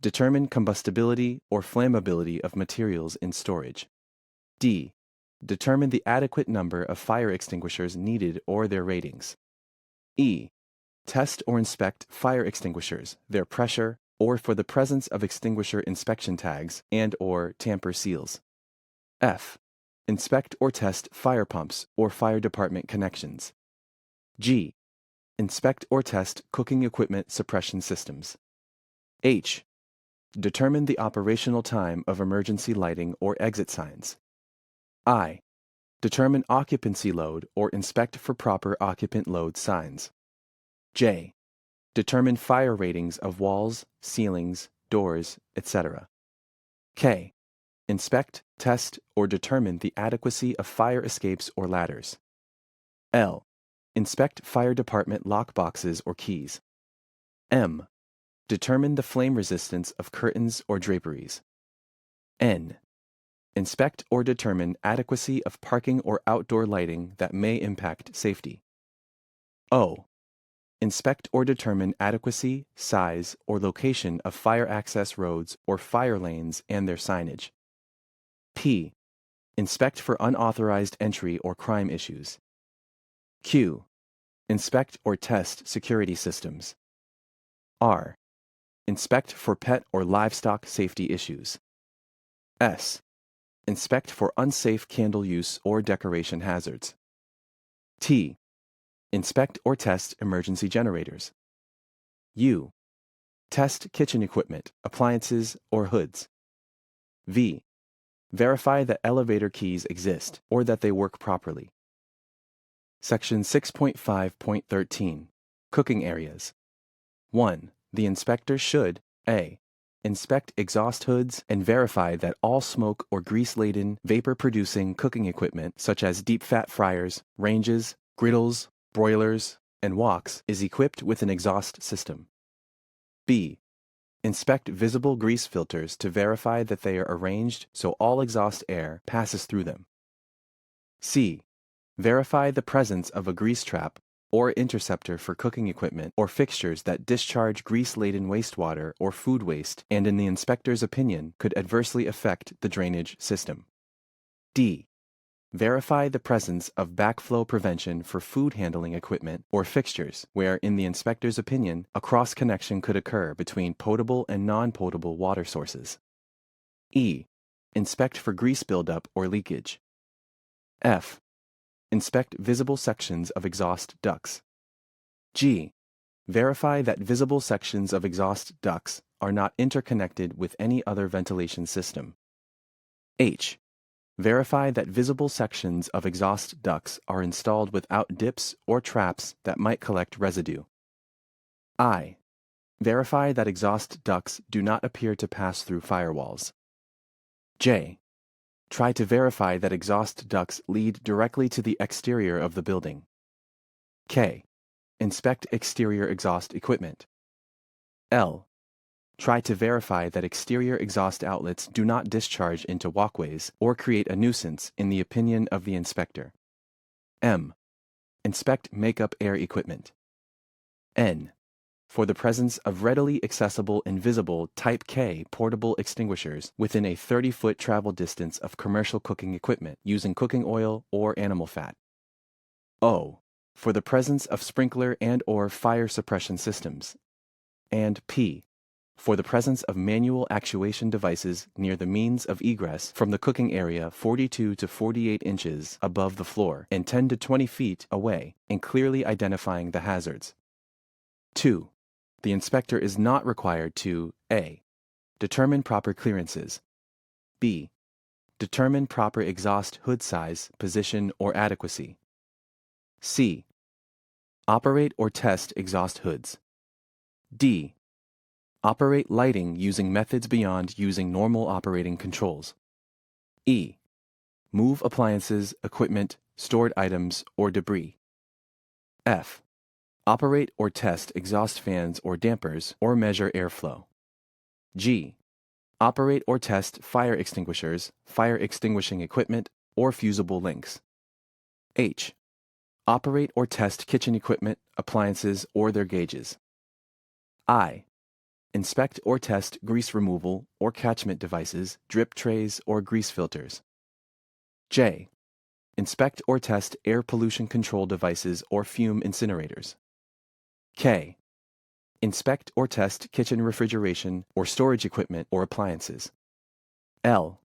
Determine combustibility or flammability of materials in storage. D. Determine the adequate number of fire extinguishers needed or their ratings. E. Test or inspect fire extinguishers, their pressure, or for the presence of extinguisher inspection tags and/or tamper seals. F. Inspect or test fire pumps or fire department connections. G. Inspect or test cooking equipment suppression systems. H. Determine the operational time of emergency lighting or exit signs. I. Determine occupancy load or inspect for proper occupant load signs. J. Determine fire ratings of walls, ceilings, doors, etc. K. Inspect, test, or determine the adequacy of fire escapes or ladders. L. Inspect fire department lockboxes or keys. M. Determine the flame resistance of curtains or draperies. N. Inspect or determine adequacy of parking or outdoor lighting that may impact safety. O. Inspect or determine adequacy, size, or location of fire access roads or fire lanes and their signage. P. Inspect for unauthorized entry or crime issues. Q. Inspect or test security systems. R. Inspect for pet or livestock safety issues. S. Inspect for unsafe candle use or decoration hazards. T. Inspect or test emergency generators. U. Test kitchen equipment, appliances, or hoods. V. Verify that elevator keys exist or that they work properly. Section 6.5.13. Cooking areas. 1. The inspector should A. Inspect exhaust hoods and verify that all smoke or grease-laden, vapor-producing cooking equipment such as deep-fat fryers, ranges, griddles, broilers, and woks is equipped with an exhaust system. B. Inspect visible grease filters to verify that they are arranged so all exhaust air passes through them. C. Verify the presence of a grease trap or interceptor for cooking equipment or fixtures that discharge grease-laden wastewater or food waste and, in the inspector's opinion, could adversely affect the drainage system. D. Verify the presence of backflow prevention for food handling equipment or fixtures where, in the inspector's opinion, a cross-connection could occur between potable and non-potable water sources. E. Inspect for grease buildup or leakage. F. Inspect visible sections of exhaust ducts. G. Verify that visible sections of exhaust ducts are not interconnected with any other ventilation system. H. Verify that visible sections of exhaust ducts are installed without dips or traps that might collect residue. I. Verify that exhaust ducts do not appear to pass through firewalls. J. Try to verify that exhaust ducts lead directly to the exterior of the building. K. Inspect exterior exhaust equipment. L. Try to verify that exterior exhaust outlets do not discharge into walkways or create a nuisance in the opinion of the inspector. M. Inspect makeup air equipment. N. For the presence of readily accessible and visible Type K portable extinguishers within a 30-foot travel distance of commercial cooking equipment using cooking oil or animal fat. O. For the presence of sprinkler and/or fire suppression systems. And P. For the presence of manual actuation devices near the means of egress from the cooking area 42 to 48 inches above the floor and 10 to 20 feet away, and clearly identifying the hazards. 2. The inspector is not required to A. Determine proper clearances. B. Determine proper exhaust hood size, position, or adequacy. C. Operate or test exhaust hoods. D. Operate lighting using methods beyond using normal operating controls. E. Move appliances, equipment, stored items, or debris. F. Operate or test exhaust fans or dampers or measure airflow. G. Operate or test fire extinguishers, fire extinguishing equipment, or fusible links. H. Operate or test kitchen equipment, appliances, or their gauges. I. Inspect or test grease removal or catchment devices, drip trays, or grease filters. J. Inspect or test air pollution control devices or fume incinerators. K. Inspect or test kitchen refrigeration or storage equipment or appliances. L.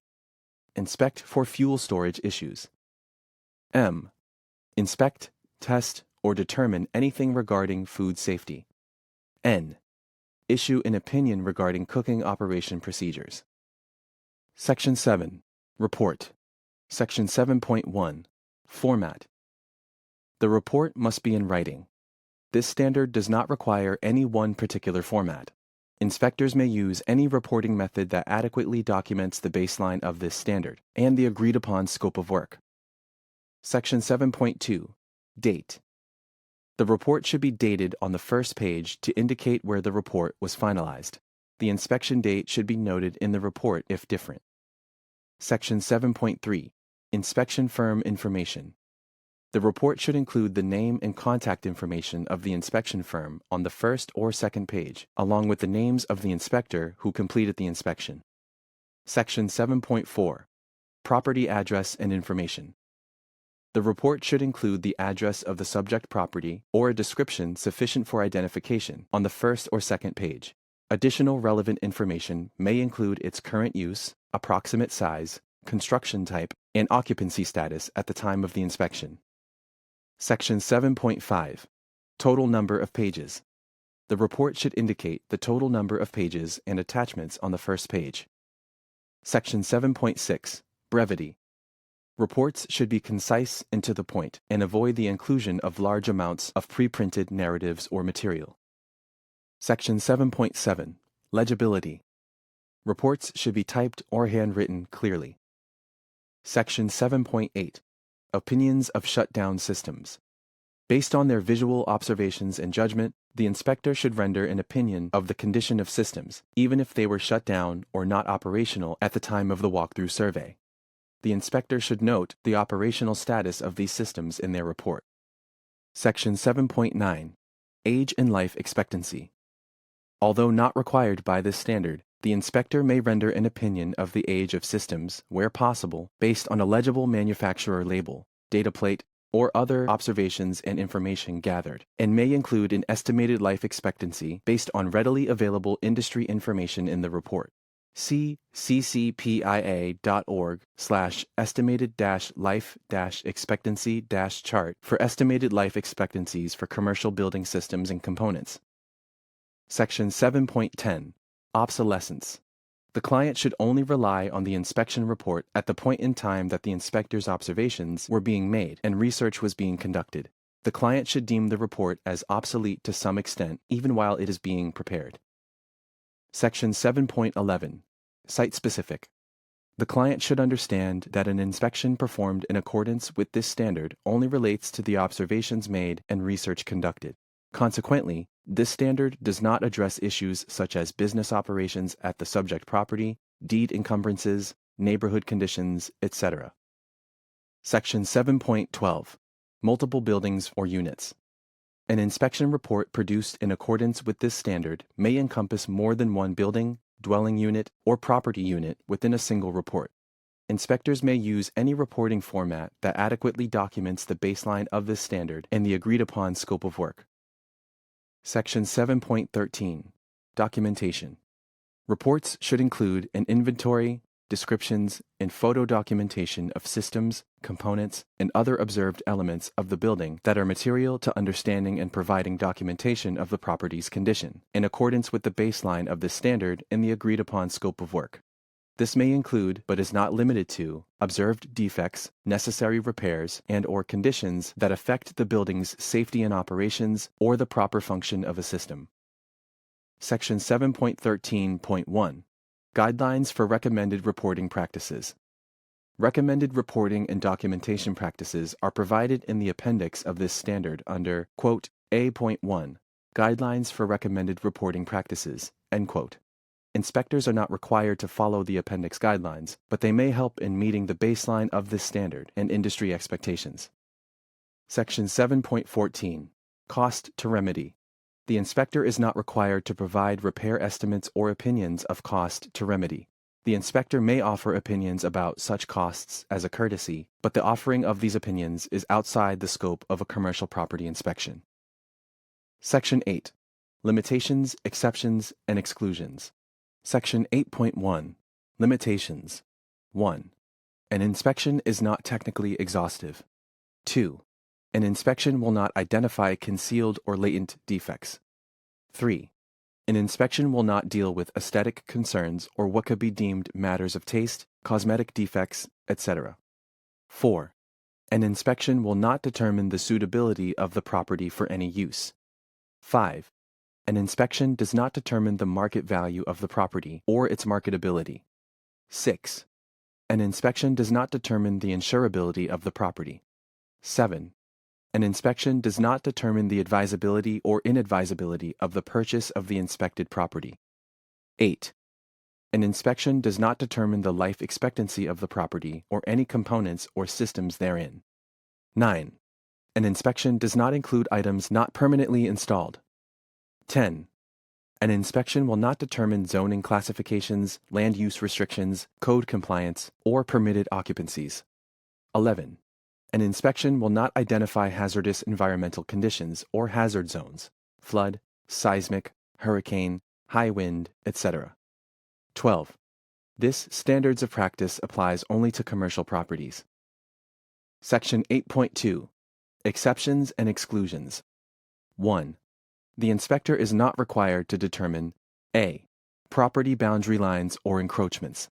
Inspect for fuel storage issues. M. Inspect, test, or determine anything regarding food safety. N. Issue an opinion regarding cooking operation procedures. Section 7. Report. Section 7.1. Format. The report must be in writing. This standard does not require any one particular format. Inspectors may use any reporting method that adequately documents the baseline of this standard and the agreed-upon scope of work. Section 7.2. Date. The report should be dated on the first page to indicate where the report was finalized. The inspection date should be noted in the report if different. Section 7.3. Inspection firm information. The report should include the name and contact information of the inspection firm on the first or second page, along with the names of the inspector who completed the inspection. Section 7.4. Property address and information. The report should include the address of the subject property or a description sufficient for identification on the first or second page. Additional relevant information may include its current use, approximate size, construction type, and occupancy status at the time of the inspection. Section 7.5. Total number of pages. The report should indicate the total number of pages and attachments on the first page. Section 7.6. Brevity. Reports should be concise and to the point and avoid the inclusion of large amounts of pre-printed narratives or material. Section 7.7. Legibility. Reports should be typed or handwritten clearly. Section 7.8. Opinions of shutdown systems. Based on their visual observations and judgment, the inspector should render an opinion of the condition of systems, even if they were shut down or not operational at the time of the walkthrough survey. The inspector should note the operational status of these systems in their report. Section 7.9. Age and life expectancy. Although not required by this standard, the inspector may render an opinion of the age of systems, where possible, based on a legible manufacturer label, data plate, or other observations and information gathered, and may include an estimated life expectancy based on readily available industry information in the report. See ccpia.org/estimated-life-expectancy-chart for estimated life expectancies for commercial building systems and components. Section 7.10. Obsolescence. The client should only rely on the inspection report at the point in time that the inspector's observations were being made and research was being conducted. The client should deem the report as obsolete to some extent even while it is being prepared. Section 7.11. Site-specific. The client should understand that an inspection performed in accordance with this standard only relates to the observations made and research conducted. Consequently, this standard does not address issues such as business operations at the subject property, deed encumbrances, neighborhood conditions, etc. Section 7.12. Multiple buildings or units. An inspection report produced in accordance with this standard may encompass more than one building, dwelling unit, or property unit within a single report. Inspectors may use any reporting format that adequately documents the baseline of this standard and the agreed-upon scope of work. Section 7.13. Documentation. Reports should include an inventory, descriptions, and photo documentation of systems, components, and other observed elements of the building that are material to understanding and providing documentation of the property's condition, in accordance with the baseline of this standard and the agreed-upon scope of work. This may include, but is not limited to, observed defects, necessary repairs, and/or conditions that affect the building's safety and operations or the proper function of a system. Section 7.13.1 Guidelines for Recommended Reporting Practices. Recommended reporting and documentation practices are provided in the appendix of this standard under, quote, A.1, Guidelines for Recommended Reporting Practices, end quote. Inspectors are not required to follow the appendix guidelines, but they may help in meeting the baseline of this standard and industry expectations. Section 7.14 Cost to Remedy. The inspector is not required to provide repair estimates or opinions of cost to remedy. The inspector may offer opinions about such costs as a courtesy, but the offering of these opinions is outside the scope of a commercial property inspection. Section 8. Limitations, Exceptions, and Exclusions. Section 8.1. Limitations. 1. An inspection is not technically exhaustive. 2. An inspection will not identify concealed or latent defects. 3. An inspection will not deal with aesthetic concerns or what could be deemed matters of taste, cosmetic defects, etc. 4. An inspection will not determine the suitability of the property for any use. 5. An inspection does not determine the market value of the property or its marketability. 6. An inspection does not determine the insurability of the property. 7. An inspection does not determine the advisability or inadvisability of the purchase of the inspected property. 8. An inspection does not determine the life expectancy of the property or any components or systems therein. 9. An inspection does not include items not permanently installed. 10. An inspection will not determine zoning classifications, land use restrictions, code compliance, or permitted occupancies. 11. An inspection will not identify hazardous environmental conditions or hazard zones, flood, seismic, hurricane, high wind, etc. 12. This standards of practice applies only to commercial properties. Section 8.2. Exceptions and Exclusions. 1. The inspector is not required to determine a. Property boundary lines or encroachments.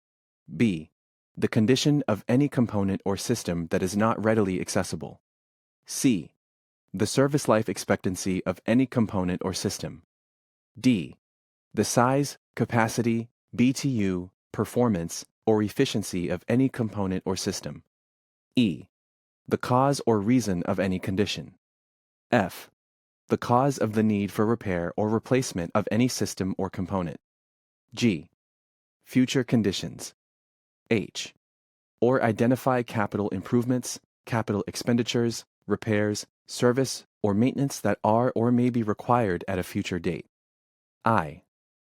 b. The condition of any component or system that is not readily accessible. c. The service life expectancy of any component or system. d. The size, capacity, BTU, performance, or efficiency of any component or system. e. The cause or reason of any condition. f. The cause of the need for repair or replacement of any system or component. g. Future conditions. h. Or identify capital improvements, capital expenditures, repairs, service, or maintenance that are or may be required at a future date. I.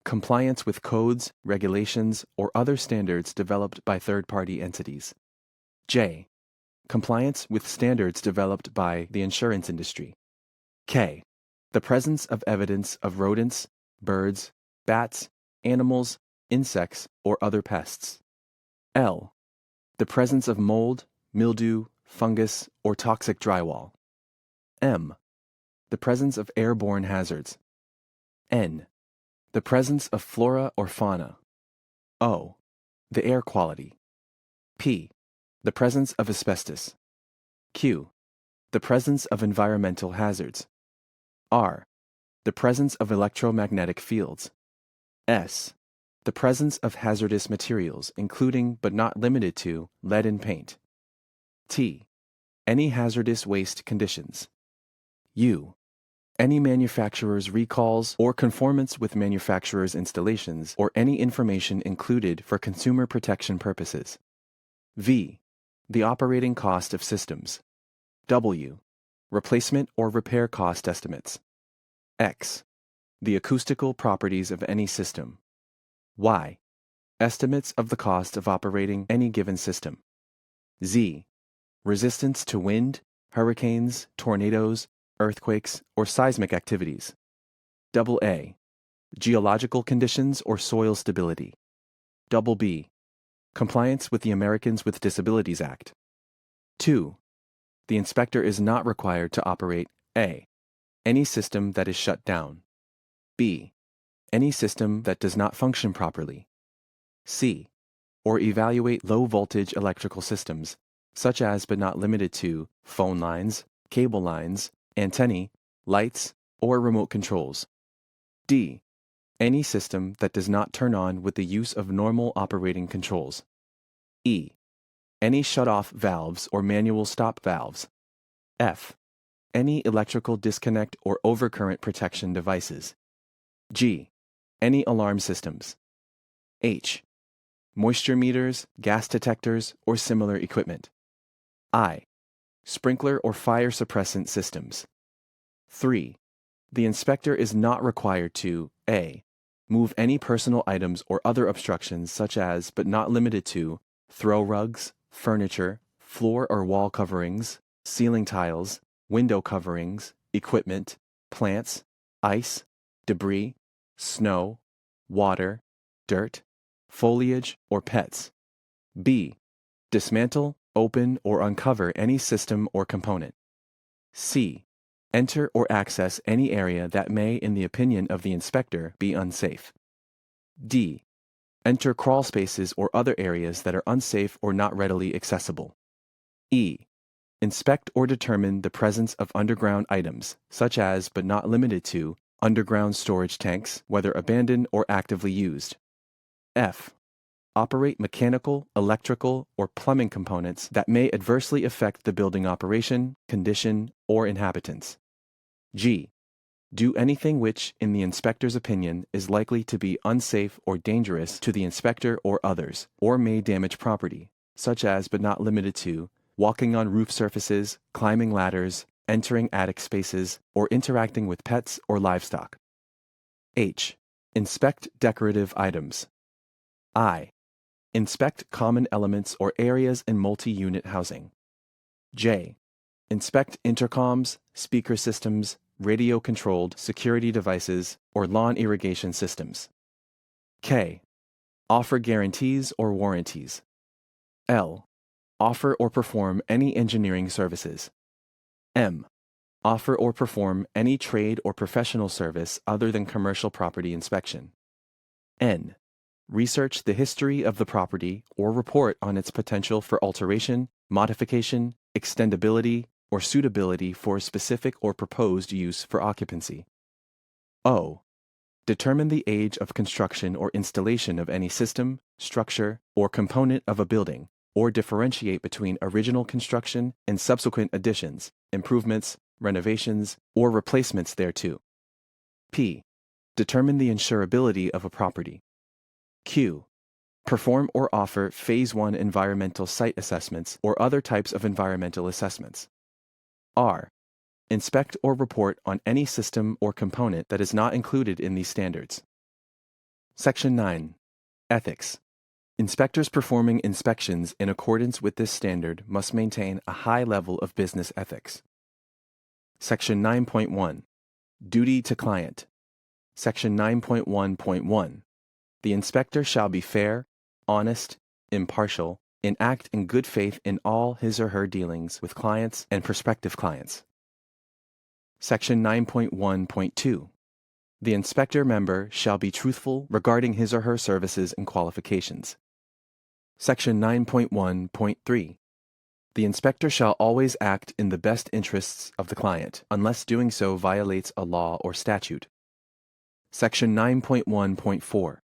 Compliance with codes, regulations, or other standards developed by third-party entities. j. Compliance with standards developed by the insurance industry. K. The presence of evidence of rodents, birds, bats, animals, insects, or other pests. L. The presence of mold, mildew, fungus, or toxic drywall. M. The presence of airborne hazards. N. The presence of flora or fauna. O. The air quality. P. The presence of asbestos. Q. The presence of environmental hazards. R. The presence of electromagnetic fields. S. The presence of hazardous materials, including but not limited to lead in paint. T. Any hazardous waste conditions. U. Any manufacturer's recalls or conformance with manufacturer's installations or any information included for consumer protection purposes. V. The operating cost of systems. W. Replacement or repair cost estimates. X. The acoustical properties of any system. Y. Estimates of the cost of operating any given system. Z. Resistance to wind, hurricanes, tornadoes, earthquakes, or seismic activities. AA. Geological conditions or soil stability. BB. Compliance with the Americans with Disabilities Act. 2. The inspector is not required to operate A. Any system that is shut down. B. Any system that does not function properly. C. or evaluate low-voltage electrical systems, such as but not limited to phone lines, cable lines, antennae, lights, or remote controls. D. Any system that does not turn on with the use of normal operating controls. E. Any shut-off valves or manual stop valves. F. Any electrical disconnect or overcurrent protection devices. G. Any alarm systems. H. Moisture meters, gas detectors, or similar equipment. I. Sprinkler or fire suppressant systems. 3. The inspector is not required to A. Move any personal items or other obstructions such as, but not limited to, throw rugs, furniture, floor or wall coverings, ceiling tiles, window coverings, equipment, plants, ice, debris, snow, water, dirt, foliage, or pets. B. Dismantle, open, or uncover any system or component. C. Enter or access any area that may, in the opinion of the inspector, be unsafe. D. Enter crawl spaces or other areas that are unsafe or not readily accessible. E. Inspect or determine the presence of underground items, such as, but not limited to, underground storage tanks, whether abandoned or actively used. F. Operate mechanical, electrical, or plumbing components that may adversely affect the building operation, condition, or inhabitants. G. Do anything which, in the inspector's opinion, is likely to be unsafe or dangerous to the inspector or others, or may damage property, such as, but not limited to, walking on roof surfaces, climbing ladders, entering attic spaces, or interacting with pets or livestock. H. Inspect decorative items. I. Inspect common elements or areas in multi-unit housing. J. Inspect intercoms, speaker systems, radio-controlled security devices, or lawn irrigation systems. K. Offer guarantees or warranties. L. Offer or perform any engineering services. M. Offer or perform any trade or professional service other than commercial property inspection. N. Research the history of the property or report on its potential for alteration, modification, extendability, or suitability for specific or proposed use for occupancy. O. Determine the age of construction or installation of any system, structure, or component of a building, or differentiate between original construction and subsequent additions, improvements, renovations, or replacements thereto. P. Determine the insurability of a property. Q. Perform or offer Phase 1 environmental site assessments or other types of environmental assessments. R. Inspect or report on any system or component that is not included in these standards. Section 9. Ethics. Inspectors performing inspections in accordance with this standard must maintain a high level of business ethics. Section 9.1. Duty to client. Section 9.1.1. The inspector shall be fair, honest, impartial, and act in good faith in all his or her dealings with clients and prospective clients. Section 9.1.2. The inspector member shall be truthful regarding his or her services and qualifications. Section 9.1.3. The inspector shall always act in the best interests of the client, unless doing so violates a law or statute. Section 9.1.4.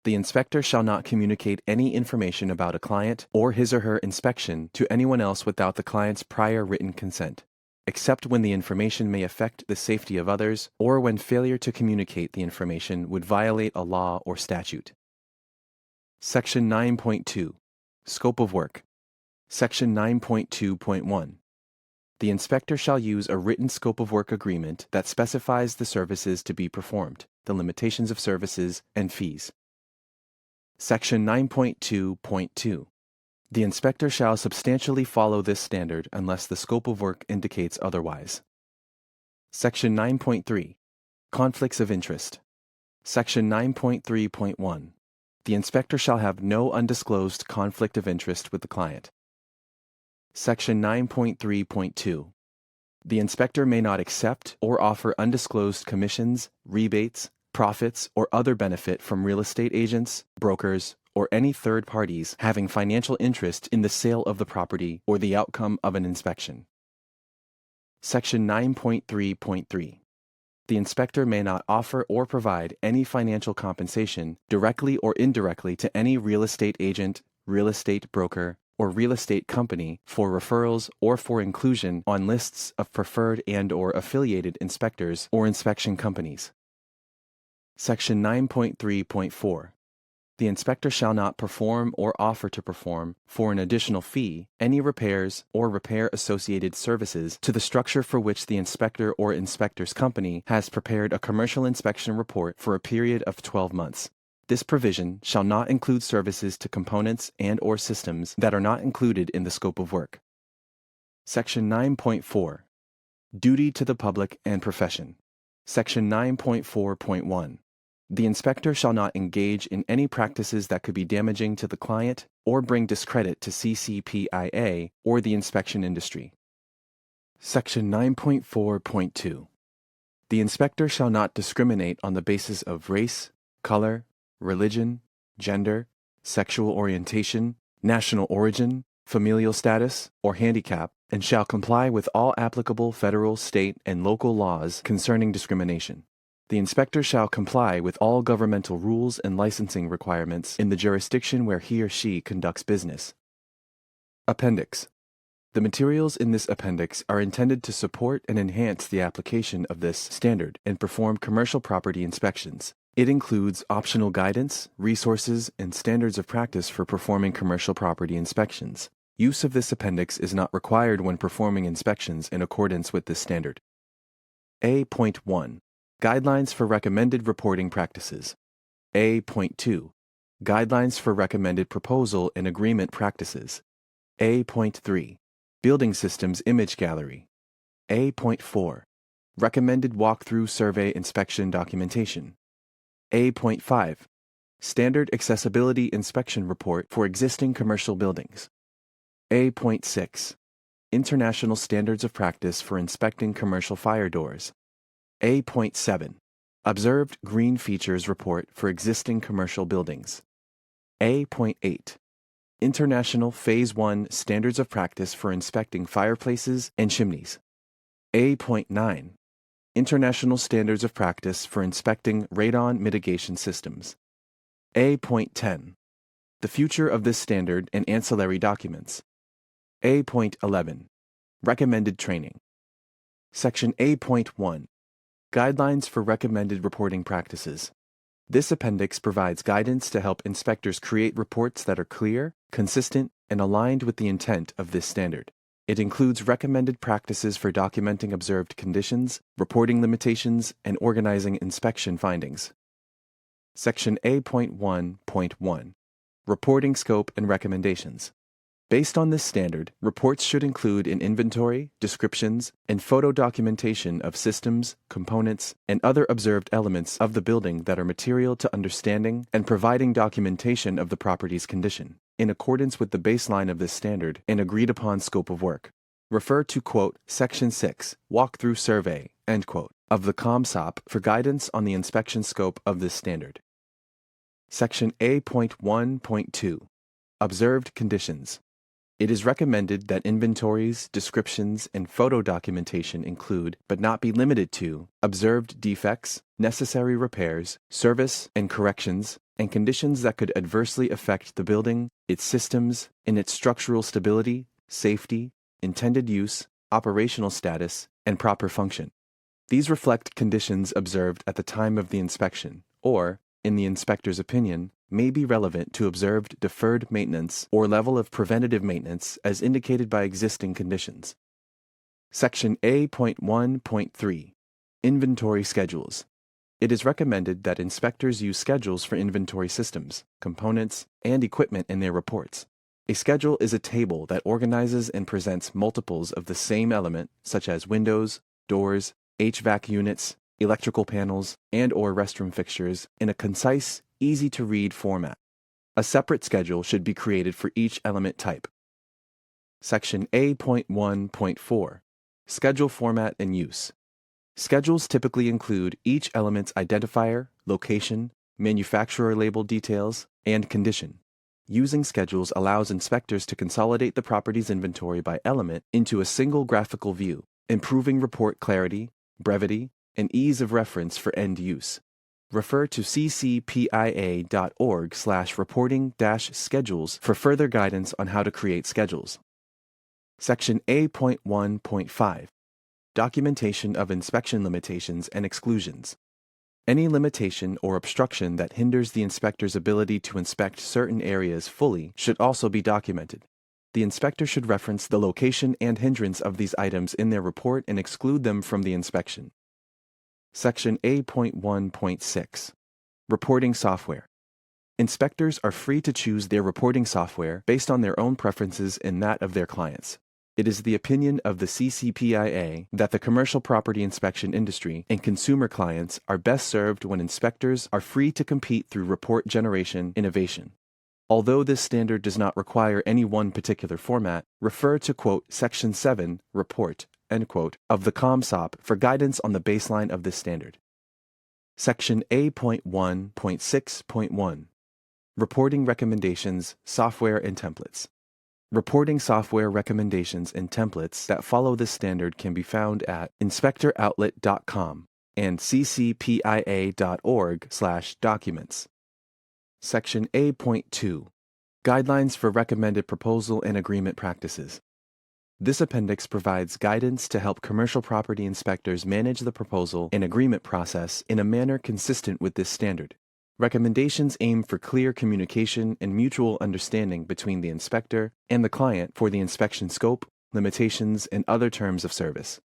The inspector shall not communicate any information about a client or his or her inspection to anyone else without the client's prior written consent, except when the information may affect the safety of others or when failure to communicate the information would violate a law or statute. Section 9.2. Scope of work. Section 9.2.1. The inspector shall use a written scope of work agreement that specifies the services to be performed, the limitations of services, and fees. Section 9.2.2. The inspector shall substantially follow this standard unless the scope of work indicates otherwise. Section 9.3. Conflicts of interest. Section 9.3.1. The inspector shall have no undisclosed conflict of interest with the client. Section 9.3.2. The inspector may not accept or offer undisclosed commissions, rebates, profits, or other benefit from real estate agents, brokers, or any third parties having financial interest in the sale of the property or the outcome of an inspection. Section 9.3.3. The inspector may not offer or provide any financial compensation directly or indirectly to any real estate agent, real estate broker, or real estate company for referrals or for inclusion on lists of preferred and/or affiliated inspectors or inspection companies. Section 9.3.4. The inspector shall not perform or offer to perform, for an additional fee, any repairs or repair-associated services to the structure for which the inspector or inspector's company has prepared a commercial inspection report for a period of 12 months. This provision shall not include services to components and/or systems that are not included in the scope of work. Section 9.4. Duty to the public and profession. Section 9.4.1. The inspector shall not engage in any practices that could be damaging to the client or bring discredit to CCPIA or the inspection industry. Section 9.4.2. The inspector shall not discriminate on the basis of race, color, religion, gender, sexual orientation, national origin, familial status, or handicap, and shall comply with all applicable federal, state, and local laws concerning discrimination. The inspector shall comply with all governmental rules and licensing requirements in the jurisdiction where he or she conducts business. Appendix. The materials in this appendix are intended to support and enhance the application of this standard and perform commercial property inspections. It includes optional guidance, resources, and standards of practice for performing commercial property inspections. Use of this appendix is not required when performing inspections in accordance with this standard. A.1. Guidelines for recommended reporting practices. A.2. Guidelines for recommended proposal and agreement practices. A.3. Building systems image gallery. A.4. Recommended walkthrough survey inspection documentation. A.5. Standard accessibility inspection report for existing commercial buildings. A.6. International standards of practice for inspecting commercial fire doors. A.7. Observed green features report for existing commercial buildings. A.8. International Phase 1 standards of practice for inspecting fireplaces and chimneys. A.9. International standards of practice for inspecting radon mitigation systems. A.10. The future of this standard and ancillary documents. A.11. Recommended training. Section A.1. Guidelines for recommended reporting practices. This appendix provides guidance to help inspectors create reports that are clear, consistent, and aligned with the intent of this standard. It includes recommended practices for documenting observed conditions, reporting limitations, and organizing inspection findings. Section A.1.1. Reporting scope and recommendations. Based on this standard, reports should include an inventory, descriptions, and photo documentation of systems, components, and other observed elements of the building that are material to understanding and providing documentation of the property's condition, in accordance with the baseline of this standard and agreed upon scope of work. Refer to, quote, Section 6, Walkthrough Survey, end quote, of the ComSOP for guidance on the inspection scope of this standard. Section A.1.2. Observed conditions. It is recommended that inventories, descriptions, and photo documentation include, but not be limited to, observed defects, necessary repairs, service and corrections, and conditions that could adversely affect the building, its systems, and its structural stability, safety, intended use, operational status, and proper function. These reflect conditions observed at the time of the inspection, or, in the inspector's opinion, may be relevant to observed deferred maintenance or level of preventative maintenance as indicated by existing conditions. Section A.1.3. Inventory schedules. It is recommended that inspectors use schedules for inventory systems, components, and equipment in their reports. A schedule is a table that organizes and presents multiples of the same element, such as windows, doors, HVAC units, electrical panels, and/or restroom fixtures, in a concise, easy-to-read format. A separate schedule should be created for each element type. Section A.1.4. Schedule format and use. Schedules typically include each element's identifier, location, manufacturer label details, and condition. Using schedules allows inspectors to consolidate the property's inventory by element into a single graphical view, improving report clarity, brevity, and ease of reference for end use. Refer to ccpia.org/reporting-schedules for further guidance on how to create schedules. Section A.1.5 Documentation of inspection limitations and exclusions. Any limitation or obstruction that hinders the inspector's ability to inspect certain areas fully should also be documented. The inspector should reference the location and hindrance of these items in their report and exclude them from the inspection. Section A.1.6 Reporting Software. Inspectors are free to choose their reporting software based on their own preferences and that of their clients. It is the opinion of the CCPIA that the commercial property inspection industry and consumer clients are best served when inspectors are free to compete through report generation innovation. Although this standard does not require any one particular format, refer to quote Section 7, Report, end quote, of the ComSOP for guidance on the baseline of this standard. Section A.1.6.1 Reporting Recommendations, Software and Templates. Reporting software recommendations and templates that follow this standard can be found at inspectoroutlet.com and ccpia.org/documents. Section A.2 Guidelines for Recommended Proposal and Agreement Practices. This appendix provides guidance to help commercial property inspectors manage the proposal and agreement process in a manner consistent with this standard. Recommendations aim for clear communication and mutual understanding between the inspector and the client for the inspection scope, limitations, and other terms of service.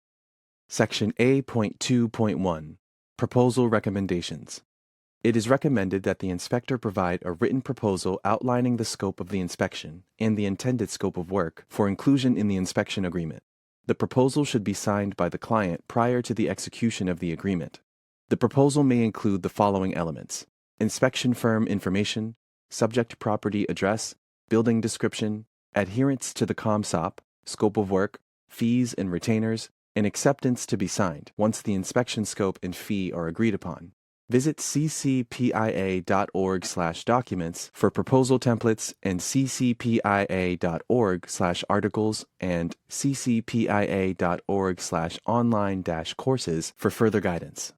Section A.2.1 Proposal Recommendations. It is recommended that the inspector provide a written proposal outlining the scope of the inspection and the intended scope of work for inclusion in the inspection agreement. The proposal should be signed by the client prior to the execution of the agreement. The proposal may include the following elements: inspection firm information, subject property address, building description, adherence to the ComSOP, scope of work, fees and retainers, and acceptance to be signed once the inspection scope and fee are agreed upon. Visit ccpia.org/documents for proposal templates and ccpia.org/articles and ccpia.org/online-courses for further guidance.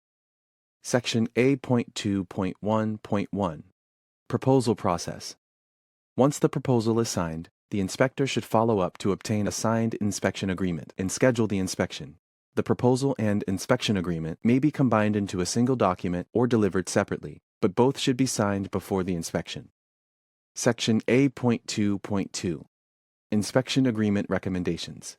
Section A.2.1.1 Proposal Process. Once the proposal is signed, the inspector should follow up to obtain a signed inspection agreement and schedule the inspection. The proposal and inspection agreement may be combined into a single document or delivered separately, but both should be signed before the inspection. Section A.2.2 Inspection Agreement Recommendations.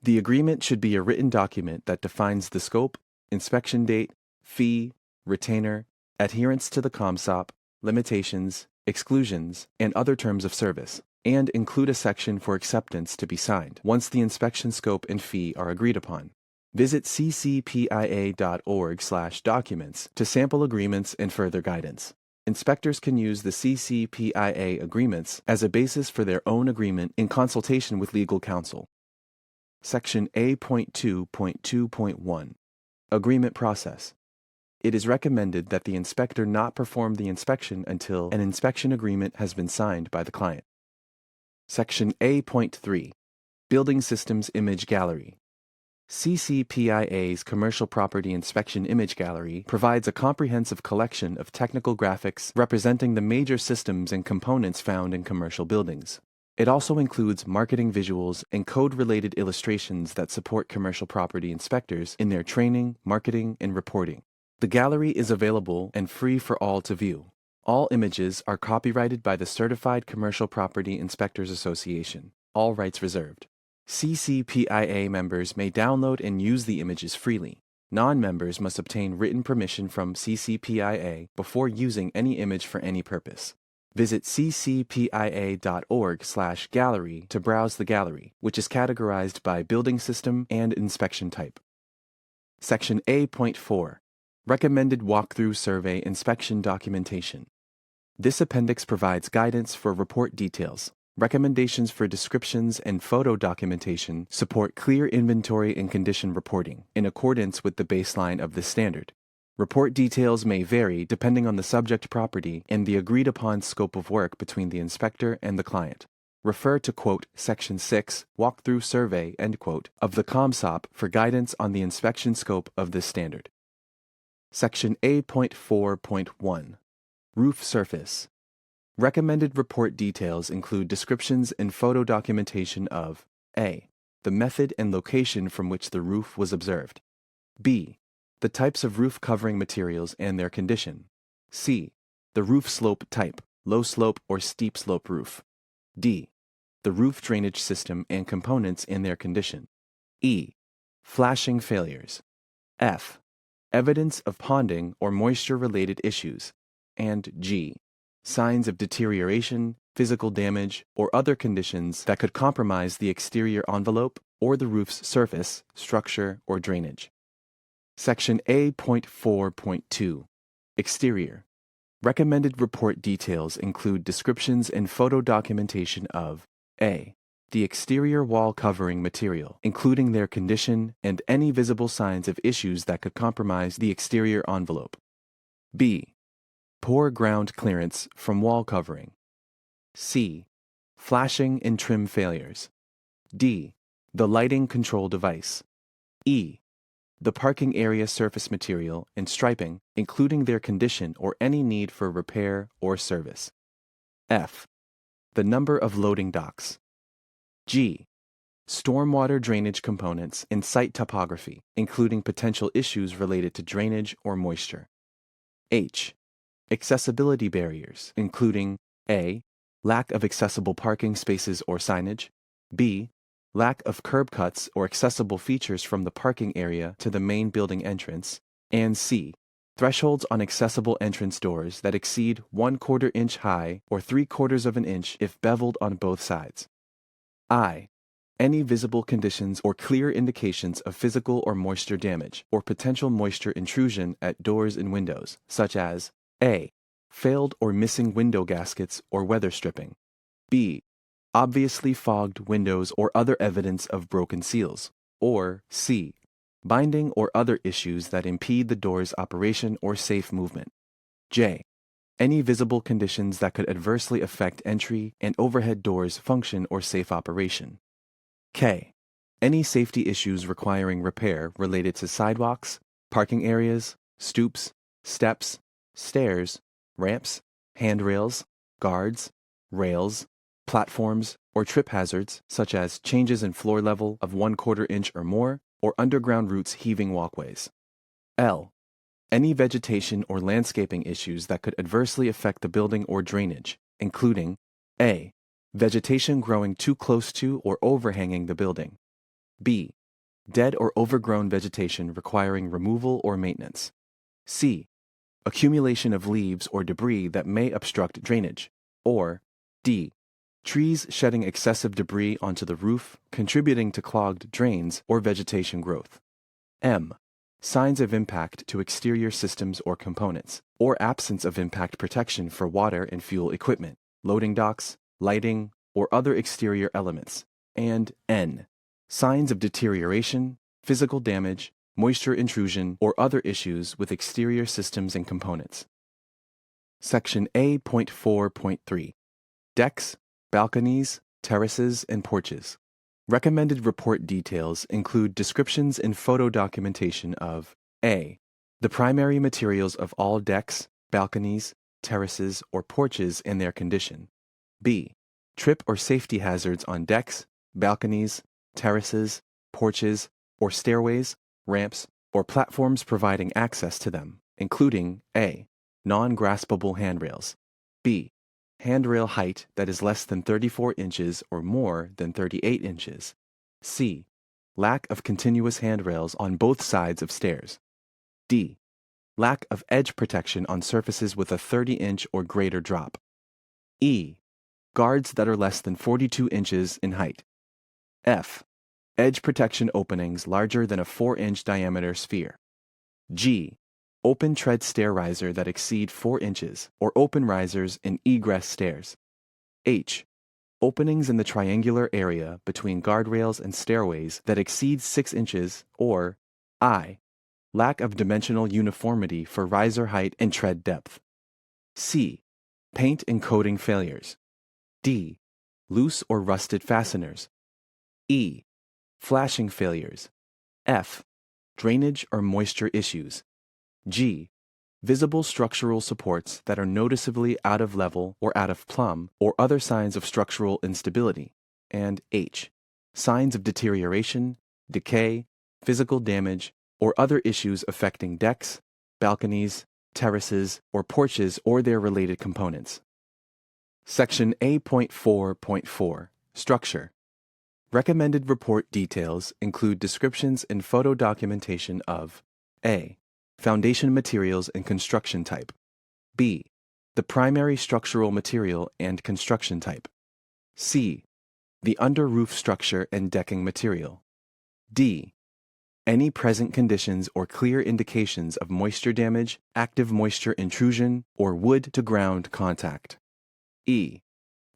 The agreement should be a written document that defines the scope, inspection date, fee, retainer, adherence to the ComSOP, limitations, exclusions, and other terms of service, and include a section for acceptance to be signed once the inspection scope and fee are agreed upon. Visit ccpia.org/documents to sample agreements and further guidance. Inspectors can use the CCPIA agreements as a basis for their own agreement in consultation with legal counsel. Section A.2.2.1 Agreement Process. It is recommended that the inspector not perform the inspection until an inspection agreement has been signed by the client. Section A.3 Building Systems Image Gallery. CCPIA's Commercial Property Inspection Image Gallery provides a comprehensive collection of technical graphics representing the major systems and components found in commercial buildings. It also includes marketing visuals and code-related illustrations that support commercial property inspectors in their training, marketing, and reporting. The gallery is available and free for all to view. All images are copyrighted by the Certified Commercial Property Inspectors Association, all rights reserved. CCPIA members may download and use the images freely. Non-members must obtain written permission from CCPIA before using any image for any purpose. Visit ccpia.org/gallery to browse the gallery, which is categorized by building system and inspection type. Section A.4 Recommended Walkthrough Survey Inspection Documentation. This appendix provides guidance for report details, Recommendations for descriptions and photo documentation support clear inventory and condition reporting in accordance with the baseline of this standard. Report details may vary depending on the subject property and the agreed-upon scope of work between the inspector and the client. Refer to, quote, Section 6, Walkthrough Survey, end quote, of the ComSOP for guidance on the inspection scope of this standard. Section A.4.1 Roof Surface. Recommended report details include descriptions and photo documentation of A. The method and location from which the roof was observed. B. The types of roof covering materials and their condition. C. The roof slope type, low slope or steep slope roof. D. The roof drainage system and components and their condition. E. Flashing failures. F. Evidence of ponding or moisture-related issues. And G. Signs of deterioration, physical damage, or other conditions that could compromise the exterior envelope or the roof's surface, structure, or drainage. Section A.4.2 Exterior. Recommended report details include descriptions and photo documentation of A. The exterior wall covering material, including their condition and any visible signs of issues that could compromise the exterior envelope. B. Poor ground clearance from wall covering. C. Flashing and trim failures. D. The lighting control device. E. The parking area surface material and striping, including their condition or any need for repair or service. F. The number of loading docks. G. Stormwater drainage components and site topography, including potential issues related to drainage or moisture. H. Accessibility barriers, including A. Lack of accessible parking spaces or signage. B. Lack of curb cuts or accessible features from the parking area to the main building entrance. And C. Thresholds on accessible entrance doors that exceed 1/4 inch high or 3/4 of an inch if beveled on both sides. I. Any visible conditions or clear indications of physical or moisture damage or potential moisture intrusion at doors and windows, such as A. Failed or missing window gaskets or weather stripping. B. Obviously fogged windows or other evidence of broken seals. Or C. Binding or other issues that impede the door's operation or safe movement. J. Any visible conditions that could adversely affect entry and overhead doors' function or safe operation. K. Any safety issues requiring repair related to sidewalks, parking areas, stoops, steps, stairs, ramps, handrails, guards, rails, platforms, or trip hazards such as changes in floor level of 1/4 inch or more, or underground roots heaving walkways. L. Any vegetation or landscaping issues that could adversely affect the building or drainage, including A. Vegetation growing too close to or overhanging the building. B. Dead or overgrown vegetation requiring removal or maintenance. C. Accumulation of leaves or debris that may obstruct drainage. Or D. Trees shedding excessive debris onto the roof, contributing to clogged drains or vegetation growth. M. Signs of impact to exterior systems or components, or absence of impact protection for water and fuel equipment, loading docks, lighting, or other exterior elements. And N. Signs of deterioration, physical damage, moisture intrusion, or other issues with exterior systems and components. Section A.4.3 Decks, balconies, terraces, and porches. Recommended report details include descriptions and photo documentation of A. The primary materials of all decks, balconies, terraces, or porches and their condition. B. Trip or safety hazards on decks, balconies, terraces, porches, or stairways, ramps, or platforms providing access to them, including A. Non-graspable handrails. B. Handrail height that is less than 34 inches or more than 38 inches. C. Lack of continuous handrails on both sides of stairs. D. Lack of edge protection on surfaces with a 30-inch or greater drop. E. Guards that are less than 42 inches in height. F. Edge protection openings larger than a 4-inch diameter sphere. G. Open tread stair riser that exceed 4 inches, or open risers in egress stairs. H. openings in the triangular area between guardrails and stairways that exceeds 6 inches, or I. Lack of dimensional uniformity for riser height and tread depth. C. Paint and coating failures. D. Loose or rusted fasteners. E. Flashing failures. F. Drainage or moisture issues. G. Visible structural supports that are noticeably out of level or out of plumb, or other signs of structural instability. And H. Signs of deterioration, decay, physical damage, or other issues affecting decks, balconies, terraces, or porches or their related components. Section A.4.4 Structure. Recommended report details include descriptions and photo documentation of A. Foundation materials and construction type. B. The primary structural material and construction type. C. The under-roof structure and decking material. D. Any present conditions or clear indications of moisture damage, active moisture intrusion, or wood-to-ground contact. E.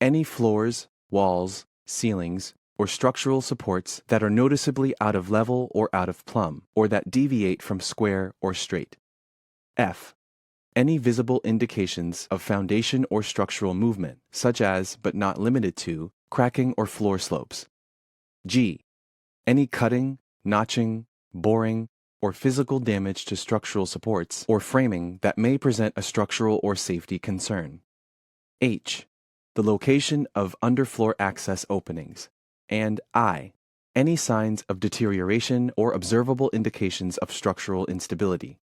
Any floors, walls, ceilings, or structural supports that are noticeably out of level or out of plumb, or that deviate from square or straight. F. Any visible indications of foundation or structural movement, such as, but not limited to, cracking or floor slopes. G. Any cutting, notching, boring, or physical damage to structural supports or framing that may present a structural or safety concern. H. The location of underfloor access openings. And I. Any signs of deterioration or observable indications of structural instability.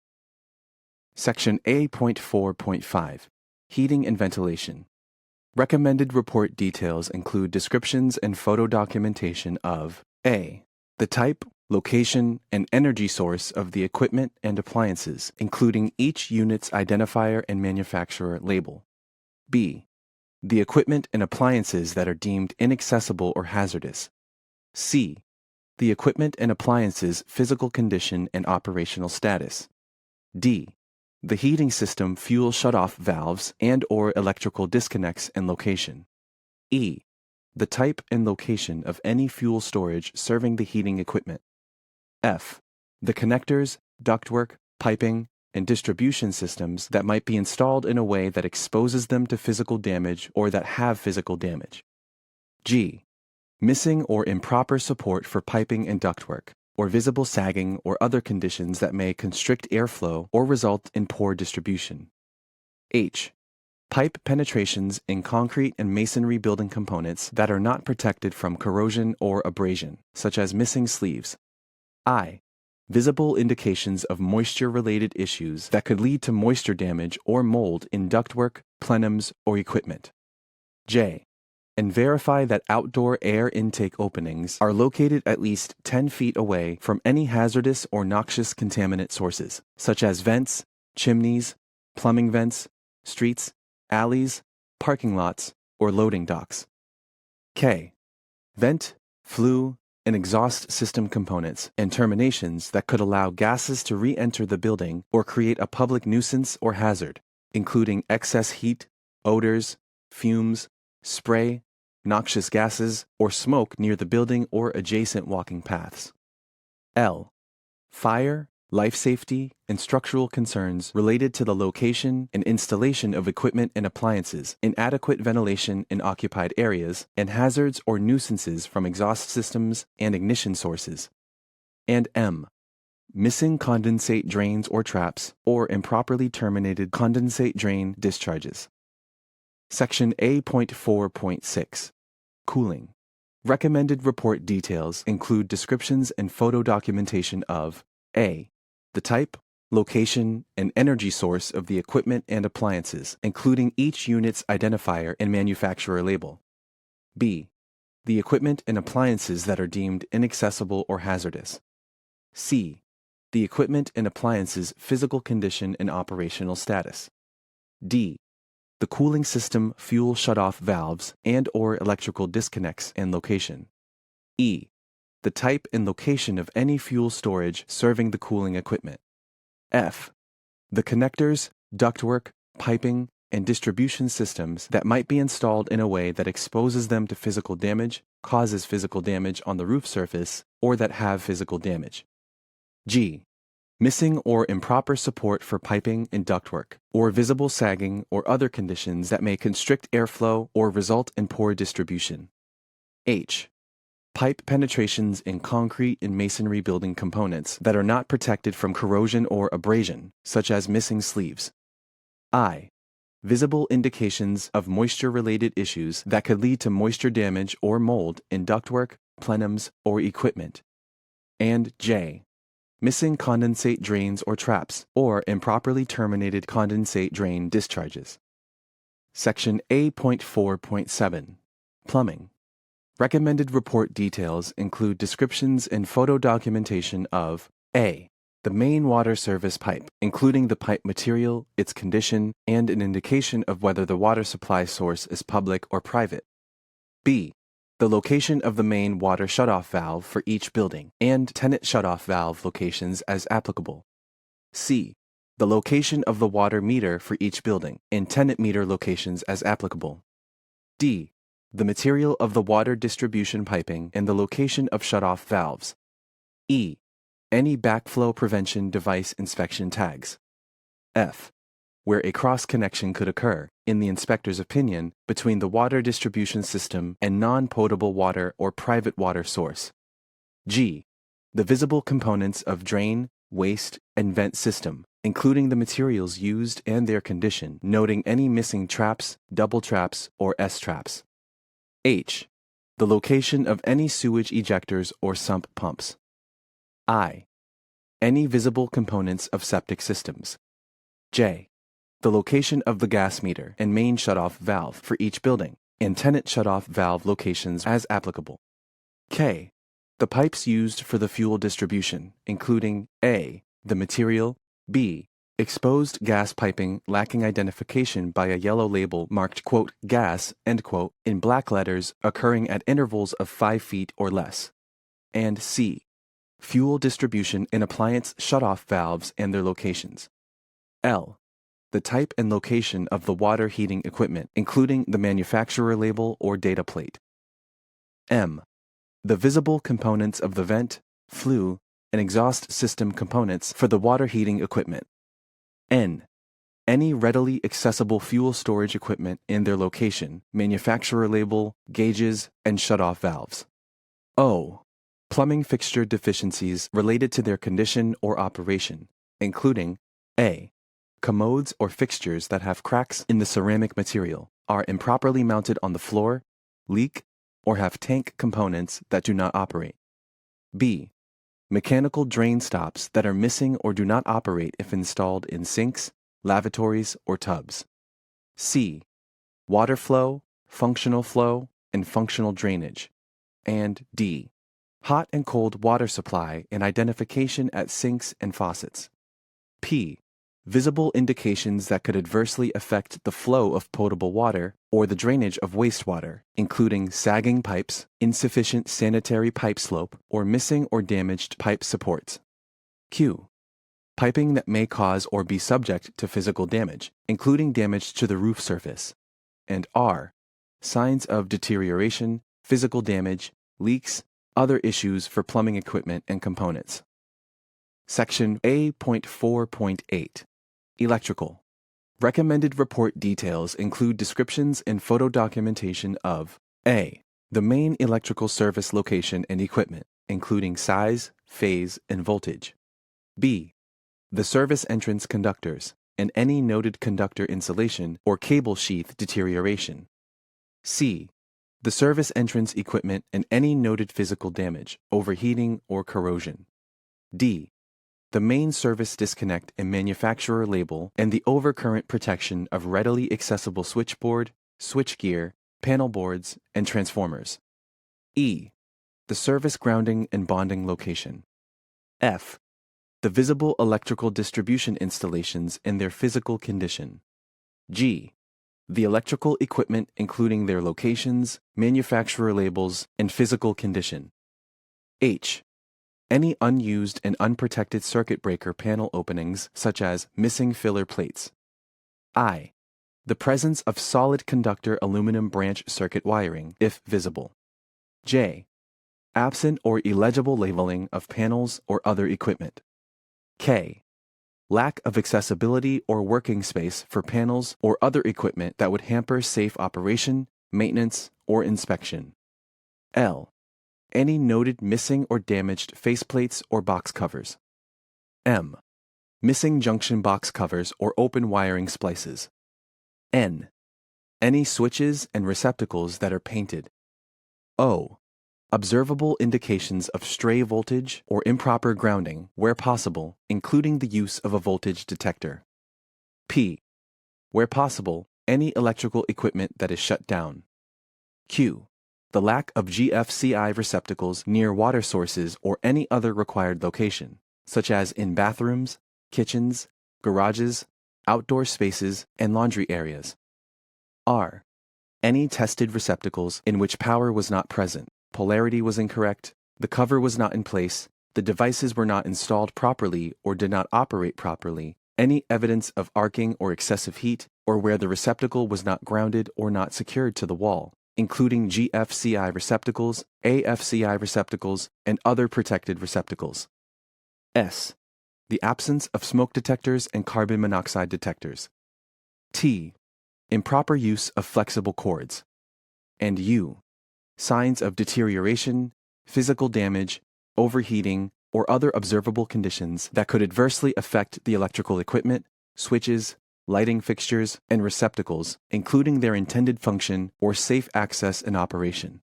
Section A.4.5 Heating and ventilation. Recommended report details include descriptions and photo documentation of A. The type, location, and energy source of the equipment and appliances, including each unit's identifier and manufacturer label. B. The equipment and appliances that are deemed inaccessible or hazardous. C. The equipment and appliances' physical condition and operational status. D. The heating system fuel shutoff valves and/or electrical disconnects and location. E. The type and location of any fuel storage serving the heating equipment. F. The connectors, ductwork, piping, and distribution systems that might be installed in a way that exposes them to physical damage or that have physical damage. G. Missing or improper support for piping and ductwork, or visible sagging or other conditions that may constrict airflow or result in poor distribution. H. Pipe penetrations in concrete and masonry building components that are not protected from corrosion or abrasion, such as missing sleeves. I. Visible indications of moisture-related issues that could lead to moisture damage or mold in ductwork, plenums, or equipment. J. And verify that outdoor air intake openings are located at least 10 feet away from any hazardous or noxious contaminant sources, such as vents, chimneys, plumbing vents, streets, alleys, parking lots, or loading docks. K. Vent, flue, and exhaust system components and terminations that could allow gases to re-enter the building or create a public nuisance or hazard, including excess heat, odors, fumes, spray, noxious gases, or smoke near the building or adjacent walking paths. L. Fire, life safety, and structural concerns related to the location and installation of equipment and appliances, inadequate ventilation in occupied areas, and hazards or nuisances from exhaust systems and ignition sources. And M. Missing condensate drains or traps, or improperly terminated condensate drain discharges. Section A.4.6 Cooling. Recommended report details include descriptions and photo documentation of A. The type, location, and energy source of the equipment and appliances, including each unit's identifier and manufacturer label. B. The equipment and appliances that are deemed inaccessible or hazardous. C. The equipment and appliances' physical condition and operational status. D. The cooling system fuel shutoff valves and/or electrical disconnects and location. E. The type and location of any fuel storage serving the cooling equipment. F. The connectors, ductwork, piping, and distribution systems that might be installed in a way that exposes them to physical damage, causes physical damage on the roof surface, or that have physical damage. G. Missing or improper support for piping and ductwork, or visible sagging or other conditions that may constrict airflow or result in poor distribution. H. Pipe penetrations in concrete and masonry building components that are not protected from corrosion or abrasion, such as missing sleeves. I. Visible indications of moisture-related issues that could lead to moisture damage or mold in ductwork, plenums, or equipment. And J. Missing condensate drains or traps, or improperly terminated condensate drain discharges. Section A.4.7 Plumbing. Recommended report details include descriptions and photo documentation of A. The main water service pipe, including the pipe material, its condition, and an indication of whether the water supply source is public or private. B. The location of the main water shutoff valve for each building, and tenant shutoff valve locations as applicable. C. The location of the water meter for each building, and tenant meter locations as applicable. D. The material of the water distribution piping and the location of shutoff valves. E. Any backflow prevention device inspection tags. F. Where a cross-connection could occur, in the inspector's opinion, between the water distribution system and non-potable water or private water source. G. The visible components of drain, waste, and vent system, including the materials used and their condition, noting any missing traps, double traps, or S-traps. H. The location of any sewage ejectors or sump pumps. I. Any visible components of septic systems. J. The location of the gas meter and main shutoff valve for each building, and tenant shutoff valve locations as applicable. K. The pipes used for the fuel distribution, including A. The material, B. Exposed gas piping lacking identification by a yellow label marked, quote, gas, end quote, in black letters occurring at intervals of 5 feet or less. And C. Fuel distribution in appliance shutoff valves and their locations. L. The type and location of the water heating equipment, including the manufacturer label or data plate. M. The visible components of the vent, flue, and exhaust system components for the water heating equipment. N. Any readily accessible fuel storage equipment in their location, manufacturer label, gauges, and shutoff valves. O. Plumbing fixture deficiencies related to their condition or operation, including A. Commodes or fixtures that have cracks in the ceramic material, are improperly mounted on the floor, leak, or have tank components that do not operate. B. Mechanical drain stops that are missing or do not operate if installed in sinks, lavatories, or tubs. C. Water flow, and functional drainage. And D. Hot and cold water supply and identification at sinks and faucets. P. Visible indications that could adversely affect the flow of potable water or the drainage of wastewater, including sagging pipes, insufficient sanitary pipe slope, or missing or damaged pipe supports. Q. Piping that may cause or be subject to physical damage, including damage to the roof surface. And R. Signs of deterioration, physical damage, leaks, other issues for plumbing equipment and components. Section A.4.8 Electrical. Recommended report details include descriptions and photo documentation of A. The main electrical service location and equipment, including size, phase, and voltage. B. The service entrance conductors and any noted conductor insulation or cable sheath deterioration. C. The service entrance equipment and any noted physical damage, overheating, or corrosion. D. The main service disconnect and manufacturer label and the overcurrent protection of readily accessible switchboard, switchgear, panel boards, and transformers. E. The service grounding and bonding location. F. The visible electrical distribution installations and their physical condition. G. The electrical equipment including their locations, manufacturer labels, and physical condition. H. Any unused and unprotected circuit breaker panel openings such as missing filler plates. I. The presence of solid conductor aluminum branch circuit wiring, if visible. J. Absent or illegible labeling of panels or other equipment. K. Lack of accessibility or working space for panels or other equipment that would hamper safe operation, maintenance, or inspection. L. Any noted missing or damaged faceplates or box covers. M. Missing junction box covers or open wiring splices. N. Any switches and receptacles that are painted. O. Observable indications of stray voltage or improper grounding where possible, including the use of a voltage detector. P. Where possible, any electrical equipment that is shut down. Q. The lack of GFCI receptacles near water sources or any other required location, such as in bathrooms, kitchens, garages, outdoor spaces, and laundry areas. R. Any tested receptacles in which power was not present, polarity was incorrect, the cover was not in place, the devices were not installed properly or did not operate properly, any evidence of arcing or excessive heat, or where the receptacle was not grounded or not secured to the wall, including GFCI receptacles, AFCI receptacles, and other protected receptacles. S. The absence of smoke detectors and carbon monoxide detectors. T. Improper use of flexible cords. And U. Signs of deterioration, physical damage, overheating, or other observable conditions that could adversely affect the electrical equipment, switches, lighting fixtures, and receptacles, including their intended function or safe access and operation.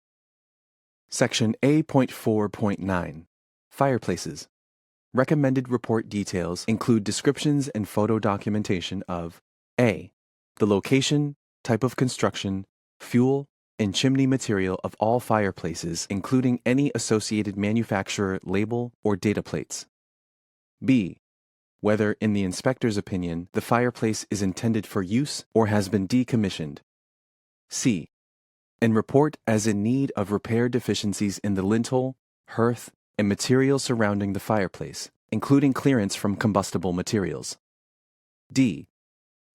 Section A.4.9 Fireplaces. Recommended report details include descriptions and photo documentation of A. The location, type of construction, fuel, and chimney material of all fireplaces, including any associated manufacturer label or data plates. B. Whether, in the inspector's opinion, the fireplace is intended for use or has been decommissioned. C. And report as in need of repair deficiencies in the lintel, hearth, and materials surrounding the fireplace, including clearance from combustible materials. D.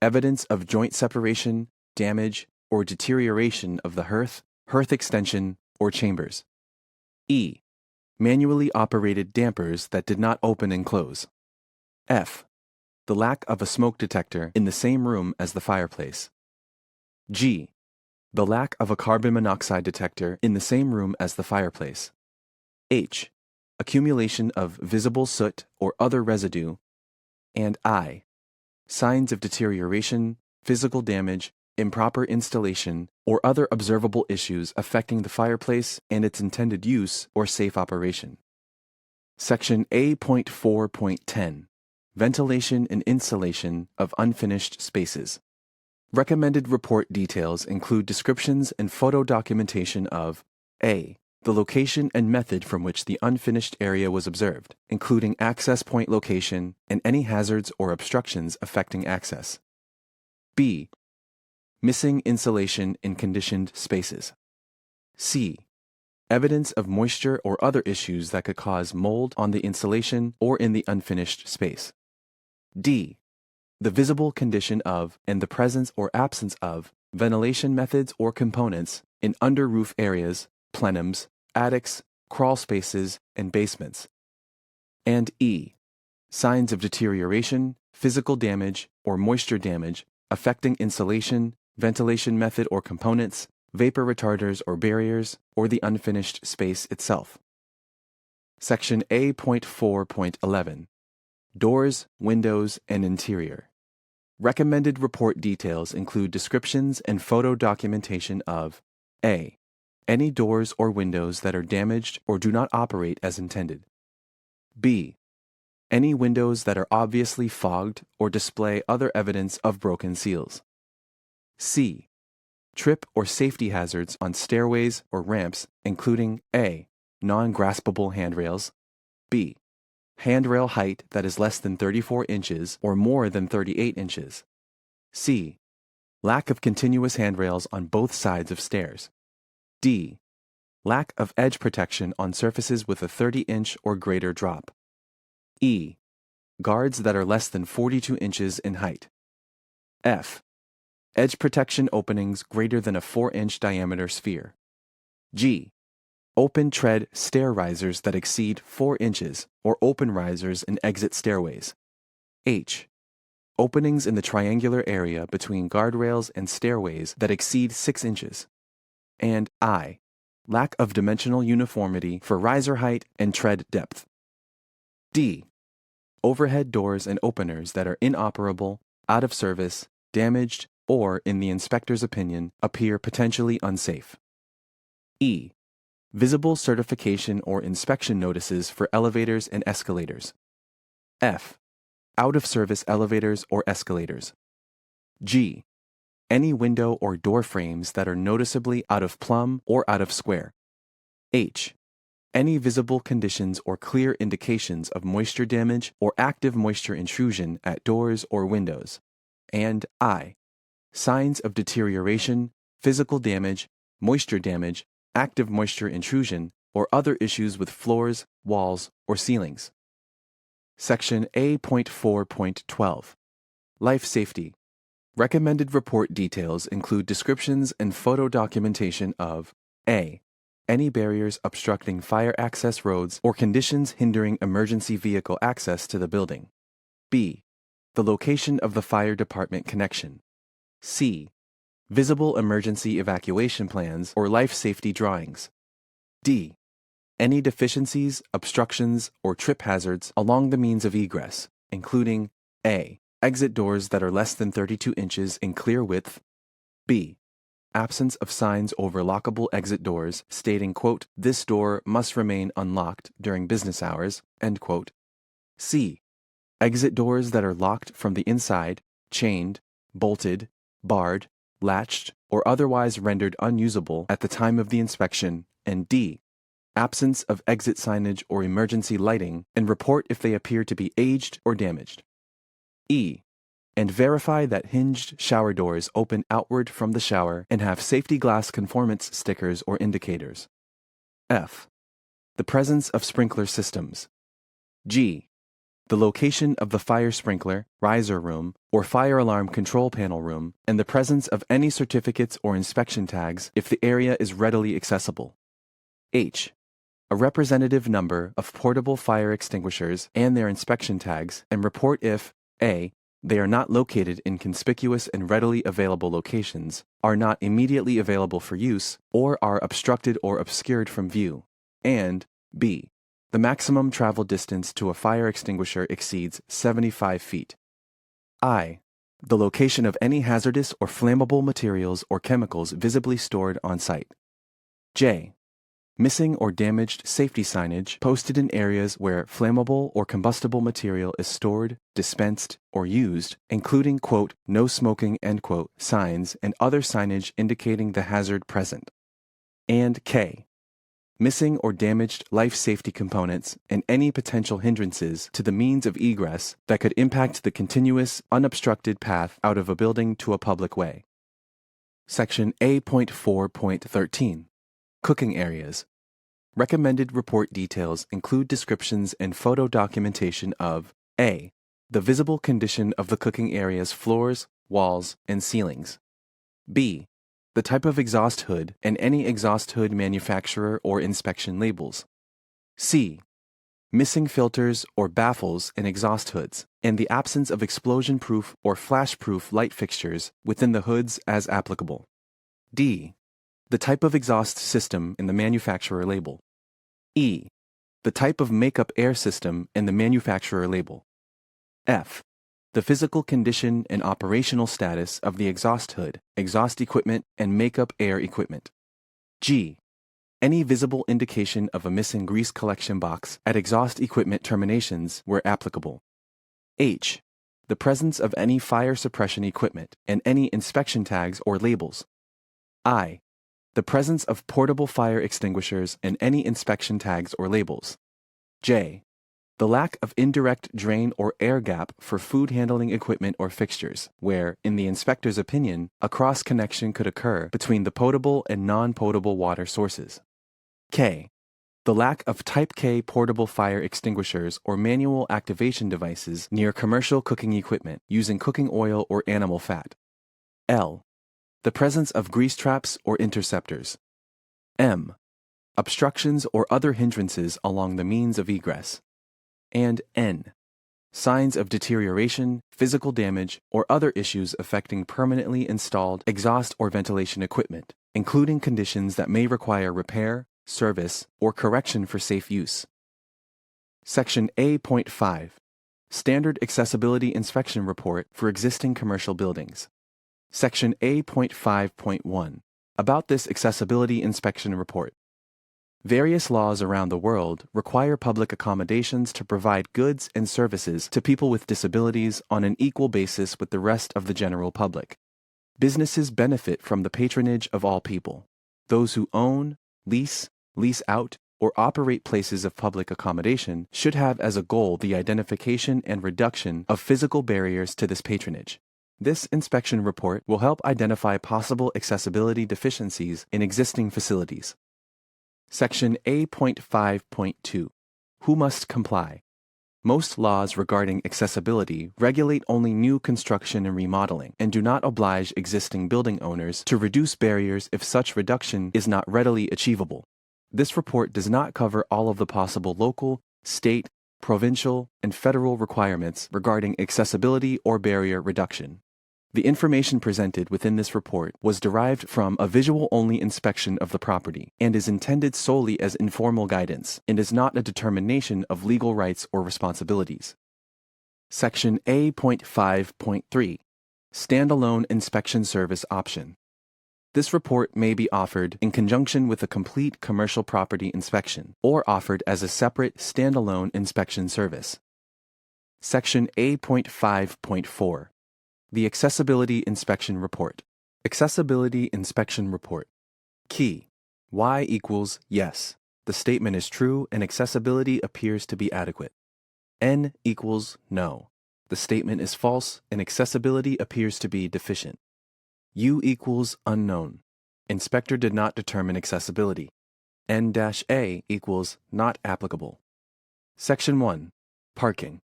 Evidence of joint separation, damage, or deterioration of the hearth, hearth extension, or chambers. E. Manually operated dampers that did not open and close. F. The lack of a smoke detector in the same room as the fireplace. G. The lack of a carbon monoxide detector in the same room as the fireplace. H. Accumulation of visible soot or other residue. And I. Signs of deterioration, physical damage, improper installation, or other observable issues affecting the fireplace and its intended use or safe operation. Section A.4.10 Ventilation and insulation of unfinished spaces. Recommended report details include descriptions and photo documentation of A. The location and method from which the unfinished area was observed, including access point location and any hazards or obstructions affecting access. B. Missing insulation in conditioned spaces. C. Evidence of moisture or other issues that could cause mold on the insulation or in the unfinished space. D. The visible condition of and the presence or absence of ventilation methods or components in under-roof areas, plenums, attics, crawl spaces, and basements. And E. Signs of deterioration, physical damage, or moisture damage affecting insulation, ventilation method or components, vapor retarders or barriers, or the unfinished space itself. Section A.4.11 Doors, windows, and interior. Recommended report details include descriptions and photo documentation of A. Any doors or windows that are damaged or do not operate as intended. B. Any windows that are obviously fogged or display other evidence of broken seals. C. Trip or safety hazards on stairways or ramps, including A. Non-graspable handrails. B. Handrail height that is less than 34 inches or more than 38 inches. C. Lack of continuous handrails on both sides of stairs. D. Lack of edge protection on surfaces with a 30-inch or greater drop. E. Guards that are less than 42 inches in height. F. edge protection openings greater than a 4-inch diameter sphere. G. Open tread stair risers that exceed 4 inches or open risers in exit stairways. H. Openings in the triangular area between guardrails and stairways that exceed 6 inches. And I. Lack of dimensional uniformity for riser height and tread depth. D. Overhead doors and openers that are inoperable, out of service, damaged, or, in the inspector's opinion, appear potentially unsafe. E. Visible certification or inspection notices for elevators and escalators. F. Out-of-service elevators or escalators. G. Any window or door frames that are noticeably out of plumb or out of square. H. Any visible conditions or clear indications of moisture damage or active moisture intrusion at doors or windows. And I. Signs of deterioration, physical damage, moisture damage, active moisture intrusion, or other issues with floors, walls, or ceilings. Section A.4.12. Life Safety. Recommended report details include descriptions and photo documentation of A. Any barriers obstructing fire access roads or conditions hindering emergency vehicle access to the building. B. The location of the fire department connection. C. Visible emergency evacuation plans or life safety drawings. D. Any deficiencies, obstructions, or trip hazards along the means of egress, including A. Exit doors that are less than 32 inches in clear width. B. Absence of signs over lockable exit doors stating, quote, "This door must remain unlocked during business hours," end quote. C. Exit doors that are locked from the inside, chained, bolted, barred, latched, or otherwise rendered unusable at the time of the inspection, and D. Absence of exit signage or emergency lighting, and report if they appear to be aged or damaged. E. And verify that hinged shower doors open outward from the shower and have safety glass conformance stickers or indicators. F. The presence of sprinkler systems. G. The location of the fire sprinkler, riser room, or fire alarm control panel room, and the presence of any certificates or inspection tags if the area is readily accessible. H. A representative number of portable fire extinguishers and their inspection tags, and report if A. They are not located in conspicuous and readily available locations, are not immediately available for use, or are obstructed or obscured from view, and B. The maximum travel distance to a fire extinguisher exceeds 75 feet. I. The location of any hazardous or flammable materials or chemicals visibly stored on site. J. Missing or damaged safety signage posted in areas where flammable or combustible material is stored, dispensed, or used, including, quote, "No smoking," end quote, signs and other signage indicating the hazard present. And K. Missing or damaged life safety components and any potential hindrances to the means of egress that could impact the continuous, unobstructed path out of a building to a public way. Section A.4.13. Cooking areas. Recommended report details include descriptions and photo documentation of A. The visible condition of the cooking area's floors, walls, and ceilings. B. The type of exhaust hood and any exhaust hood manufacturer or inspection labels. C. Missing filters or baffles in exhaust hoods, and the absence of explosion-proof or flash-proof light fixtures within the hoods as applicable. D. The type of exhaust system in the manufacturer label. E. The type of makeup air system in the manufacturer label. F. The physical condition and operational status of the exhaust hood, exhaust equipment, and makeup air equipment. G. Any visible indication of a missing grease collection box at exhaust equipment terminations where applicable. H. The presence of any fire suppression equipment and any inspection tags or labels. I. The presence of portable fire extinguishers and any inspection tags or labels. J. The lack of indirect drain or air gap for food handling equipment or fixtures, where, in the inspector's opinion, a cross-connection could occur between the potable and non-potable water sources. K. The lack of Type K portable fire extinguishers or manual activation devices near commercial cooking equipment using cooking oil or animal fat. L. The presence of grease traps or interceptors. M. Obstructions or other hindrances along the means of egress. And N. Signs of deterioration, physical damage, or other issues affecting permanently installed exhaust or ventilation equipment, including conditions that may require repair, service, or correction for safe use. Section A.5. Standard Accessibility Inspection Report for Existing Commercial Buildings. Section A.5.1. About this Accessibility Inspection Report. Various laws around the world require public accommodations to provide goods and services to people with disabilities on an equal basis with the rest of the general public. Businesses benefit from the patronage of all people. Those who own, lease out, or operate places of public accommodation should have as a goal the identification and reduction of physical barriers to this patronage. This inspection report will help identify possible accessibility deficiencies in existing facilities. Section A.5.2. Who must comply? Most laws regarding accessibility regulate only new construction and remodeling and do not oblige existing building owners to reduce barriers if such reduction is not readily achievable. This report does not cover all of the possible local, state, provincial, and federal requirements regarding accessibility or barrier reduction. The information presented within this report was derived from a visual-only inspection of the property and is intended solely as informal guidance and is not a determination of legal rights or responsibilities. Section A.5.3. Standalone Inspection Service Option. This report may be offered in conjunction with a complete commercial property inspection or offered as a separate standalone inspection service. Section A.5.4. The Accessibility Inspection Report. Accessibility Inspection Report. Key. Y equals yes. The statement is true and accessibility appears to be adequate. N equals no. The statement is false and accessibility appears to be deficient. U equals unknown. Inspector did not determine accessibility. N-A equals not applicable. Section 1. Parking.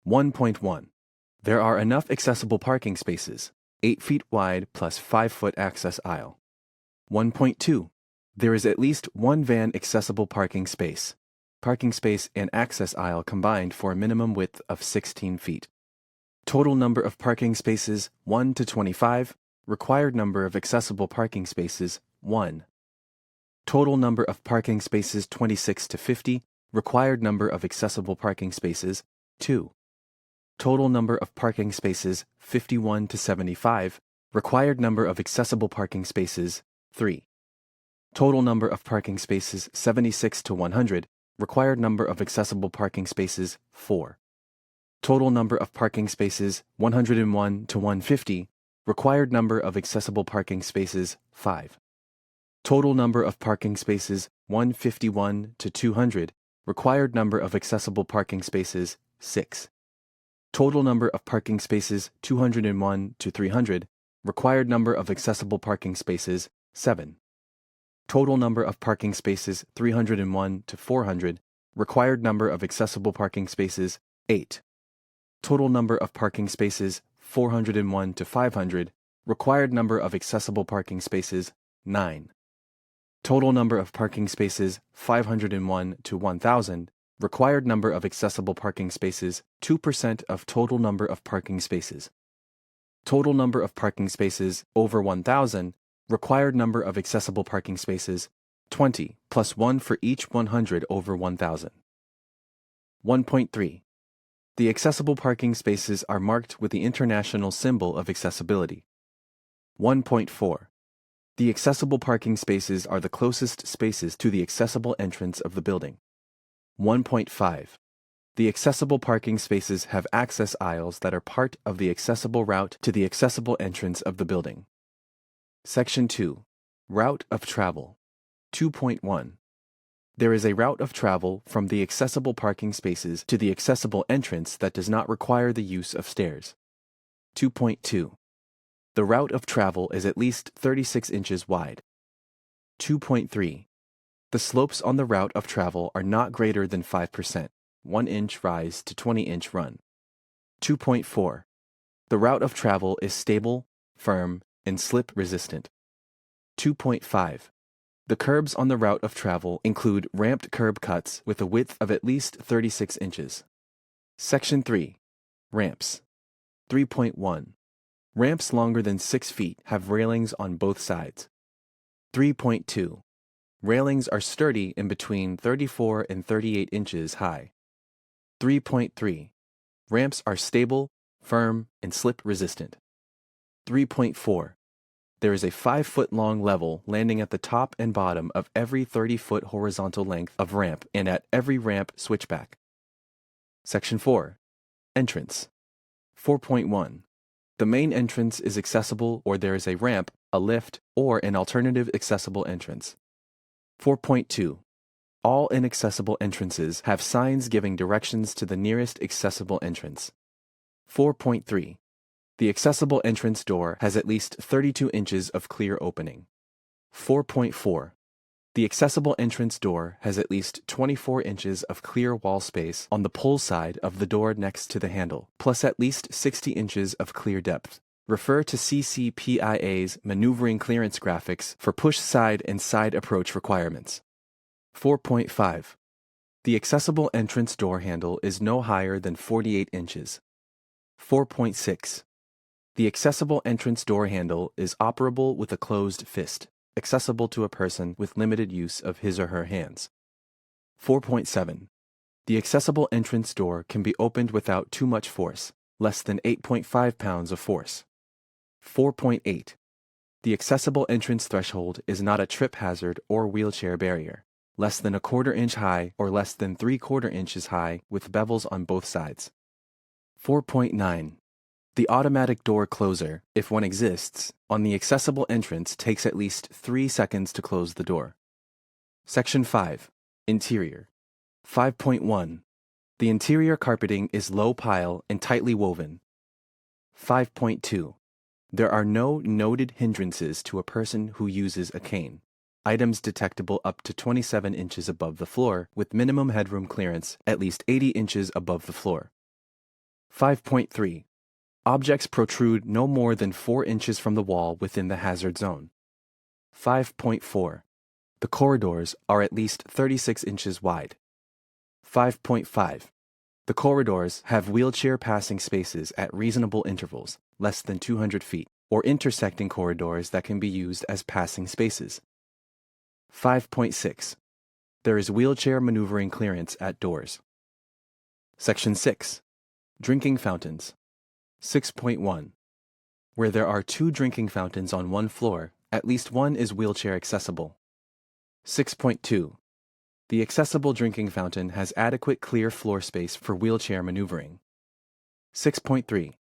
1.1. There are enough accessible parking spaces, 8 feet wide plus 5-foot access aisle. 1.2. There is at least one van accessible parking space. Parking space and access aisle combined for a minimum width of 16 feet. Total number of parking spaces 1 to 25. Required number of accessible parking spaces 1. Total number of parking spaces 26 to 50. Required number of accessible parking spaces 2. Total number of parking spaces 51 to 75. Required number of accessible parking spaces 3. Total number of parking spaces 76 to 100. Required number of accessible parking spaces 4. Total number of parking spaces 101 to 150. Required number of accessible parking spaces 5. Total number of parking spaces 151 to 200. Required number of accessible parking spaces 6. Total number of parking spaces 201 to 300. Required number of accessible parking spaces 7. Total number of parking spaces 301 to 400. Required number of accessible parking spaces 8. Total number of parking spaces 401 to 500. Required number of accessible parking spaces 9. Total number of parking spaces 501 to 1000. Required number of accessible parking spaces 2% of total number of parking spaces. Total number of parking spaces over 1000. Required number of accessible parking spaces 20 plus 1 for each 100 over 1000. 1.3. The accessible parking spaces are marked with the international symbol of accessibility. 1.4. The accessible parking spaces are the closest spaces to the accessible entrance of the building. 1.5. The accessible parking spaces have access aisles that are part of the accessible route to the accessible entrance of the building. Section 2. Route of travel. 2.1. There is a route of travel from the accessible parking spaces to the accessible entrance that does not require the use of stairs. 2.2. The route of travel is at least 36 inches wide. 2.3. The slopes on the route of travel are not greater than 5%, 1 inch rise to 20-inch run. 2.4. The route of travel is stable, firm, and slip resistant. 2.5. The curbs on the route of travel include ramped curb cuts with a width of at least 36 inches. Section 3. Ramps. 3.1. Ramps longer than 6 feet have railings on both sides. 3.2. Railings are sturdy and between 34 and 38 inches high. 3.3. Ramps are stable, firm, and slip resistant. 3.4. There is a 5-foot-long level landing at the top and bottom of every 30-foot horizontal length of ramp and at every ramp switchback. Section 4. Entrance. 4.1. The main entrance is accessible or there is a ramp, a lift, or an alternative accessible entrance. 4.2. All inaccessible entrances have signs giving directions to the nearest accessible entrance. 4.3. The accessible entrance door has at least 32 inches of clear opening. 4.4. The accessible entrance door has at least 24 inches of clear wall space on the pull side of the door next to the handle, plus at least 60 inches of clear depth. Refer to CCPIA's maneuvering clearance graphics for push side and side approach requirements. 4.5. The accessible entrance door handle is no higher than 48 inches. 4.6. The accessible entrance door handle is operable with a closed fist, accessible to a person with limited use of his or her hands. 4.7. The accessible entrance door can be opened without too much force, less than 8.5 pounds of force. 4.8. The accessible entrance threshold is not a trip hazard or wheelchair barrier, less than 1/4 inch high or less than 3/4 inches high with bevels on both sides. 4.9. The automatic door closer, if one exists, on the accessible entrance takes at least 3 seconds to close the door. Section 5. Interior. 5.1. The interior carpeting is low pile and tightly woven. 5.2. There are no noted hindrances to a person who uses a cane. Items detectable up to 27 inches above the floor, with minimum headroom clearance at least 80 inches above the floor. 5.3. Objects protrude no more than 4 inches from the wall within the hazard zone. 5.4. The corridors are at least 36 inches wide. 5.5. The corridors have wheelchair passing spaces at reasonable intervals, less than 200 feet, or intersecting corridors that can be used as passing spaces. 5.6. There is wheelchair maneuvering clearance at doors. Section 6. Drinking fountains. 6.1. Where there are 2 drinking fountains on one floor, at least one is wheelchair accessible. 6.2. The accessible drinking fountain has adequate clear floor space for wheelchair maneuvering. 6.3.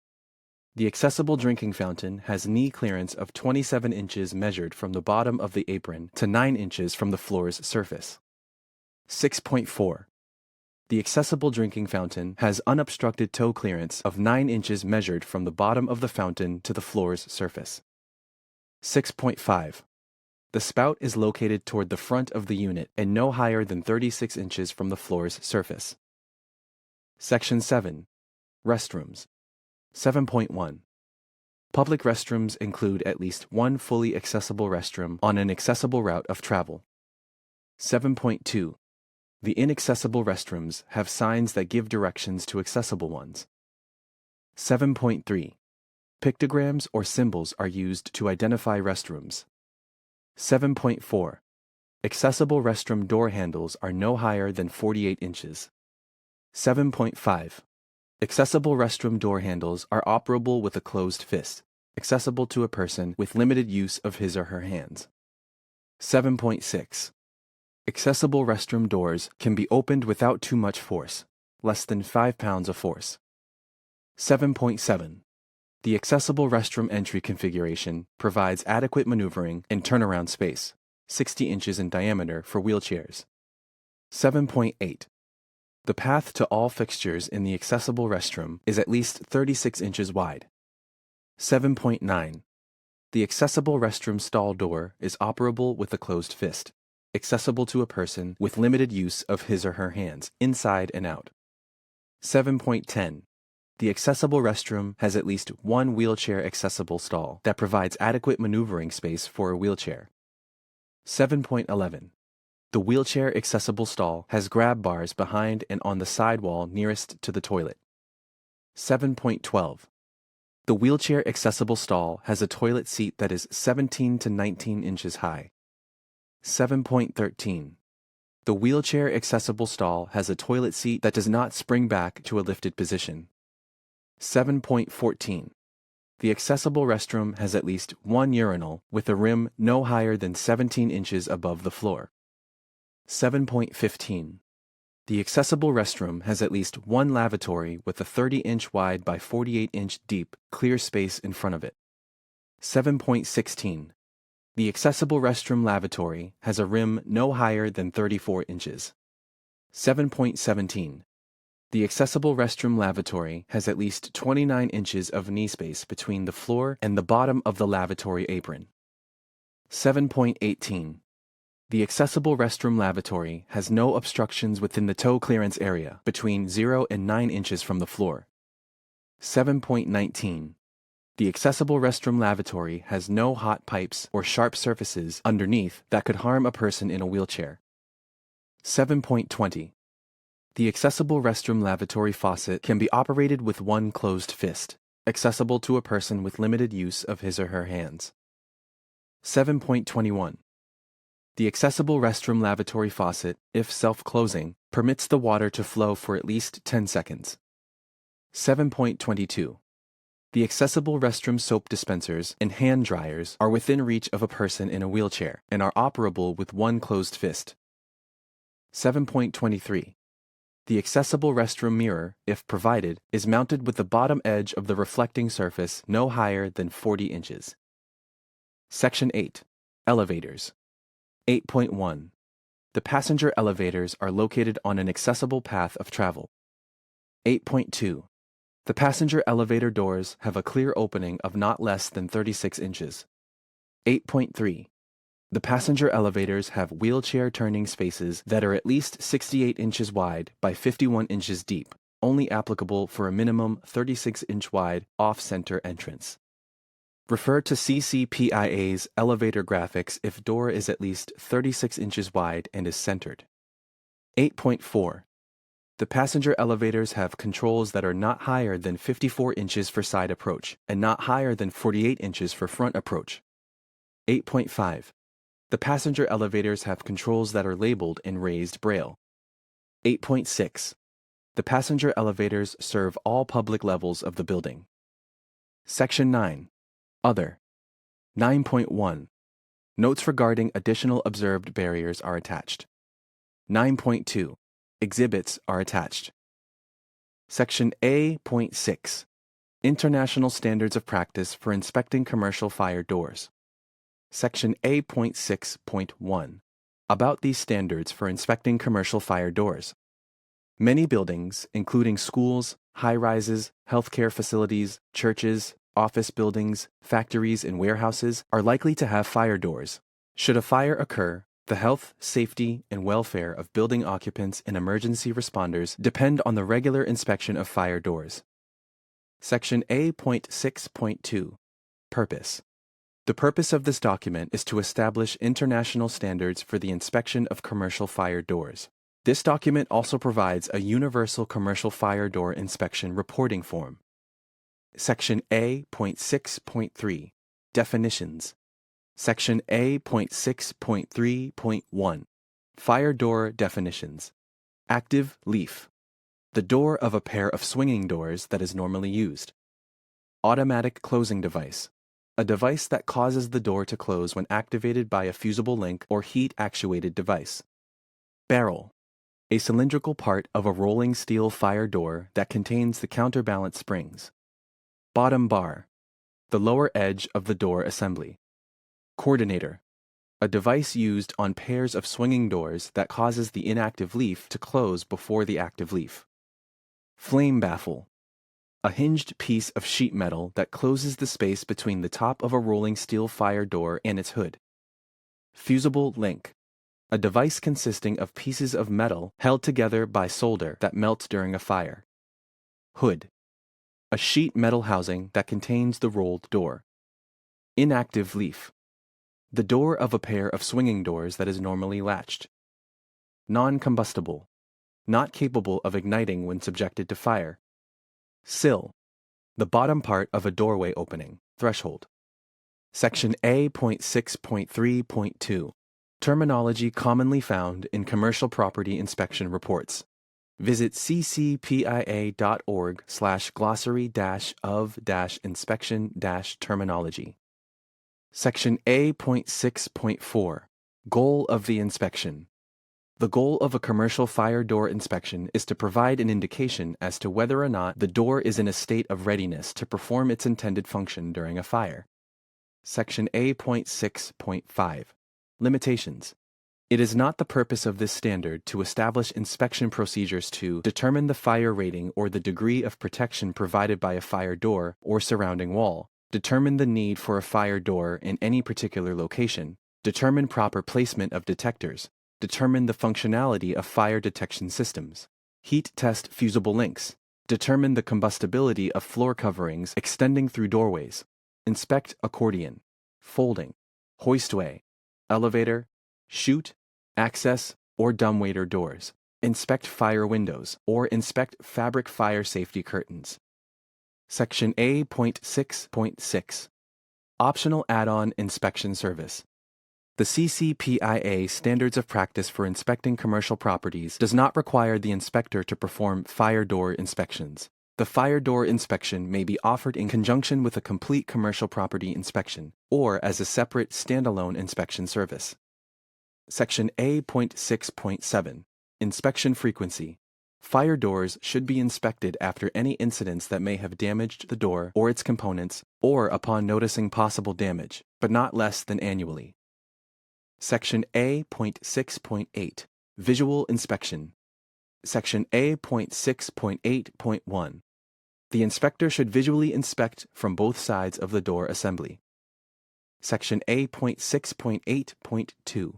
The accessible drinking fountain has knee clearance of 27 inches measured from the bottom of the apron to 9 inches from the floor's surface. 6.4. The accessible drinking fountain has unobstructed toe clearance of 9 inches measured from the bottom of the fountain to the floor's surface. 6.5. The spout is located toward the front of the unit and no higher than 36 inches from the floor's surface. Section 7. Restrooms. 7.1. Public restrooms include at least one fully accessible restroom on an accessible route of travel. 7.2. The inaccessible restrooms have signs that give directions to accessible ones. 7.3. Pictograms or symbols are used to identify restrooms. 7.4. Accessible restroom door handles are no higher than 48 inches. 7.5. Accessible restroom door handles are operable with a closed fist, accessible to a person with limited use of his or her hands. 7.6. Accessible restroom doors can be opened without too much force, less than 5 pounds of force. 7.7. The accessible restroom entry configuration provides adequate maneuvering and turnaround space, 60 inches in diameter for wheelchairs. 7.8. The path to all fixtures in the accessible restroom is at least 36 inches wide. 7.9. The accessible restroom stall door is operable with a closed fist, accessible to a person with limited use of his or her hands, inside and out. 7.10. The accessible restroom has at least one wheelchair-accessible stall that provides adequate maneuvering space for a wheelchair. 7.11. The wheelchair-accessible stall has grab bars behind and on the sidewall nearest to the toilet. 7.12. The wheelchair-accessible stall has a toilet seat that is 17 to 19 inches high. 7.13. The wheelchair-accessible stall has a toilet seat that does not spring back to a lifted position. 7.14. The accessible restroom has at least one urinal with a rim no higher than 17 inches above the floor. 7.15. The accessible restroom has at least one lavatory with a 30-inch wide by 48-inch deep clear space in front of it. 7.16. The accessible restroom lavatory has a rim no higher than 34 inches. 7.17. The accessible restroom lavatory has at least 29 inches of knee space between the floor and the bottom of the lavatory apron. 7.18. The accessible restroom lavatory has no obstructions within the toe clearance area between 0 and 9 inches from the floor. 7.19. The accessible restroom lavatory has no hot pipes or sharp surfaces underneath that could harm a person in a wheelchair. 7.20. The accessible restroom lavatory faucet can be operated with one closed fist, accessible to a person with limited use of his or her hands. 7.21. The accessible restroom lavatory faucet, if self-closing, permits the water to flow for at least 10 seconds. 7.22. The accessible restroom soap dispensers and hand dryers are within reach of a person in a wheelchair and are operable with one closed fist. 7.23. The accessible restroom mirror, if provided, is mounted with the bottom edge of the reflecting surface no higher than 40 inches. Section 8. Elevators. 8.1. The passenger elevators are located on an accessible path of travel. 8.2. The passenger elevator doors have a clear opening of not less than 36 inches. 8.3. The passenger elevators have wheelchair turning spaces that are at least 68 inches wide by 51 inches deep, only applicable for a minimum 36-inch wide off-center entrance. Refer to CCPIA's elevator graphics if door is at least 36 inches wide and is centered. 8.4. The passenger elevators have controls that are not higher than 54 inches for side approach and not higher than 48 inches for front approach. 8.5. The passenger elevators have controls that are labeled in raised braille. 8.6. The passenger elevators serve all public levels of the building. Section 9. Other. 9.1. Notes regarding additional observed barriers are attached. 9.2. Exhibits are attached. Section A.6. International Standards of Practice for Inspecting Commercial Fire Doors. Section A.6.1. About these standards for inspecting commercial fire doors. Many buildings, including schools, high-rises, healthcare facilities, churches, office buildings, factories, and warehouses, are likely to have fire doors. Should a fire occur, the health, safety, and welfare of building occupants and emergency responders depend on the regular inspection of fire doors. Section A.6.2. Purpose. The purpose of this document is to establish international standards for the inspection of commercial fire doors. This document also provides a universal commercial fire door inspection reporting form. Section A.6.3. Definitions. Section A.6.3.1. Fire door definitions. Active leaf. The door of a pair of swinging doors that is normally used. Automatic closing device. A device that causes the door to close when activated by a fusible link or heat-actuated device. Barrel. A cylindrical part of a rolling steel fire door that contains the counterbalance springs. Bottom bar. The lower edge of the door assembly. Coordinator. A device used on pairs of swinging doors that causes the inactive leaf to close before the active leaf. Flame baffle. A hinged piece of sheet metal that closes the space between the top of a rolling steel fire door and its hood. Fusible link. A device consisting of pieces of metal held together by solder that melts during a fire. Hood. a sheet metal housing that contains the rolled door. Inactive leaf, the door of a pair of swinging doors that is normally latched. Non-combustible, not capable of igniting when subjected to fire. Sill, the bottom part of a doorway opening, threshold. Section A.6.3.2. Terminology commonly found in commercial property inspection reports. Visit ccpia.org/glossary-of-inspection-terminology. Section A.6.4. Goal of the inspection. The goal of a commercial fire door inspection is to provide an indication as to whether or not the door is in a state of readiness to perform its intended function during a fire. Section A.6.5. Limitations. It is not the purpose of this standard to establish inspection procedures to determine the fire rating or the degree of protection provided by a fire door or surrounding wall, determine the need for a fire door in any particular location, determine proper placement of detectors, determine the functionality of fire detection systems, heat test fusible links, determine the combustibility of floor coverings extending through doorways, inspect accordion, folding, hoistway, elevator, chute, access, or dumbwaiter doors, inspect fire windows, or inspect fabric fire safety curtains. Section A.6.6. Optional add-on inspection service. The CCPIA Standards of Practice for Inspecting Commercial Properties does not require the inspector to perform fire door inspections. The fire door inspection may be offered in conjunction with a complete commercial property inspection, or as a separate standalone inspection service. Section A.6.7. Inspection frequency. Fire doors should be inspected after any incidents that may have damaged the door or its components, or upon noticing possible damage, but not less than annually. Section A.6.8. Visual inspection. Section A.6.8.1. The inspector should visually inspect from both sides of the door assembly. Section A.6.8.2.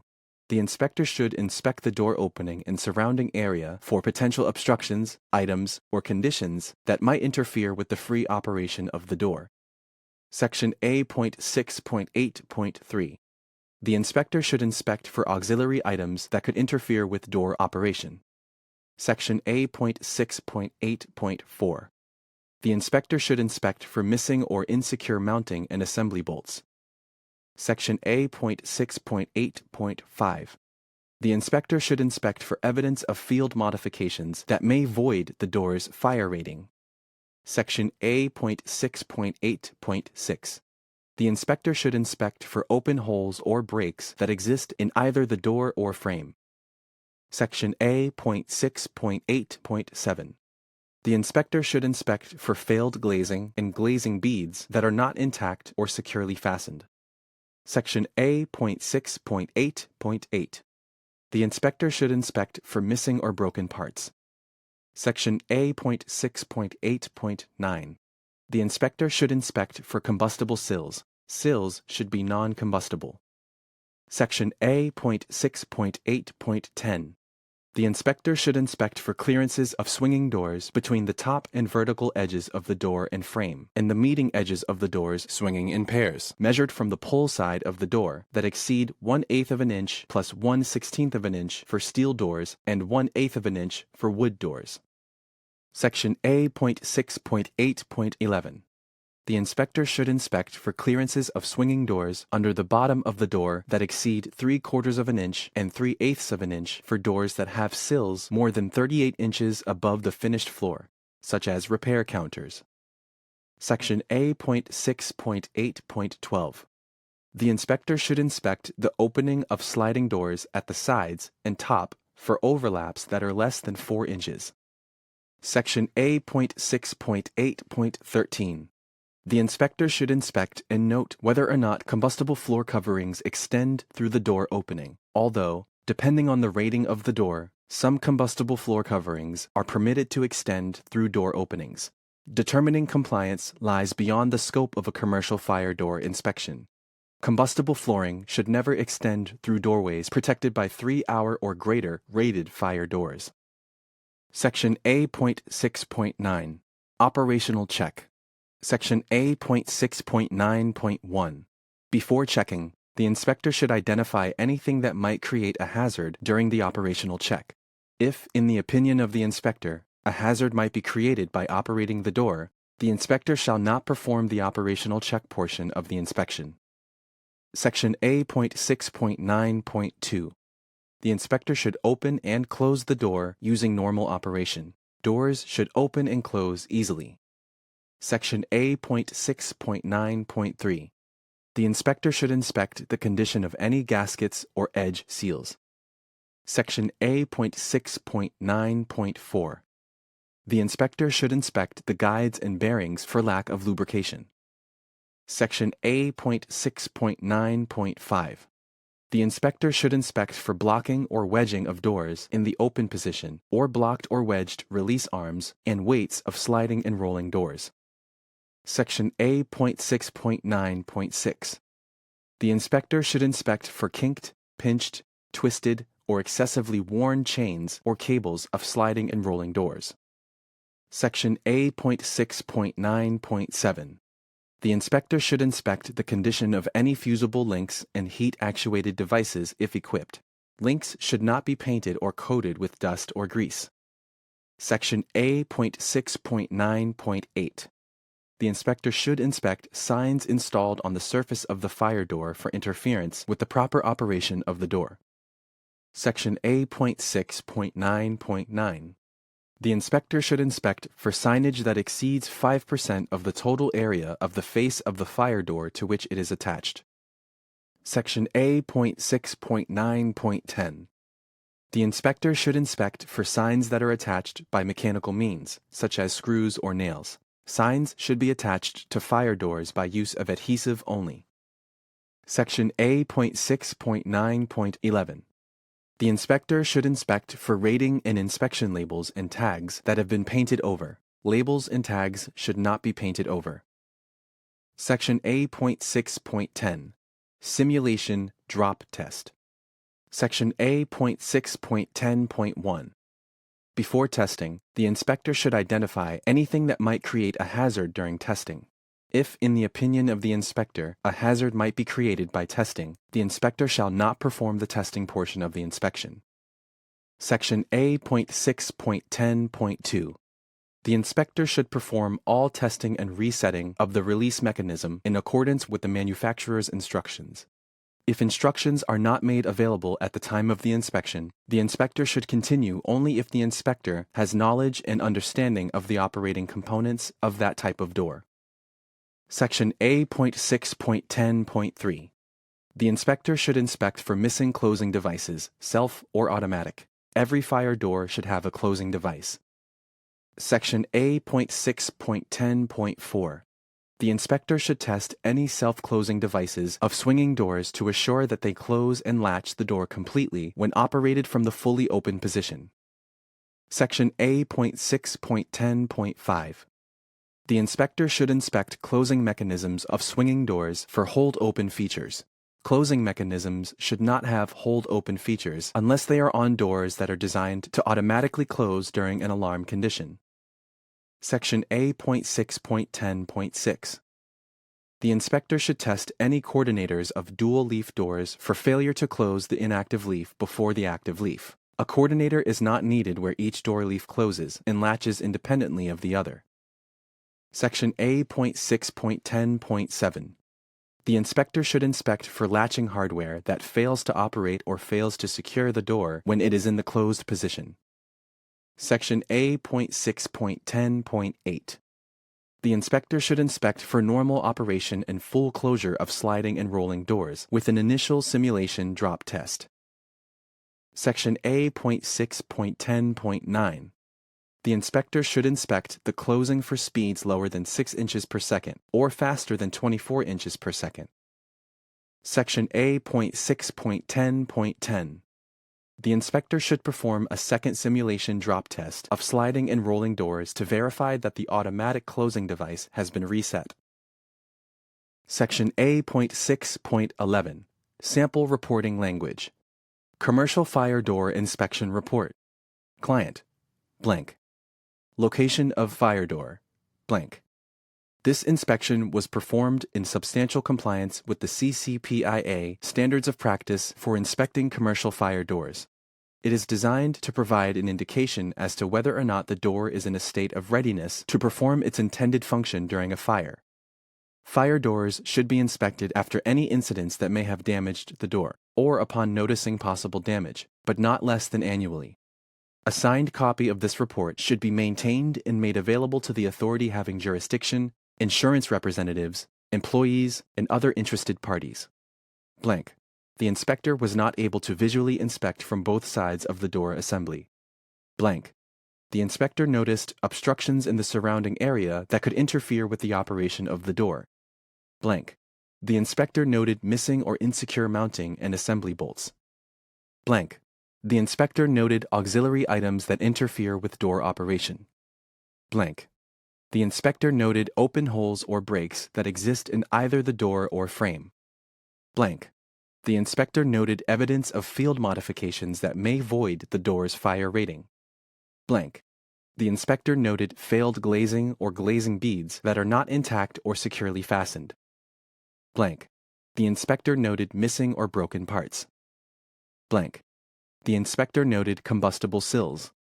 The inspector should inspect the door opening and surrounding area for potential obstructions, items, or conditions that might interfere with the free operation of the door. Section A.6.8.3. The inspector should inspect for auxiliary items that could interfere with door operation. Section A.6.8.4. The inspector should inspect for missing or insecure mounting and assembly bolts. Section A.6.8.5. The inspector should inspect for evidence of field modifications that may void the door's fire rating. Section A.6.8.6. The inspector should inspect for open holes or breaks that exist in either the door or frame. Section A.6.8.7. The inspector should inspect for failed glazing and glazing beads that are not intact or securely fastened. Section A.6.8.8. The inspector should inspect for missing or broken parts. Section A.6.8.9. The inspector should inspect for combustible sills. Sills should be non-combustible. Section A.6.8.10. The inspector should inspect for clearances of swinging doors between the top and vertical edges of the door and frame, and the meeting edges of the doors swinging in pairs, measured from the pull side of the door, that exceed 1/8 of an inch plus 1/16 of an inch for steel doors and 1/8 of an inch for wood doors. Section A.6.8.11. The inspector should inspect for clearances of swinging doors under the bottom of the door that exceed 3/4 of an inch and 3/8 of an inch for doors that have sills more than 38 inches above the finished floor, such as repair counters. Section A.6.8.12. The inspector should inspect the opening of sliding doors at the sides and top for overlaps that are less than 4 inches. Section A.6.8.13. The inspector should inspect and note whether or not combustible floor coverings extend through the door opening, although, depending on the rating of the door, some combustible floor coverings are permitted to extend through door openings. Determining compliance lies beyond the scope of a commercial fire door inspection. Combustible flooring should never extend through doorways protected by 3-hour or greater rated fire doors. Section A.6.9. Operational check. Section A.6.9.1. Before checking, the inspector should identify anything that might create a hazard during the operational check. If, in the opinion of the inspector, a hazard might be created by operating the door, the inspector shall not perform the operational check portion of the inspection. Section A.6.9.2. The inspector should open and close the door using normal operation. Doors should open and close easily. Section A.6.9.3. The inspector should inspect the condition of any gaskets or edge seals. Section A.6.9.4. The inspector should inspect the guides and bearings for lack of lubrication. Section A.6.9.5. The inspector should inspect for blocking or wedging of doors in the open position or blocked or wedged release arms and weights of sliding and rolling doors. Section A.6.9.6. The inspector should inspect for kinked, pinched, twisted, or excessively worn chains or cables of sliding and rolling doors. Section A.6.9.7. The inspector should inspect the condition of any fusible links and heat-actuated devices if equipped. Links should not be painted or coated with dust or grease. Section A.6.9.8. The inspector should inspect signs installed on the surface of the fire door for interference with the proper operation of the door. Section A.6.9.9. The inspector should inspect for signage that exceeds 5% of the total area of the face of the fire door to which it is attached. Section A.6.9.10. The inspector should inspect for signs that are attached by mechanical means, such as screws or nails. Signs should be attached to fire doors by use of adhesive only. Section A.6.9.11. The inspector should inspect for rating and inspection labels and tags that have been painted over. Labels and tags should not be painted over. Section A.6.10. Simulation drop test. Section A.6.10.1. Before testing, the inspector should identify anything that might create a hazard during testing. If, in the opinion of the inspector, a hazard might be created by testing, the inspector shall not perform the testing portion of the inspection. Section A.6.10.2. The inspector should perform all testing and resetting of the release mechanism in accordance with the manufacturer's instructions. If instructions are not made available at the time of the inspection, the inspector should continue only if the inspector has knowledge and understanding of the operating components of that type of door. Section A.6.10.3. The inspector should inspect for missing closing devices, self or automatic. Every fire door should have a closing device. Section A.6.10.4. The inspector should test any self-closing devices of swinging doors to assure that they close and latch the door completely when operated from the fully open position. Section A.6.10.5. The inspector should inspect closing mechanisms of swinging doors for hold-open features. Closing mechanisms should not have hold-open features unless they are on doors that are designed to automatically close during an alarm condition. Section A.6.10.6. The inspector should test any coordinators of dual-leaf doors for failure to close the inactive leaf before the active leaf. A coordinator is not needed where each door leaf closes and latches independently of the other. Section A.6.10.7. The inspector should inspect for latching hardware that fails to operate or fails to secure the door when it is in the closed position. Section A.6.10.8. The inspector should inspect for normal operation and full closure of sliding and rolling doors with an initial simulation drop test. Section A.6.10.9. The inspector should inspect the closing for speeds lower than 6 inches per second or faster than 24 inches per second. Section A.6.10.10. The inspector should perform a second simulation drop test of sliding and rolling doors to verify that the automatic closing device has been reset. Section A.6.11. Sample reporting language. Commercial fire door inspection report. Client: blank. Location of fire door: Blank. This inspection was performed in substantial compliance with the CCPIA Standards of Practice for Inspecting Commercial Fire Doors. It is designed to provide an indication as to whether or not the door is in a state of readiness to perform its intended function during a fire. Fire doors should be inspected after any incidents that may have damaged the door, or upon noticing possible damage, but not less than annually. A signed copy of this report should be maintained and made available to the authority having jurisdiction, insurance representatives, employees, and other interested parties. Blank. The inspector was not able to visually inspect from both sides of the door assembly. Blank. The inspector noticed obstructions in the surrounding area that could interfere with the operation of the door. Blank. The inspector noted missing or insecure mounting and assembly bolts. Blank. The inspector noted auxiliary items that interfere with door operation. Blank. The inspector noted open holes or breaks that exist in either the door or frame. Blank. The inspector noted evidence of field modifications that may void the door's fire rating. Blank. The inspector noted failed glazing or glazing beads that are not intact or securely fastened. Blank. The inspector noted missing or broken parts. Blank. The inspector noted combustible sills.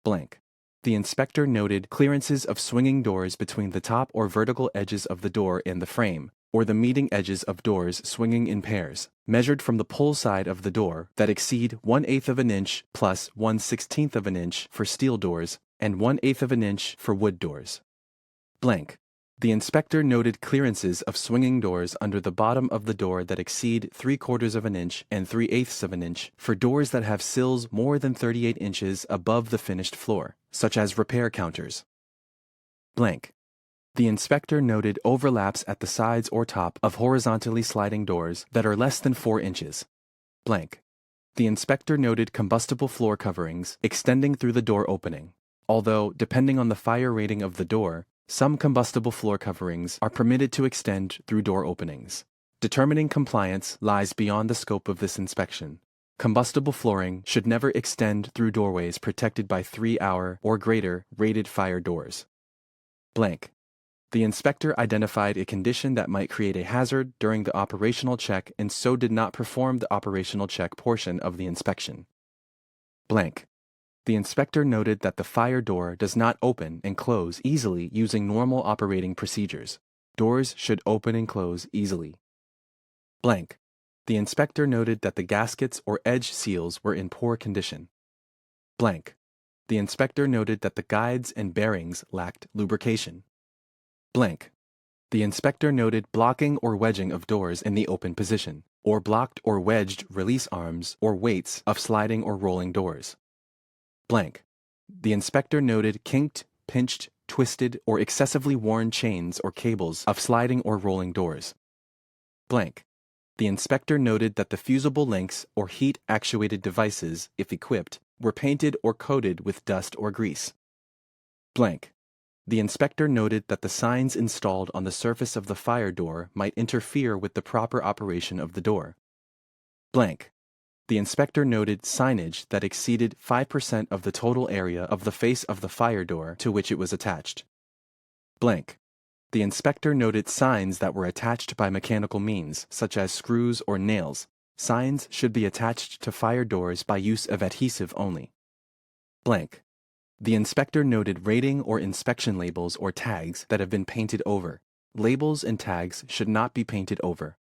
Blank. The inspector noted clearances of swinging doors between the top or vertical edges of the door and the frame, or the meeting edges of doors swinging in pairs, measured from the pull side of the door, that exceed 1/8 of an inch plus 1/16 of an inch for steel doors, and 1/8 of an inch for wood doors. Blank. The inspector noted clearances of swinging doors under the bottom of the door that exceed 3/4 of an inch and 3/8 of an inch for doors that have sills more than 38 inches above the finished floor, such as repair counters. Blank. The inspector noted overlaps at the sides or top of horizontally sliding doors that are less than 4 inches. Blank. The inspector noted combustible floor coverings extending through the door opening, although, depending on the fire rating of the door, some combustible floor coverings are permitted to extend through door openings. Determining compliance lies beyond the scope of this inspection. Combustible flooring should never extend through doorways protected by 3-hour or greater rated fire doors. Blank. The inspector identified a condition that might create a hazard during the operational check and so did not perform the operational check portion of the inspection. Blank. The inspector noted that the fire door does not open and close easily using normal operating procedures. Doors should open and close easily. Blank. The inspector noted that the gaskets or edge seals were in poor condition. Blank. The inspector noted that the guides and bearings lacked lubrication. Blank. The inspector noted blocking or wedging of doors in the open position, or blocked or wedged release arms or weights of sliding or rolling doors. Blank. The inspector noted kinked, pinched, twisted, or excessively worn chains or cables of sliding or rolling doors. Blank. The inspector noted that the fusible links or heat-actuated devices, if equipped, were painted or coated with dust or grease. Blank. The inspector noted that the signs installed on the surface of the fire door might interfere with the proper operation of the door. Blank. The inspector noted signage that exceeded 5% of the total area of the face of the fire door to which it was attached. Blank. The inspector noted signs that were attached by mechanical means, such as screws or nails. Signs should be attached to fire doors by use of adhesive only. Blank. The inspector noted rating or inspection labels or tags that have been painted over. Labels and tags should not be painted over.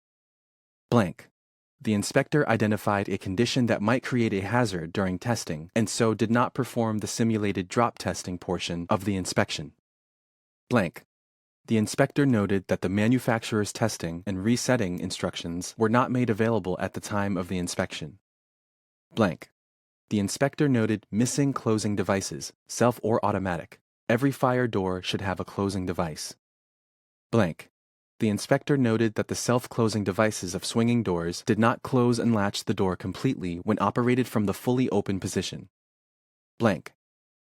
Blank. The inspector identified a condition that might create a hazard during testing and so did not perform the simulated drop testing portion of the inspection. Blank. The inspector noted that the manufacturer's testing and resetting instructions were not made available at the time of the inspection. Blank. The inspector noted missing closing devices, self or automatic. Every fire door should have a closing device. Blank. The inspector noted that the self-closing devices of swinging doors did not close and latch the door completely when operated from the fully open position. Blank.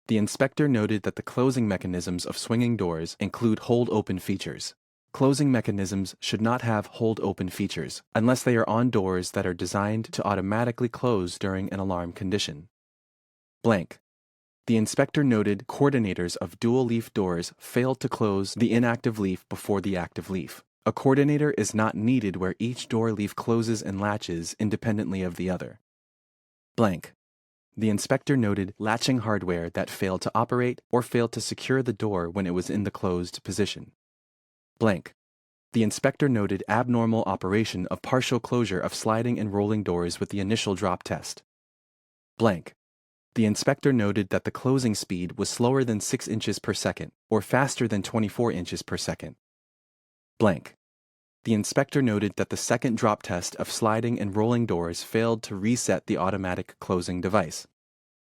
The inspector noted that the closing mechanisms of swinging doors include hold-open features. Closing mechanisms should not have hold-open features unless they are on doors that are designed to automatically close during an alarm condition. Blank. The inspector noted coordinators of dual-leaf doors failed to close the inactive leaf before the active leaf. A coordinator is not needed where each door leaf closes and latches independently of the other. Blank. The inspector noted latching hardware that failed to operate or failed to secure the door when it was in the closed position. Blank. The inspector noted abnormal operation of partial closure of sliding and rolling doors with the initial drop test. Blank. The inspector noted that the closing speed was slower than 6 inches per second or faster than 24 inches per second. Blank. The inspector noted that the second drop test of sliding and rolling doors failed to reset the automatic closing device.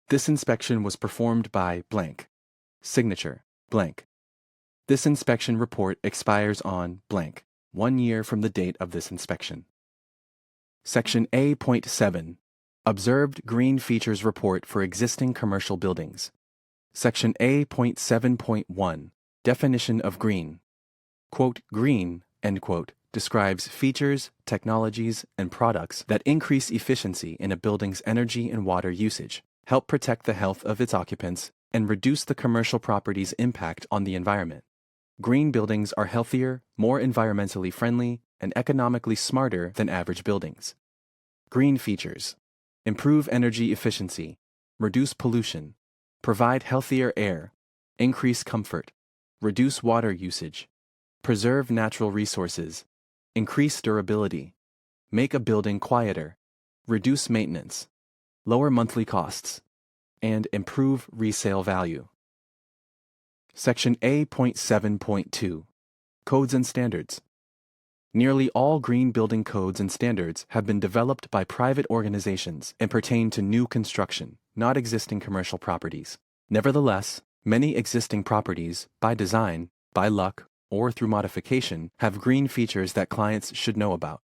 This inspection was performed by blank. Signature, blank. This inspection report expires on blank, 1 year from the date of this inspection. Section A.7. Observed Green Features Report for Existing Commercial Buildings. Section A.7.1. Definition of green. Quote, green, end quote, describes features, technologies, and products that increase efficiency in a building's energy and water usage, help protect the health of its occupants, and reduce the commercial property's impact on the environment. Green buildings are healthier, more environmentally friendly, and economically smarter than average buildings. Green features: improve energy efficiency, reduce pollution, provide healthier air, increase comfort, reduce water usage, preserve natural resources, increase durability, make a building quieter, reduce maintenance, lower monthly costs, and improve resale value. Section A.7.2. Codes and Standards. Nearly all green building codes and standards have been developed by private organizations and pertain to new construction, not existing commercial properties. Nevertheless, many existing properties, by design, by luck, or through modification, have green features that clients should know about.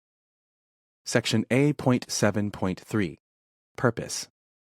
Section A.7.3. Purpose.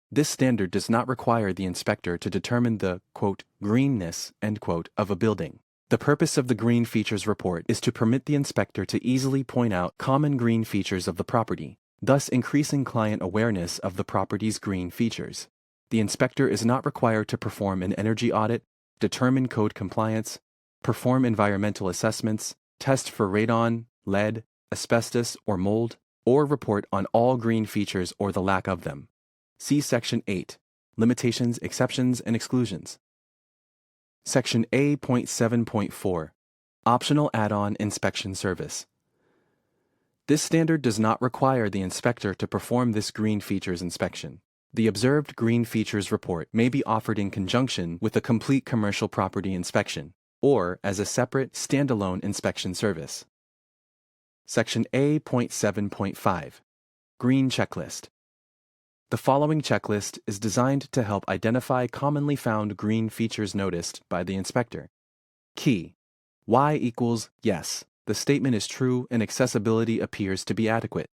This standard does not require the inspector to determine the, quote, greenness, end quote, of a building. The purpose of the Green Features Report is to permit the inspector to easily point out common green features of the property, thus increasing client awareness of the property's green features. The inspector is not required to perform an energy audit, determine code compliance, perform environmental assessments, test for radon, lead, asbestos, or mold, or report on all green features or the lack of them. See Section 8, Limitations, Exceptions, and Exclusions. Section A.7.4. Optional Add-on Inspection Service. This standard does not require the inspector to perform this green features inspection. The observed green features report may be offered in conjunction with a complete commercial property inspection, or as a separate, standalone inspection service. Section A.7.5. Green Checklist. The following checklist is designed to help identify commonly found green features noticed by the inspector. Key: Y equals yes, the statement is true and accessibility appears to be adequate.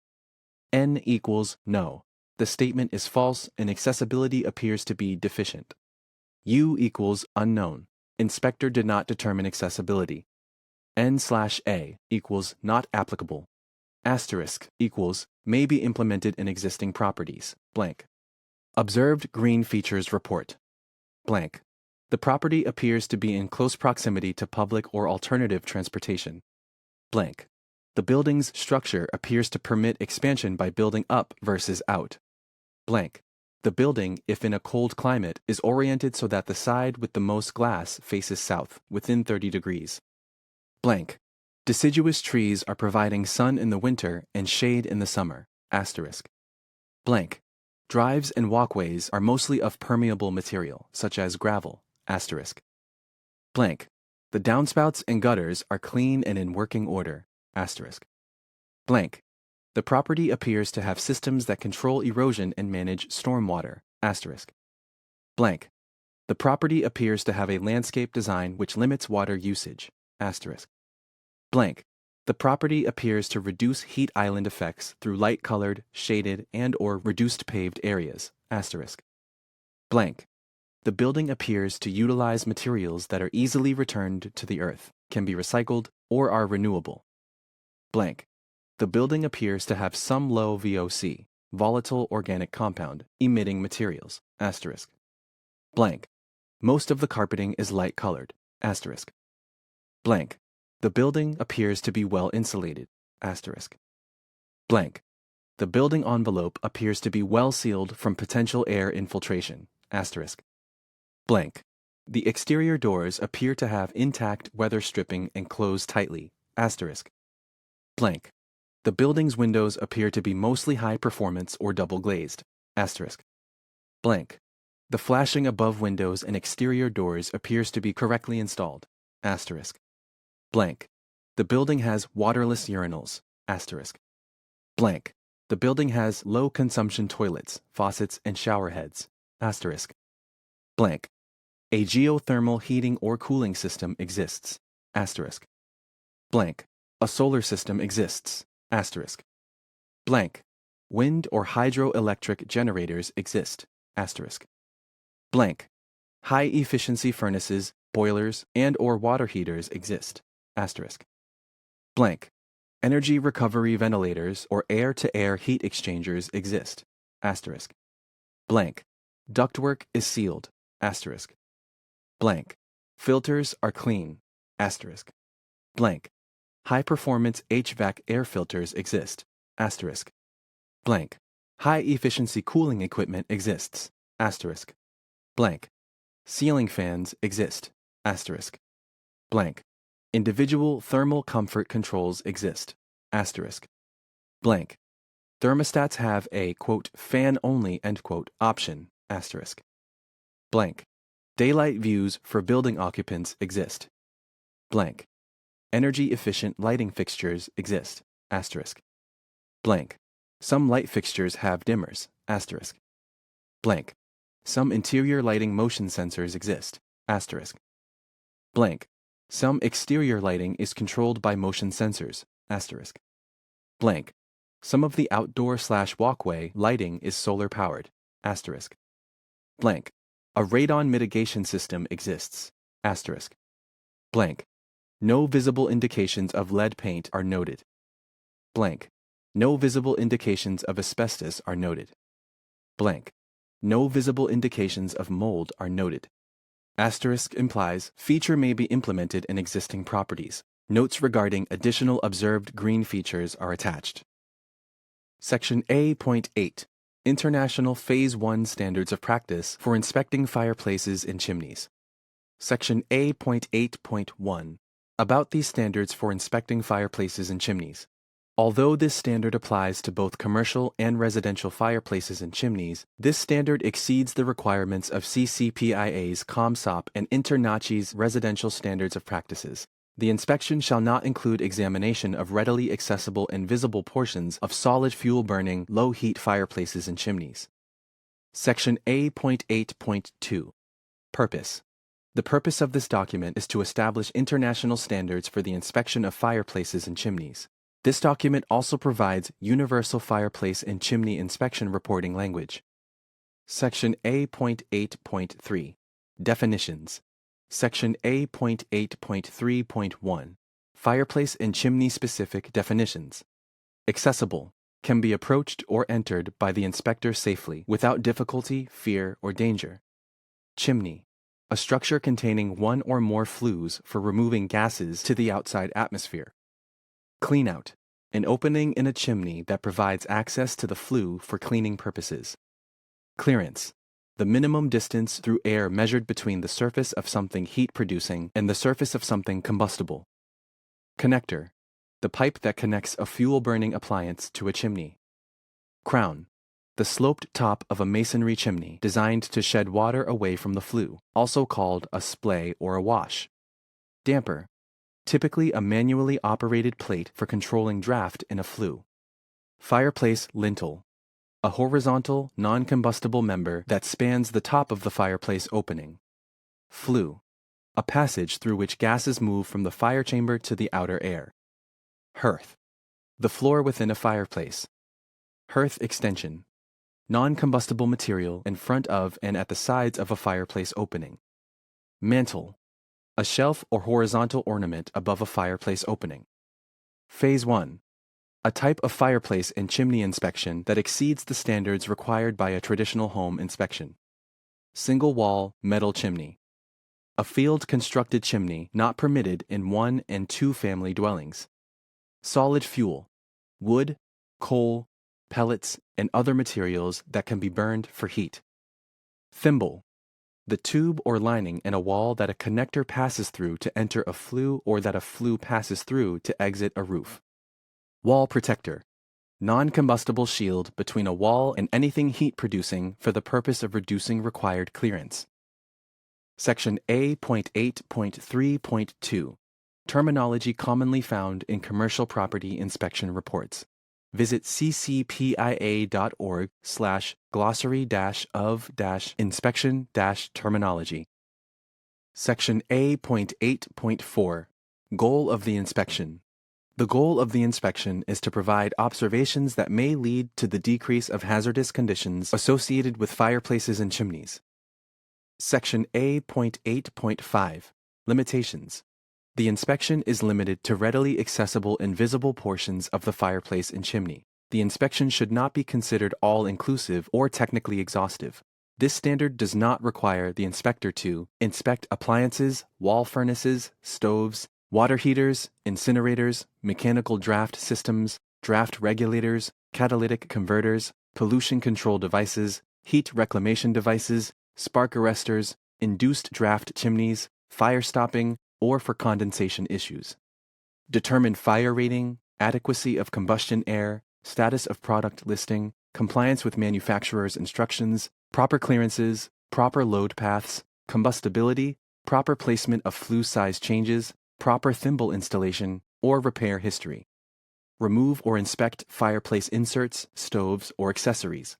N equals no, the statement is false and accessibility appears to be deficient. U equals unknown, inspector did not determine accessibility. N/A equals not applicable. Asterisk equals may be implemented in existing properties, blank. Observed Green Features Report, blank. The property appears to be in close proximity to public or alternative transportation, blank. The building's structure appears to permit expansion by building up versus out, blank. The building, if in a cold climate, is oriented so that the side with the most glass faces south, within 30 degrees, blank. Deciduous trees are providing sun in the winter and shade in the summer, asterisk. Blank. Drives and walkways are mostly of permeable material, such as gravel, asterisk. Blank. The downspouts and gutters are clean and in working order, asterisk. Blank. The property appears to have systems that control erosion and manage stormwater, asterisk. Blank. The property appears to have a landscape design which limits water usage, asterisk. Blank. The property appears to reduce heat island effects through light-colored, shaded, and/or reduced paved areas, asterisk. Blank. The building appears to utilize materials that are easily returned to the earth, can be recycled, or are renewable. Blank. The building appears to have some low VOC, volatile organic compound, emitting materials, asterisk. Blank. Most of the carpeting is light colored. Asterisk. Blank. The building appears to be well insulated. Asterisk. Blank. The building envelope appears to be well sealed from potential air infiltration. Asterisk. Blank. The exterior doors appear to have intact weather stripping and close tightly. Asterisk. Blank. The building's windows appear to be mostly high performance or double glazed. Asterisk. Blank. The flashing above windows and exterior doors appears to be correctly installed. Asterisk. Blank. The building has waterless urinals. Asterisk. Blank. The building has low consumption toilets, faucets, and shower heads. Asterisk. Blank. A geothermal heating or cooling system exists. Asterisk. Blank. A solar system exists. Asterisk. Blank. Wind or hydroelectric generators exist. Asterisk. Blank. High-efficiency furnaces, boilers, and or water heaters exist. Asterisk. Blank. Energy recovery ventilators or air-to-air heat exchangers exist. Asterisk. Blank. Ductwork is sealed. Asterisk. Blank. Filters are clean. Asterisk. Blank. High-performance HVAC air filters exist. Asterisk. Blank. High-efficiency cooling equipment exists. Asterisk. Blank. Ceiling fans exist. Asterisk. Blank. Individual thermal comfort controls exist. Asterisk. Blank. Thermostats have a, quote, fan-only, end quote, option. Asterisk. Blank. Daylight views for building occupants exist. Blank. Energy-efficient lighting fixtures exist. Asterisk. Blank. Some light fixtures have dimmers. Asterisk. Blank. Some interior lighting motion sensors exist. Asterisk. Blank. Some exterior lighting is controlled by motion sensors. Asterisk. Blank. Some of the outdoor/walkway lighting is solar-powered. Asterisk. Blank. A radon mitigation system exists. Asterisk. Blank. No visible indications of lead paint are noted. Blank. No visible indications of asbestos are noted. Blank. No visible indications of mold are noted. Asterisk implies feature may be implemented in existing properties. Notes regarding additional observed green features are attached. Section A.8. International Phase 1 Standards of Practice for Inspecting Fireplaces and Chimneys. Section A.8.1. About these standards for inspecting fireplaces and chimneys. Although this standard applies to both commercial and residential fireplaces and chimneys, this standard exceeds the requirements of CCPIA's ComSOP and InterNACHI's Residential Standards of Practices. The inspection shall not include examination of readily accessible and visible portions of solid fuel-burning, low-heat fireplaces and chimneys. Section A.8.2. Purpose. The purpose of this document is to establish international standards for the inspection of fireplaces and chimneys. This document also provides universal fireplace and chimney inspection reporting language. Section A.8.3. Definitions. Section A.8.3.1. Fireplace and chimney-specific definitions. Accessible. Can be approached or entered by the inspector safely, without difficulty, fear, or danger. Chimney. A structure containing one or more flues for removing gases to the outside atmosphere. Cleanout. An opening in a chimney that provides access to the flue for cleaning purposes. Clearance. The minimum distance through air measured between the surface of something heat-producing and the surface of something combustible. Connector. The pipe that connects a fuel-burning appliance to a chimney. Crown. The sloped top of a masonry chimney designed to shed water away from the flue, also called a splay or a wash. Damper. Typically a manually operated plate for controlling draft in a flue. Fireplace lintel. A horizontal, non-combustible member that spans the top of the fireplace opening. Flue. A passage through which gases move from the fire chamber to the outer air. Hearth. The floor within a fireplace. Hearth extension. Non-combustible material in front of and at the sides of a fireplace opening. Mantel. A shelf or horizontal ornament above a fireplace opening. Phase 1. A type of fireplace and chimney inspection that exceeds the standards required by a traditional home inspection. Single wall, metal chimney. A field-constructed chimney not permitted in 1- and 2-family dwellings. Solid fuel, wood, coal, pellets, and other materials that can be burned for heat. Thimble, the tube or lining in a wall that a connector passes through to enter a flue or that a flue passes through to exit a roof. Wall protector, non-combustible shield between a wall and anything heat-producing for the purpose of reducing required clearance. Section A.8.3.2. Terminology commonly found in commercial property inspection reports. Visit ccpia.org/glossary-of-inspection-terminology. Section A.8.4. Goal of the inspection. The goal of the inspection is to provide observations that may lead to the decrease of hazardous conditions associated with fireplaces and chimneys. Section A.8.5. Limitations. The inspection is limited to readily accessible and visible portions of the fireplace and chimney. The inspection should not be considered all-inclusive or technically exhaustive. This standard does not require the inspector to inspect appliances, wall furnaces, stoves, water heaters, incinerators, mechanical draft systems, draft regulators, catalytic converters, pollution control devices, heat reclamation devices, spark arresters, induced draft chimneys, fire stopping, or for condensation issues. Determine fire rating, adequacy of combustion air, status of product listing, compliance with manufacturer's instructions, proper clearances, proper load paths, combustibility, proper placement of flue size changes, proper thimble installation, or repair history. Remove or inspect fireplace inserts, stoves, or accessories.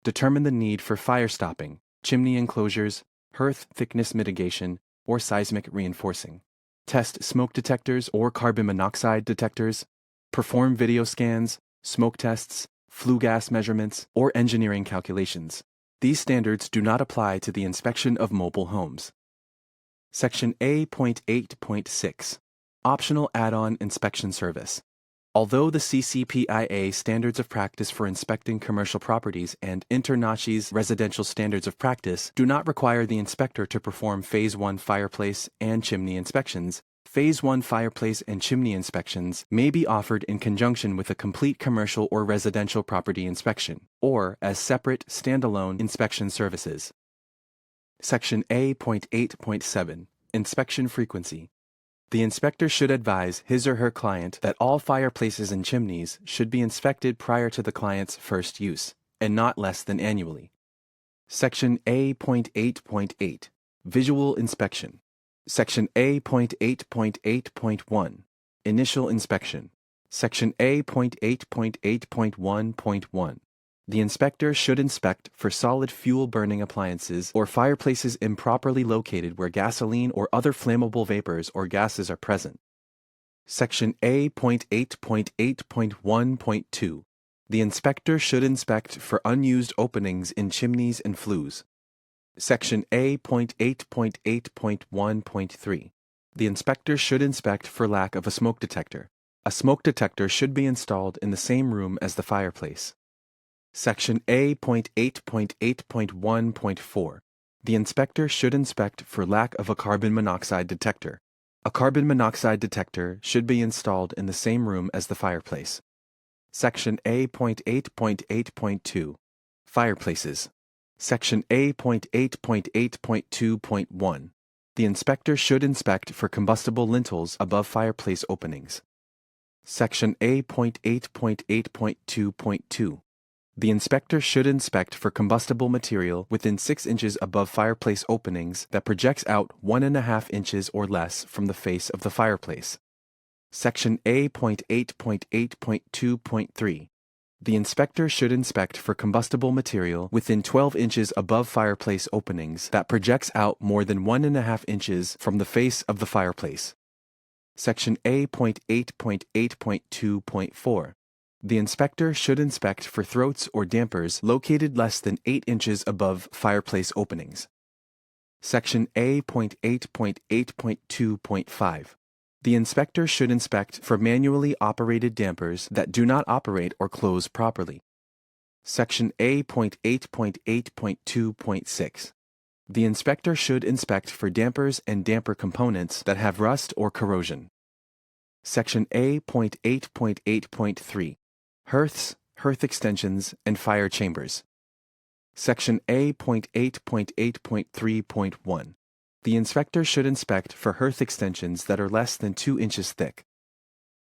Determine the need for fire stopping, chimney enclosures, hearth thickness mitigation, or seismic reinforcing. Test smoke detectors or carbon monoxide detectors. Perform video scans, smoke tests, flue gas measurements, or engineering calculations. These standards do not apply to the inspection of mobile homes. Section A.8.6. Optional Add-on Inspection Service. Although the CCPIA Standards of Practice for Inspecting Commercial Properties and InterNACHI's Residential Standards of Practice do not require the inspector to perform Phase 1 fireplace and chimney inspections, Phase 1 fireplace and chimney inspections may be offered in conjunction with a complete commercial or residential property inspection, or as separate, standalone inspection services. Section A.8.7. Inspection Frequency. The inspector should advise his or her client that all fireplaces and chimneys should be inspected prior to the client's first use, and not less than annually. Section A.8.8. Visual Inspection. Section A.8.8.1. Initial Inspection. Section A.8.8.1.1. The inspector should inspect for solid fuel-burning appliances or fireplaces improperly located where gasoline or other flammable vapors or gases are present. Section A.8.8.1.2. The inspector should inspect for unused openings in chimneys and flues. Section A.8.8.1.3. The inspector should inspect for lack of a smoke detector. A smoke detector should be installed in the same room as the fireplace. Section A.8.8.1.4. The inspector should inspect for lack of a carbon monoxide detector. A carbon monoxide detector should be installed in the same room as the fireplace. Section A.8.8.2. Fireplaces. Section A.8.8.2.1. The inspector should inspect for combustible lintels above fireplace openings. Section A.8.8.2.2. The inspector should inspect for combustible material within 6 inches above fireplace openings that projects out 1.5 inches or less from the face of the fireplace. Section A.8.8.2.3. The inspector should inspect for combustible material within 12 inches above fireplace openings that projects out more than 1.5 inches from the face of the fireplace. Section A.8.8.2.4. The inspector should inspect for throats or dampers located less than 8 inches above fireplace openings. Section A.8.8.2.5. The inspector should inspect for manually operated dampers that do not operate or close properly. Section A.8.8.2.6. The inspector should inspect for dampers and damper components that have rust or corrosion. Section A.8.8.3 Hearths, hearth extensions, and fire chambers. Section A.8.8.3.1 The inspector should inspect for hearth extensions that are less than 2 inches thick.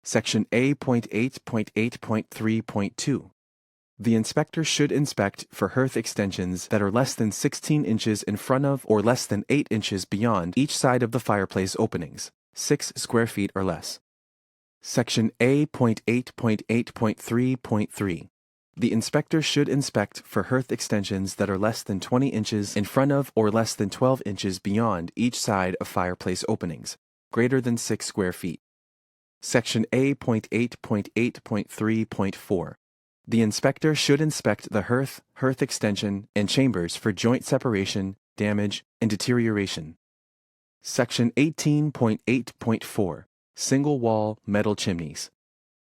Section A.8.8.3.2 The inspector should inspect for hearth extensions that are less than 16 inches in front of or less than 8 inches beyond each side of the fireplace openings, 6 square feet or less. Section A.8.8.3.3 The inspector should inspect for hearth extensions that are less than 20 inches in front of or less than 12 inches beyond each side of fireplace openings, greater than 6 square feet. Section A.8.8.3.4 The inspector should inspect the hearth, hearth extension, and chambers for joint separation, damage, and deterioration. Section 18.8.4 Single-wall metal chimneys.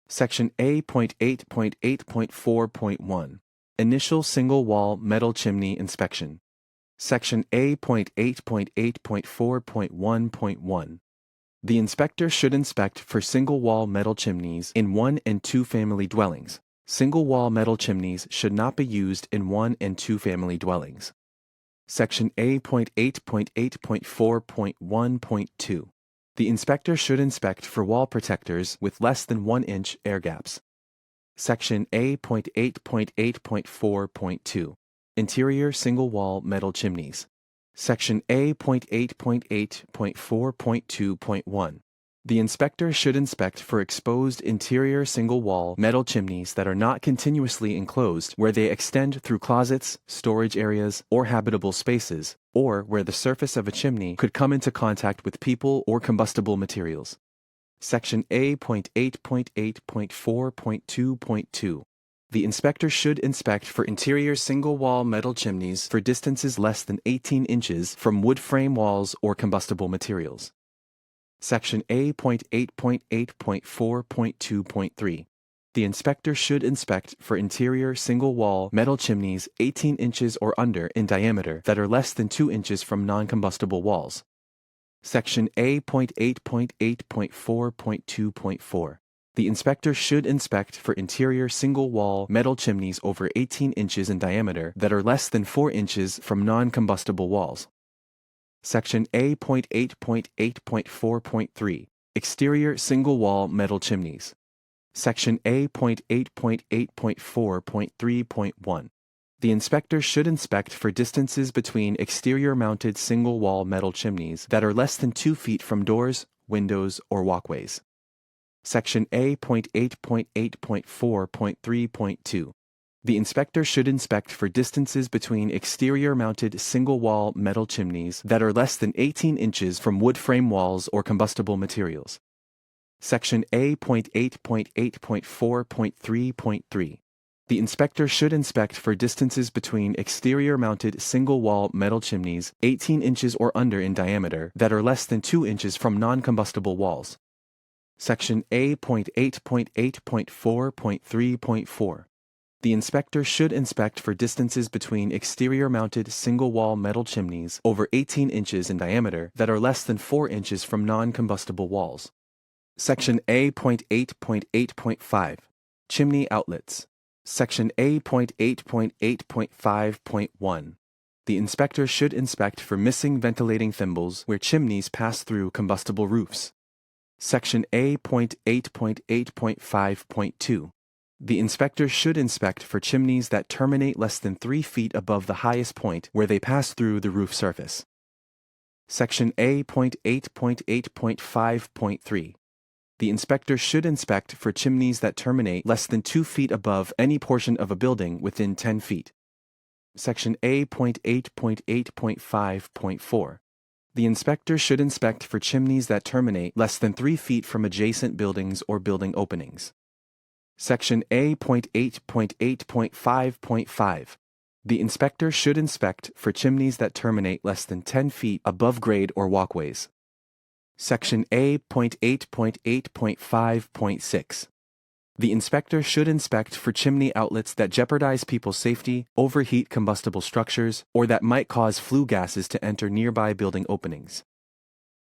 Section A.8.8.4.1 Initial single-wall metal chimney inspection. Section A.8.8.4.1.1 The inspector should inspect for single-wall metal chimneys in 1- and 2-family dwellings. Single-wall metal chimneys should not be used in 1- and 2-family dwellings. Section A.8.8.4.1.2 The inspector should inspect for wall protectors with less than 1-inch air gaps. Section A.8.8.4.2 Interior single-wall metal chimneys. Section A.8.8.4.2.1 The inspector should inspect for exposed interior single-wall metal chimneys that are not continuously enclosed where they extend through closets, storage areas, or habitable spaces, or where the surface of a chimney could come into contact with people or combustible materials. Section A.8.8.4.2.2 The inspector should inspect for interior single-wall metal chimneys for distances less than 18 inches from wood frame walls or combustible materials. Section A.8.8.4.2.3 The inspector should inspect for interior single-wall metal chimneys 18 inches or under in diameter that are less than 2 inches from non-combustible walls. Section A.8.8.4.2.4 The inspector should inspect for interior single-wall metal chimneys over 18 inches in diameter that are less than 4 inches from non-combustible walls. Section A.8.8.4.3 Exterior single-wall metal chimneys. Section A.8.8.4.3.1 The inspector should inspect for distances between exterior-mounted single-wall metal chimneys that are less than 2 feet from doors, windows, or walkways. Section A.8.8.4.3.2 The inspector should inspect for distances between exterior-mounted single-wall metal chimneys that are less than 18 inches from wood frame walls or combustible materials. Section A.8.8.4.3.3 The inspector should inspect for distances between exterior-mounted single-wall metal chimneys 18 inches or under in diameter that are less than 2 inches from non-combustible walls. Section A.8.8.4.3.4 The inspector should inspect for distances between exterior-mounted single-wall metal chimneys over 18 inches in diameter that are less than 4 inches from non-combustible walls. Section A.8.8.5 Chimney outlets. Section A.8.8.5.1 The inspector should inspect for missing ventilating thimbles where chimneys pass through combustible roofs. Section A.8.8.5.2 The inspector should inspect for chimneys that terminate less than 3 feet above the highest point where they pass through the roof surface. Section A.8.8.5.3 The inspector should inspect for chimneys that terminate less than 2 feet above any portion of a building within 10 feet. Section A.8.8.5.4 The inspector should inspect for chimneys that terminate less than 3 feet from adjacent buildings or building openings. Section A.8.8.5.5 The inspector should inspect for chimneys that terminate less than 10 feet above grade or walkways. Section A.8.8.5.6 The inspector should inspect for chimney outlets that jeopardize people's safety, overheat combustible structures, or that might cause flue gases to enter nearby building openings.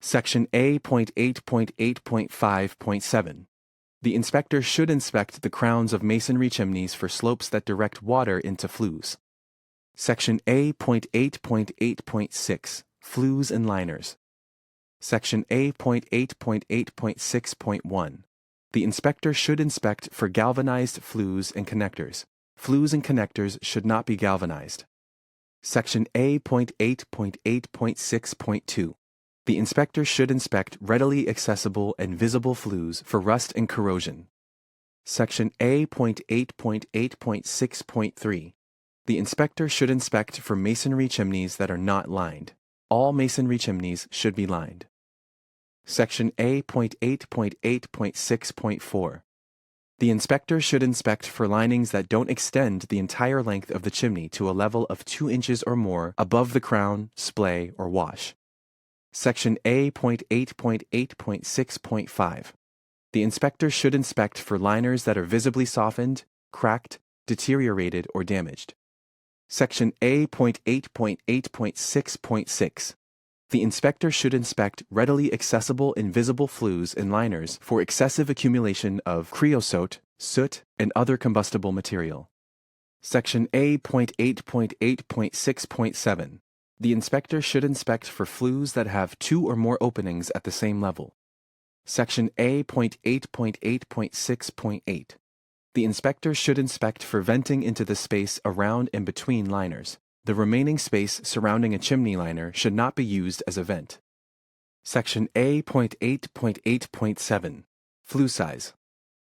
Section A.8.8.5.7. The inspector should inspect the crowns of masonry chimneys for slopes that direct water into flues. Section A.8.8.6. Flues and liners. Section A.8.8.6.1. The inspector should inspect for galvanized flues and connectors. Flues and connectors should not be galvanized. Section A.8.8.6.2. The inspector should inspect readily accessible and visible flues for rust and corrosion. Section A.8.8.6.3. The inspector should inspect for masonry chimneys that are not lined. All masonry chimneys should be lined. Section A.8.8.6.4. The inspector should inspect for linings that don't extend the entire length of the chimney to a level of 2 inches or more above the crown, splay, or wash. Section A.8.8.6.5. The inspector should inspect for liners that are visibly softened, cracked, deteriorated, or damaged. Section A.8.8.6.6. The inspector should inspect readily accessible and visible flues and liners for excessive accumulation of creosote, soot, and other combustible material. Section A.8.8.6.7. The inspector should inspect for flues that have 2 or more openings at the same level. Section A.8.8.6.8. The inspector should inspect for venting into the space around and between liners. The remaining space surrounding a chimney liner should not be used as a vent. Section A.8.8.7. Flue size.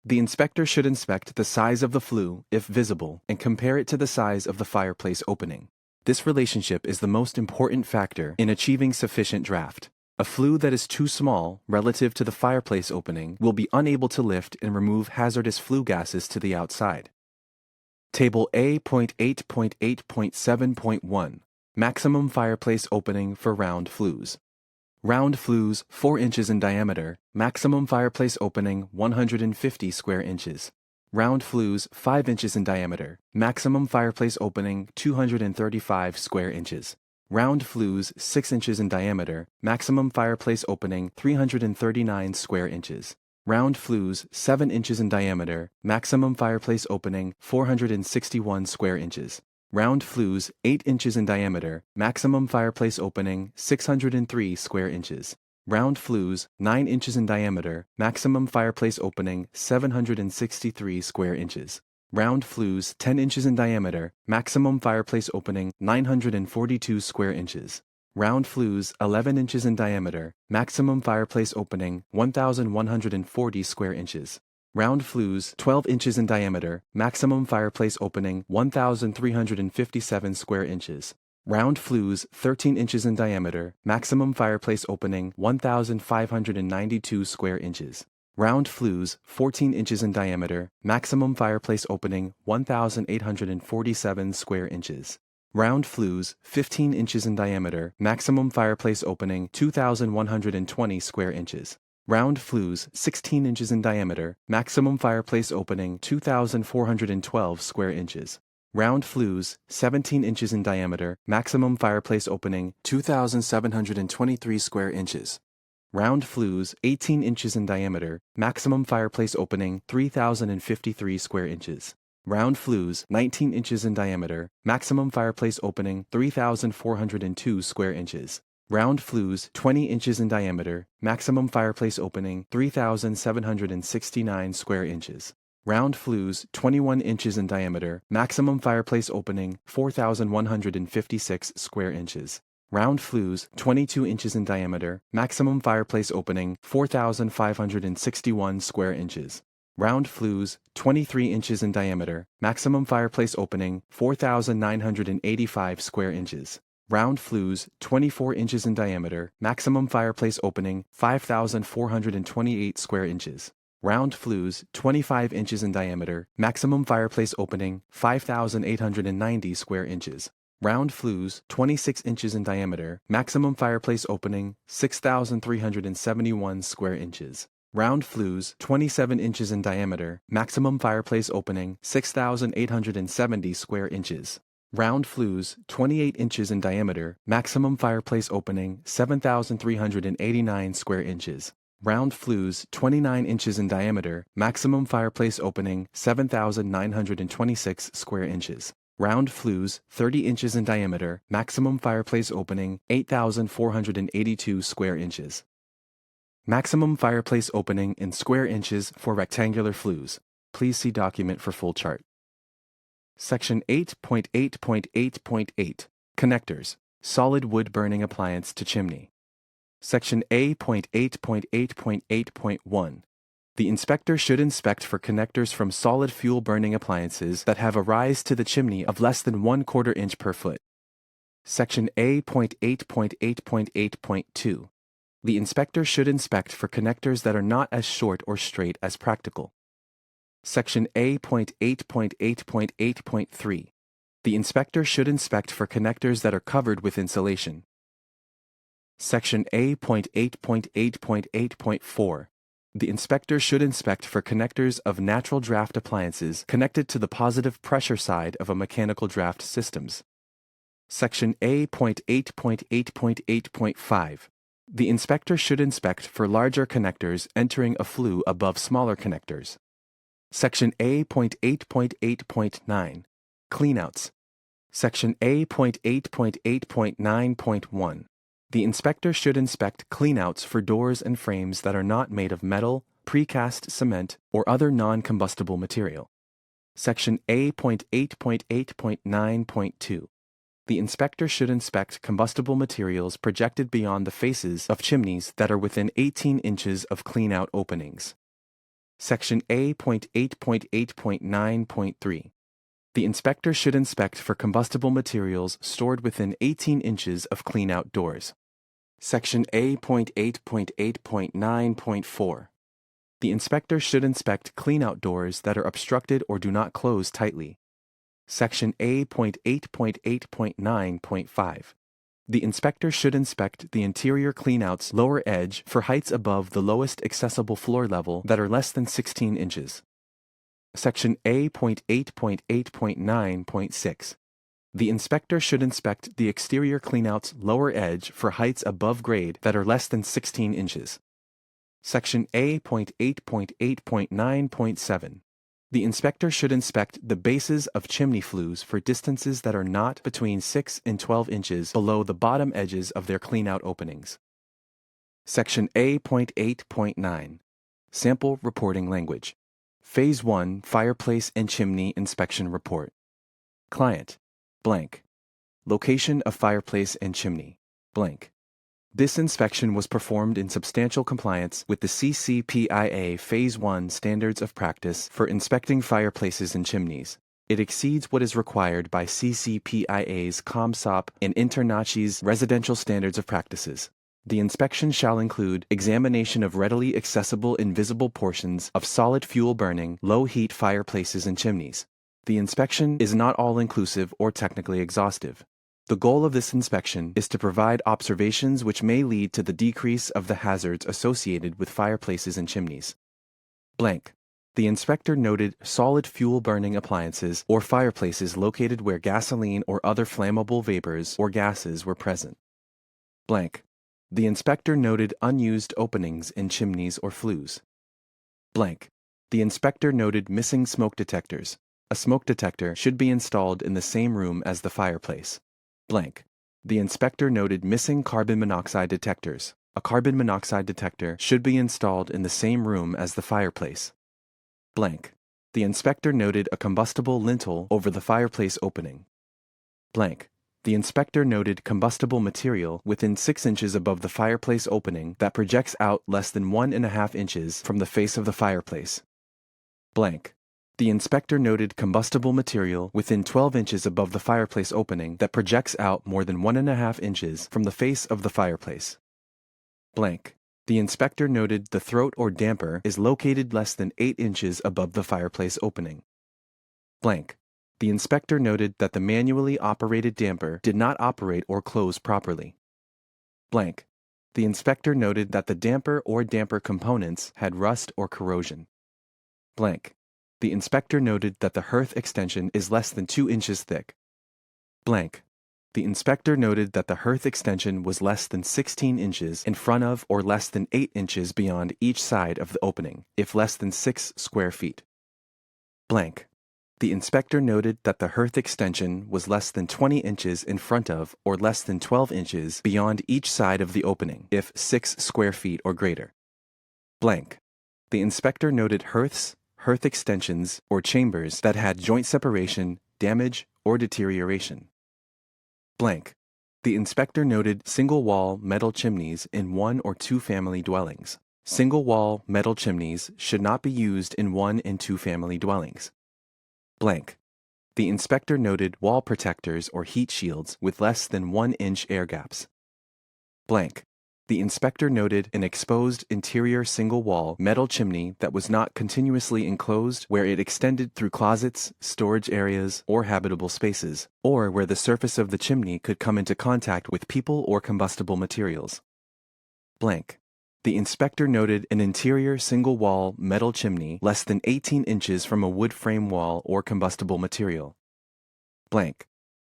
The inspector should inspect the size of the flue, if visible, and compare it to the size of the fireplace opening. This relationship is the most important factor in achieving sufficient draft. A flue that is too small relative to the fireplace opening will be unable to lift and remove hazardous flue gases to the outside. Table A.8.8.7.1. Maximum fireplace opening for round flues. Round flues 4 inches in diameter, maximum fireplace opening 150 square inches. Round flues 5 inches in diameter, maximum fireplace opening 235 square inches. Round flues 6 inches in diameter, maximum fireplace opening 339 square inches. Round flues 7 inches in diameter, maximum fireplace opening 461 square inches. Round flues 8 inches in diameter, maximum fireplace opening 603 square inches. Round flues 9 inches in diameter, maximum fireplace opening 763 square inches. Round flues 10 inches in diameter, maximum fireplace opening 942 square inches. Round flues 11 inches in diameter, maximum fireplace opening 1,140 square inches. Round flues 12 inches in diameter, maximum fireplace opening 1,357 square inches. Round flues 13 inches in diameter, maximum fireplace opening 1,592 square inches. Round flues 14 inches in diameter, maximum fireplace opening 1,847 square inches. Round flues 15 inches in diameter, maximum fireplace opening 2,120 square inches. Round flues 16 inches in diameter, maximum fireplace opening 2,412 square inches. Round flues 17 inches in diameter, maximum fireplace opening 2,723 square inches. Round flues 18 inches in diameter, maximum fireplace opening 3,053 square inches. Round flues 19 inches in diameter, maximum fireplace opening 3,402 square inches. Round flues 20 inches in diameter, maximum fireplace opening 3,769 square inches. Round flues 21 inches in diameter, maximum fireplace opening 4,156 square inches. Round flues 22 inches in diameter, maximum fireplace opening 4,561 square inches. Round flues 23 inches in diameter, maximum fireplace opening 4,985 square inches. Round flues 24 inches in diameter, maximum fireplace opening 5,428 square inches. Round flues 25 inches in diameter, maximum fireplace opening 5,890 square inches. Round flues 26 inches in diameter, maximum fireplace opening 6,371 square inches. Round flues, 27 inches in diameter, maximum fireplace opening, 6,870 square inches. Round flues, 28 inches in diameter, maximum fireplace opening, 7,389 square inches. Round flues, 29 inches in diameter, maximum fireplace opening, 7,926 square inches. Round flues, 30 inches in diameter, maximum fireplace opening, 8,482 square inches. Maximum fireplace opening in square inches for rectangular flues. Please see document for full chart. Section 8.8.8.8 Connectors. Solid wood burning appliance to chimney. Section A.8.8.8.1 The inspector should inspect for connectors from solid fuel burning appliances that have a rise to the chimney of less than 1/4 inch per foot. Section A.8.8.8.2 The inspector should inspect for connectors that are not as short or straight as practical. Section A.8.8.8.3 The inspector should inspect for connectors that are covered with insulation. Section A.8.8.8.4 The inspector should inspect for connectors of natural draft appliances connected to the positive pressure side of a mechanical draft systems. Section A.8.8.8.5 The inspector should inspect for larger connectors entering a flue above smaller connectors. Section A.8.8.9 Cleanouts. Section A.8.8.9.1 The inspector should inspect cleanouts for doors and frames that are not made of metal, precast cement, or other non-combustible material. Section A.8.8.9.2 The inspector should inspect combustible materials projected beyond the faces of chimneys that are within 18 inches of cleanout openings. Section A.8.8.9.3 The inspector should inspect for combustible materials stored within 18 inches of cleanout doors. Section A.8.8.9.4 The inspector should inspect cleanout doors that are obstructed or do not close tightly. Section A.8.8.9.5 The inspector should inspect the interior cleanout's lower edge for heights above the lowest accessible floor level that are less than 16 inches. Section A.8.8.9.6 The inspector should inspect the exterior cleanout's lower edge for heights above grade that are less than 16 inches. Section A.8.8.9.7 The inspector should inspect the bases of chimney flues for distances that are not between 6 and 12 inches below the bottom edges of their cleanout openings. Section A.8.9 Sample Reporting Language. Phase 1 Fireplace and Chimney Inspection Report. Client, blank. Location of fireplace and chimney, blank. This inspection was performed in substantial compliance with the CCPIA Phase 1 Standards of Practice for inspecting fireplaces and chimneys. It exceeds what is required by CCPIA's ComSOP and InterNACHI's Residential Standards of Practices. The inspection shall include examination of readily accessible invisible portions of solid fuel burning, low-heat fireplaces and chimneys. The inspection is not all-inclusive or technically exhaustive. The goal of this inspection is to provide observations which may lead to the decrease of the hazards associated with fireplaces and chimneys. Blank. The inspector noted solid fuel burning appliances or fireplaces located where gasoline or other flammable vapors or gases were present. Blank. The inspector noted unused openings in chimneys or flues. Blank. The inspector noted missing smoke detectors. A smoke detector should be installed in the same room as the fireplace. Blank. The inspector noted missing carbon monoxide detectors. A carbon monoxide detector should be installed in the same room as the fireplace. Blank. The inspector noted a combustible lintel over the fireplace opening. Blank. The inspector noted combustible material within 6 inches above the fireplace opening that projects out less than 1.5 inches from the face of the fireplace. Blank. The inspector noted combustible material within 12 inches above the fireplace opening that projects out more than 1.5 inches from the face of the fireplace. Blank. The inspector noted the throat or damper is located less than 8 inches above the fireplace opening. Blank. The inspector noted that the manually operated damper did not operate or close properly. Blank. The inspector noted that the damper or damper components had rust or corrosion. Blank. The inspector noted that the hearth extension is less than 2 inches thick. Blank. The inspector noted that the hearth extension was less than 16 inches in front of or less than 8 inches beyond each side of the opening, if less than 6 square feet. Blank. The inspector noted that the hearth extension was less than 20 inches in front of or less than 12 inches beyond each side of the opening, if 6 square feet or greater. Blank. The inspector noted hearths, hearth extensions, or chambers that had joint separation, damage, or deterioration. Blank. The inspector noted single-wall metal chimneys in 1 or 2 family dwellings. Single-wall metal chimneys should not be used in 1 and 2 family dwellings. Blank. The inspector noted wall protectors or heat shields with less than 1-inch air gaps. Blank. The inspector noted an exposed interior single-wall metal chimney that was not continuously enclosed where it extended through closets, storage areas, or habitable spaces, or where the surface of the chimney could come into contact with people or combustible materials. Blank. The inspector noted an interior single-wall metal chimney less than 18 inches from a wood frame wall or combustible material. Blank.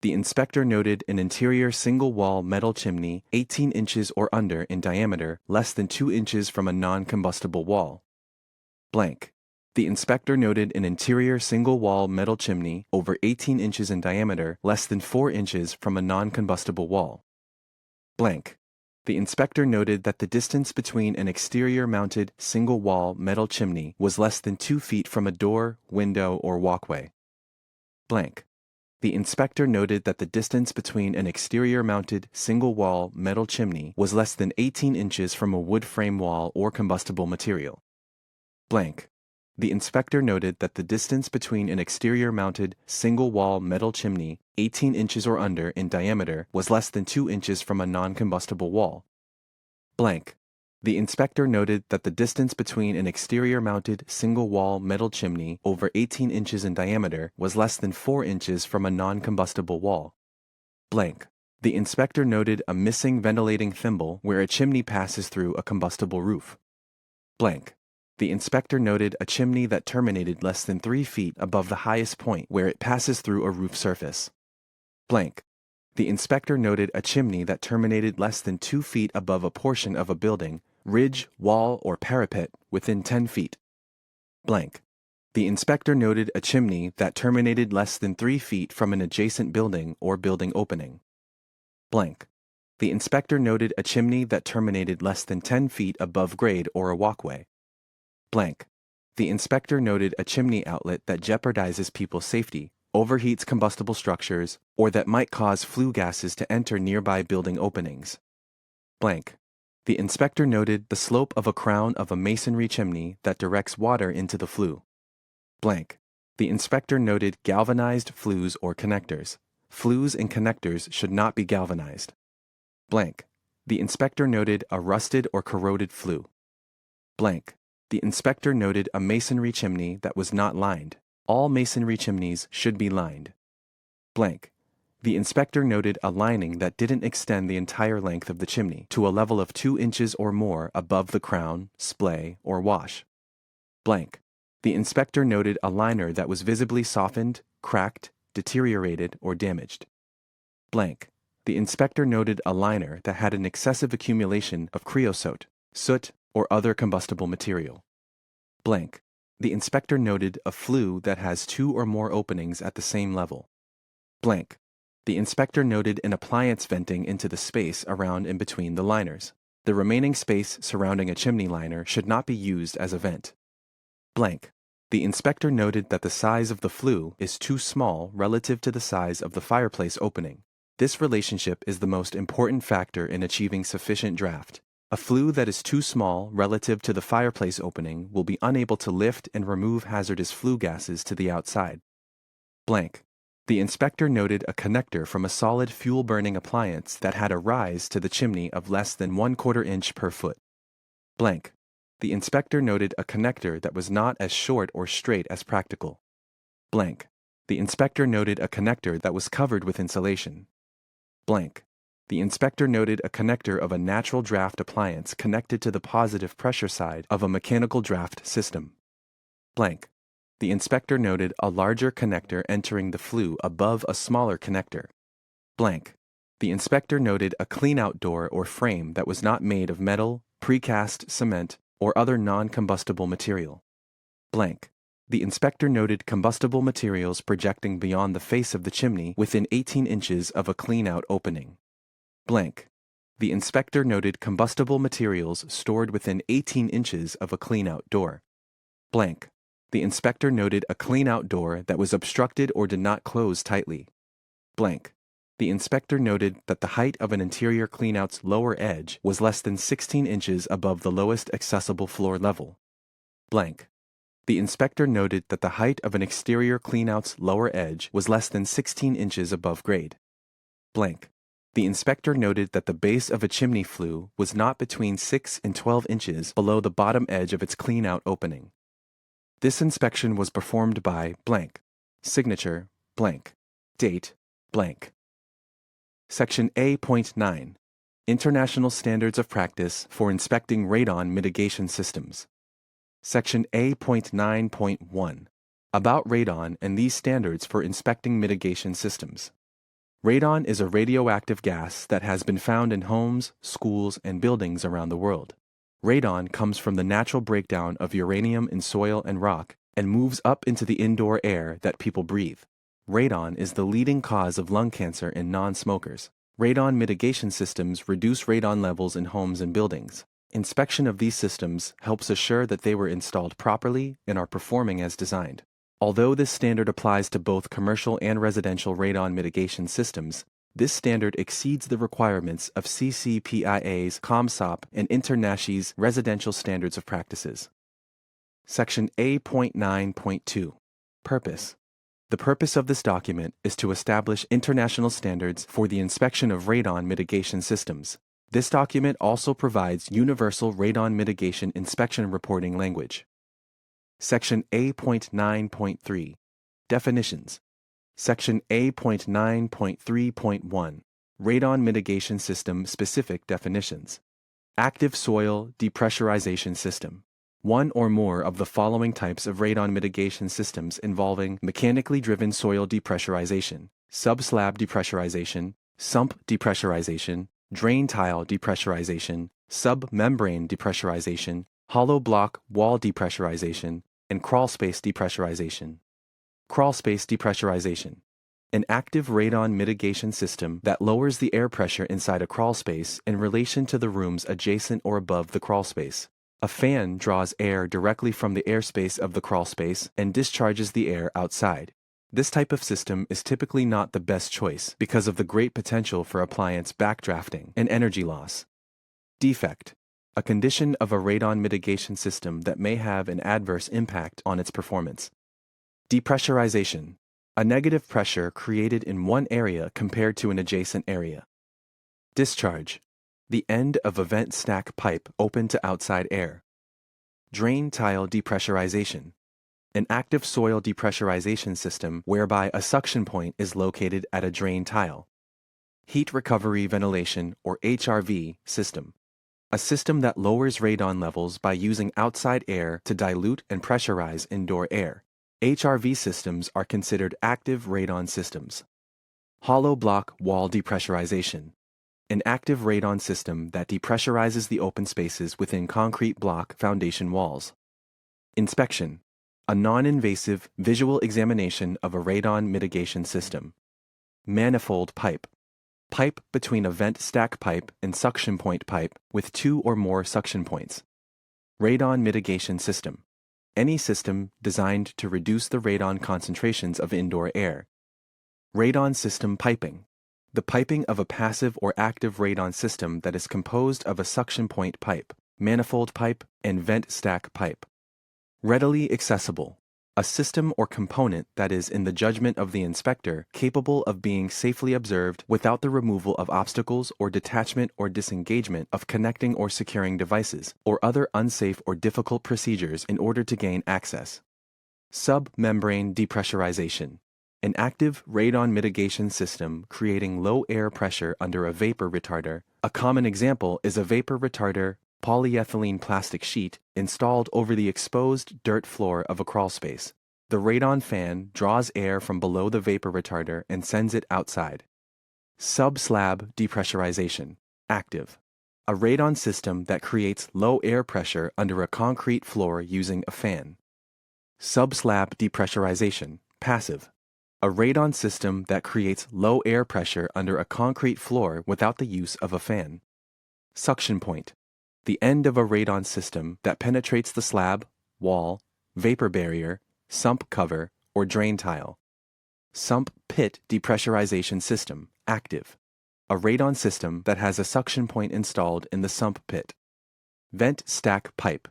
The inspector noted an interior single-wall metal chimney 18 inches or under in diameter, less than 2 inches from a non-combustible wall. Blank. The inspector noted an interior single-wall metal chimney over 18 inches in diameter, less than 4 inches from a non-combustible wall. Blank. The inspector noted that the distance between an exterior-mounted single-wall metal chimney was less than 2 feet from a door, window, or walkway. Blank. The inspector noted that the distance between an exterior-mounted single-wall metal chimney was less than 18 inches from a wood frame wall or combustible material. Blank. The inspector noted that the distance between an exterior-mounted single-wall metal chimney 18 inches or under in diameter was less than 2 inches from a non-combustible wall. Blank. The inspector noted that the distance between an exterior-mounted single-wall metal chimney over 18 inches in diameter was less than 4 inches from a non-combustible wall. Blank. The inspector noted a missing ventilating thimble where a chimney passes through a combustible roof. Blank. The inspector noted a chimney that terminated less than 3 feet above the highest point where it passes through a roof surface. Blank. The inspector noted a chimney that terminated less than 2 feet above a portion of a building, ridge, wall, or parapet within 10 feet. Blank. The inspector noted a chimney that terminated less than 3 feet from an adjacent building or building opening. Blank. The inspector noted a chimney that terminated less than 10 feet above grade or a walkway. Blank. The inspector noted a chimney outlet that jeopardizes people's safety, overheats combustible structures, or that might cause flue gases to enter nearby building openings. Blank. The inspector noted the slope of a crown of a masonry chimney that directs water into the flue. Blank. The inspector noted galvanized flues or connectors. Flues and connectors should not be galvanized. Blank. The inspector noted a rusted or corroded flue. Blank. The inspector noted a masonry chimney that was not lined. All masonry chimneys should be lined. Blank. The inspector noted a lining that didn't extend the entire length of the chimney to a level of 2 inches or more above the crown, splay, or wash. Blank. The inspector noted a liner that was visibly softened, cracked, deteriorated, or damaged. Blank. The inspector noted a liner that had an excessive accumulation of creosote, soot, or other combustible material. Blank. The inspector noted a flue that has 2 or more openings at the same level. Blank. The inspector noted an appliance venting into the space around and between the liners. The remaining space surrounding a chimney liner should not be used as a vent. Blank. The inspector noted that the size of the flue is too small relative to the size of the fireplace opening. This relationship is the most important factor in achieving sufficient draft. A flue that is too small relative to the fireplace opening will be unable to lift and remove hazardous flue gases to the outside. Blank. The inspector noted a connector from a solid fuel-burning appliance that had a rise to the chimney of less than 1/4 inch per foot. Blank. The inspector noted a connector that was not as short or straight as practical. Blank. The inspector noted a connector that was covered with insulation. Blank. The inspector noted a connector of a natural draft appliance connected to the positive pressure side of a mechanical draft system. Blank. The inspector noted a larger connector entering the flue above a smaller connector. Blank. The inspector noted a clean-out door or frame that was not made of metal, precast cement, or other non-combustible material. Blank. The inspector noted combustible materials projecting beyond the face of the chimney within 18 inches of a clean-out opening. Blank. The inspector noted combustible materials stored within 18 inches of a clean-out door. Blank. The inspector noted a clean-out door that was obstructed or did not close tightly. Blank. The inspector noted that the height of an interior cleanout's lower edge was less than 16 inches above the lowest accessible floor level. Blank. The inspector noted that the height of an exterior cleanout's lower edge was less than 16 inches above grade. Blank. The inspector noted that the base of a chimney flue was not between 6 and 12 inches below the bottom edge of its cleanout opening. This inspection was performed by blank. Signature blank. Date blank. Section A.9. International Standards of Practice for Inspecting Radon Mitigation Systems. Section A.9.1. About radon and these standards for inspecting mitigation systems. Radon is a radioactive gas that has been found in homes, schools, and buildings around the world. Radon comes from the natural breakdown of uranium in soil and rock and moves up into the indoor air that people breathe. Radon is the leading cause of lung cancer in non-smokers. Radon mitigation systems reduce radon levels in homes and buildings. Inspection of these systems helps assure that they were installed properly and are performing as designed. Although this standard applies to both commercial and residential radon mitigation systems, this standard exceeds the requirements of CCPIA's ComSOP and INTERNASHI's Residential Standards of Practices. Section A.9.2. Purpose. The purpose of this document is to establish international standards for the inspection of radon mitigation systems. This document also provides universal radon mitigation inspection reporting language. Section A.9.3. Definitions. Section A.9.3.1. Radon mitigation system specific definitions. Active soil depressurization system. One or more of the following types of radon mitigation systems involving mechanically driven soil depressurization, subslab depressurization, sump depressurization, drain tile depressurization, submembrane depressurization, hollow block wall depressurization, and crawlspace depressurization. Crawlspace depressurization. An active radon mitigation system that lowers the air pressure inside a crawlspace in relation to the rooms adjacent or above the crawlspace. A fan draws air directly from the airspace of the crawlspace and discharges the air outside. This type of system is typically not the best choice because of the great potential for appliance backdrafting and energy loss. Defect. A condition of a radon mitigation system that may have an adverse impact on its performance. Depressurization. A negative pressure created in one area compared to an adjacent area. Discharge. The end of a vent stack pipe open to outside air. Drain tile depressurization. An active soil depressurization system whereby a suction point is located at a drain tile. Heat recovery ventilation or HRV system. A system that lowers radon levels by using outside air to dilute and pressurize indoor air. HRV systems are considered active radon systems. Hollow block wall depressurization. An active radon system that depressurizes the open spaces within concrete block foundation walls. Inspection. A non-invasive visual examination of a radon mitigation system. Manifold pipe. Pipe between a vent stack pipe and suction point pipe with 2 or more suction points. Radon mitigation system. Any system designed to reduce the radon concentrations of indoor air. Radon system piping. The piping of a passive or active radon system that is composed of a suction point pipe, manifold pipe, and vent stack pipe. Readily accessible. A system or component that is, in the judgment of the inspector, capable of being safely observed without the removal of obstacles or detachment or disengagement of connecting or securing devices, or other unsafe or difficult procedures in order to gain access. Submembrane depressurization. An active radon mitigation system creating low air pressure under a vapor retarder. A common example is a vapor retarder polyethylene plastic sheet installed over the exposed dirt floor of a crawlspace. The radon fan draws air from below the vapor retarder and sends it outside. Sub-slab depressurization. Active. A radon system that creates low air pressure under a concrete floor using a fan. Sub-slab depressurization. Passive. A radon system that creates low air pressure under a concrete floor without the use of a fan. Suction point. The end of a radon system that penetrates the slab, wall, vapor barrier, sump cover, or drain tile. Sump pit depressurization system. Active. A radon system that has a suction point installed in the sump pit. Vent stack pipe.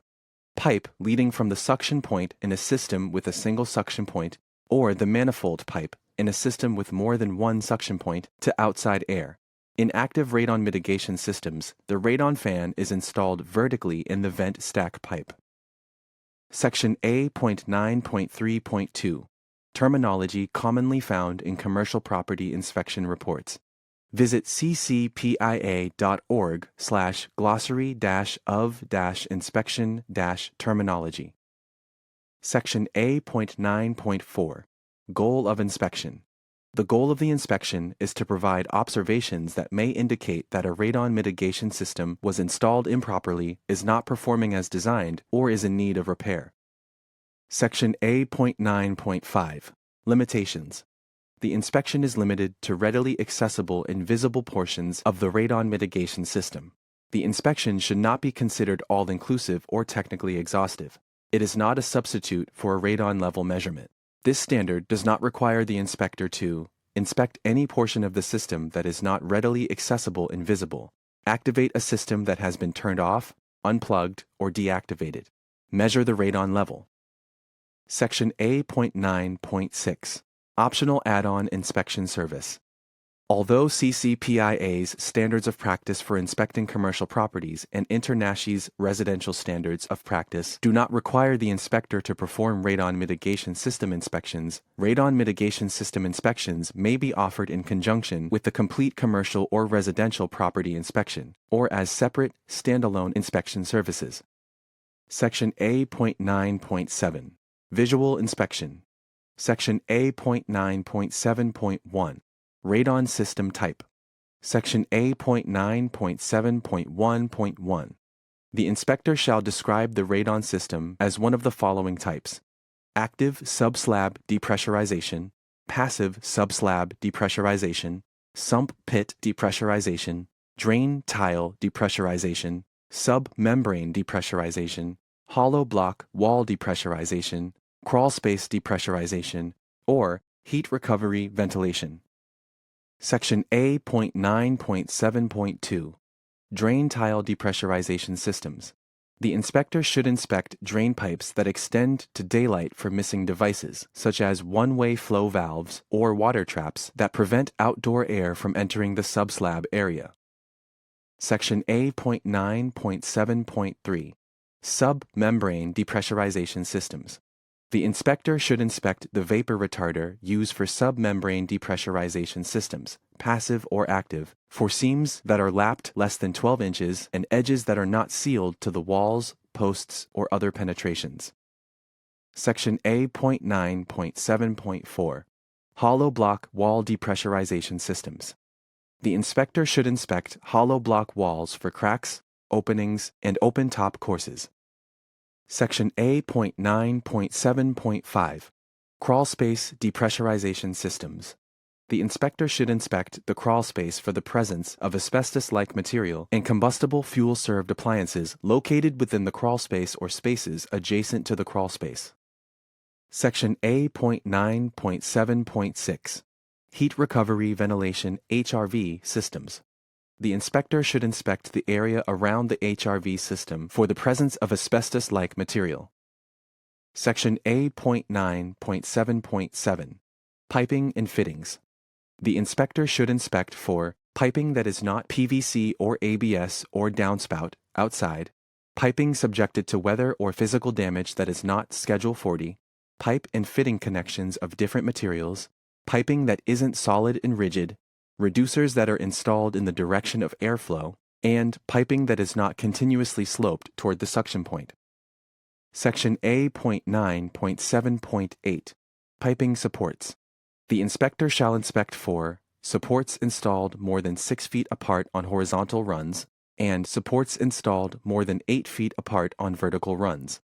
Pipe leading from the suction point in a system with a single suction point or the manifold pipe in a system with more than one suction point to outside air. In active radon mitigation systems, the radon fan is installed vertically in the vent stack pipe. Section A.9.3.2. Terminology commonly found in commercial property inspection reports. Visit ccpia.org/glossary-of-inspection-terminology. Section A.9.4. Goal of inspection. The goal of the inspection is to provide observations that may indicate that a radon mitigation system was installed improperly, is not performing as designed, or is in need of repair. Section A.9.5. Limitations. The inspection is limited to readily accessible and visible portions of the radon mitigation system. The inspection should not be considered all-inclusive or technically exhaustive. It is not a substitute for a radon level measurement. This standard does not require the inspector to inspect any portion of the system that is not readily accessible and visible, activate a system that has been turned off, unplugged, or deactivated, measure the radon level. Section A.9.6. Optional add-on inspection service. Although CCPIA's Standards of Practice for Inspecting Commercial Properties and INTERNASHI's Residential Standards of Practice do not require the inspector to perform radon mitigation system inspections, radon mitigation system inspections may be offered in conjunction with the complete commercial or residential property inspection, or as separate, standalone inspection services. Section A.9.7. Visual inspection. Section A.9.7.1. Radon system type. Section A.9.7.1.1. The inspector shall describe the radon system as one of the following types: active subslab depressurization, passive subslab depressurization, sump pit depressurization, drain tile depressurization, submembrane depressurization, hollow block wall depressurization, crawlspace depressurization, or heat recovery ventilation. Section A.9.7.2. Drain tile depressurization systems. The inspector should inspect drain pipes that extend to daylight for missing devices, such as one-way flow valves or water traps that prevent outdoor air from entering the subslab area. Section A.9.7.3. Submembrane depressurization systems. The inspector should inspect the vapor retarder used for submembrane depressurization systems, passive or active, for seams that are lapped less than 12 inches and edges that are not sealed to the walls, posts, or other penetrations. Section A.9.7.4. Hollow block wall depressurization systems. The inspector should inspect hollow block walls for cracks, openings, and open-top courses. Section A.9.7.5. Crawlspace depressurization systems. The inspector should inspect the crawlspace for the presence of asbestos-like material and combustible fuel-served appliances located within the crawlspace or spaces adjacent to the crawlspace. Section A.9.7.6. Heat recovery ventilation HRV systems. The inspector should inspect the area around the HRV system for the presence of asbestos-like material. Section A.9.7.7. Piping and fittings. The inspector should inspect for piping that is not PVC or ABS or downspout outside, piping subjected to weather or physical damage that is not Schedule 40, pipe and fitting connections of different materials, piping that isn't solid and rigid, reducers that are installed in the direction of airflow, and piping that is not continuously sloped toward the suction point. Section A.9.7.8 Piping Supports. The inspector shall inspect for supports installed more than 6 feet apart on horizontal runs and supports installed more than 8 feet apart on vertical runs.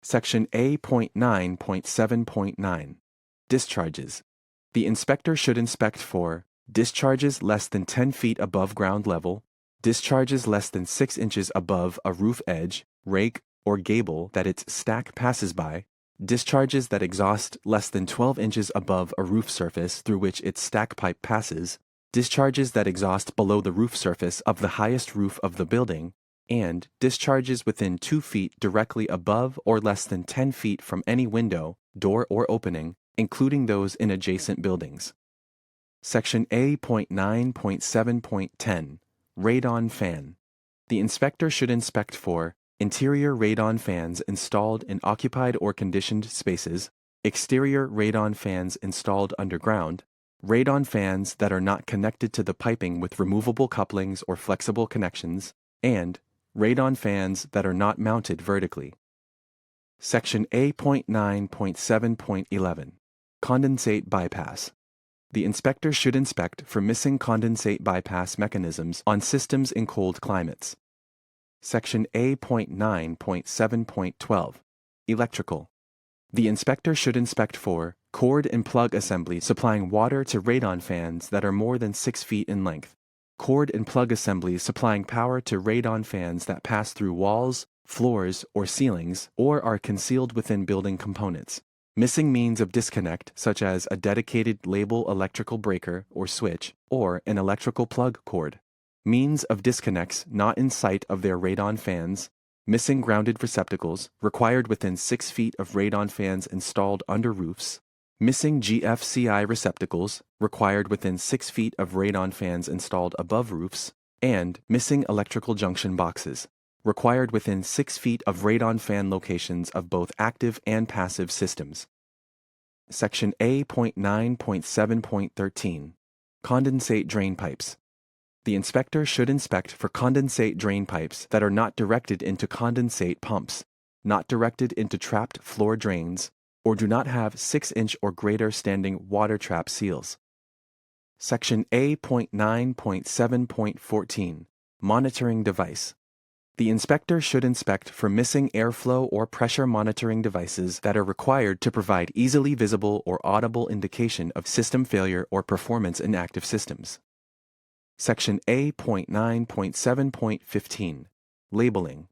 Section A.9.7.9 Discharges. The inspector should inspect for discharges less than 10 feet above ground level, discharges less than 6 inches above a roof edge, rake, or gable that its stack passes by, discharges that exhaust less than 12 inches above a roof surface through which its stack pipe passes, discharges that exhaust below the roof surface of the highest roof of the building, and discharges within 2 feet directly above or less than 10 feet from any window, door, or opening, including those in adjacent buildings. Section A.9.7.10 Radon Fan. The inspector should inspect for interior radon fans installed in occupied or conditioned spaces, exterior radon fans installed underground, radon fans that are not connected to the piping with removable couplings or flexible connections, and radon fans that are not mounted vertically. Section A.9.7.11 Condensate Bypass. The inspector should inspect for missing condensate bypass mechanisms on systems in cold climates. Section A.9.7.12 Electrical. The inspector should inspect for cord and plug assemblies supplying water to radon fans that are more than 6 feet in length, cord and plug assemblies supplying power to radon fans that pass through walls, floors, or ceilings, or are concealed within building components, missing means of disconnect such as a dedicated label electrical breaker or switch, or an electrical plug cord, means of disconnects not in sight of their radon fans, missing grounded receptacles required within 6 feet of radon fans installed under roofs, missing GFCI receptacles required within 6 feet of radon fans installed above roofs, and missing electrical junction boxes required within 6 feet of radon fan locations of both active and passive systems. Section A.9.7.13 Condensate Drain Pipes. The inspector should inspect for condensate drain pipes that are not directed into condensate pumps, not directed into trapped floor drains, or do not have 6-inch or greater standing water trap seals. Section A.9.7.14 Monitoring Device. The inspector should inspect for missing airflow or pressure monitoring devices that are required to provide easily visible or audible indication of system failure or performance in active systems. Section A.9.7.15 Labeling.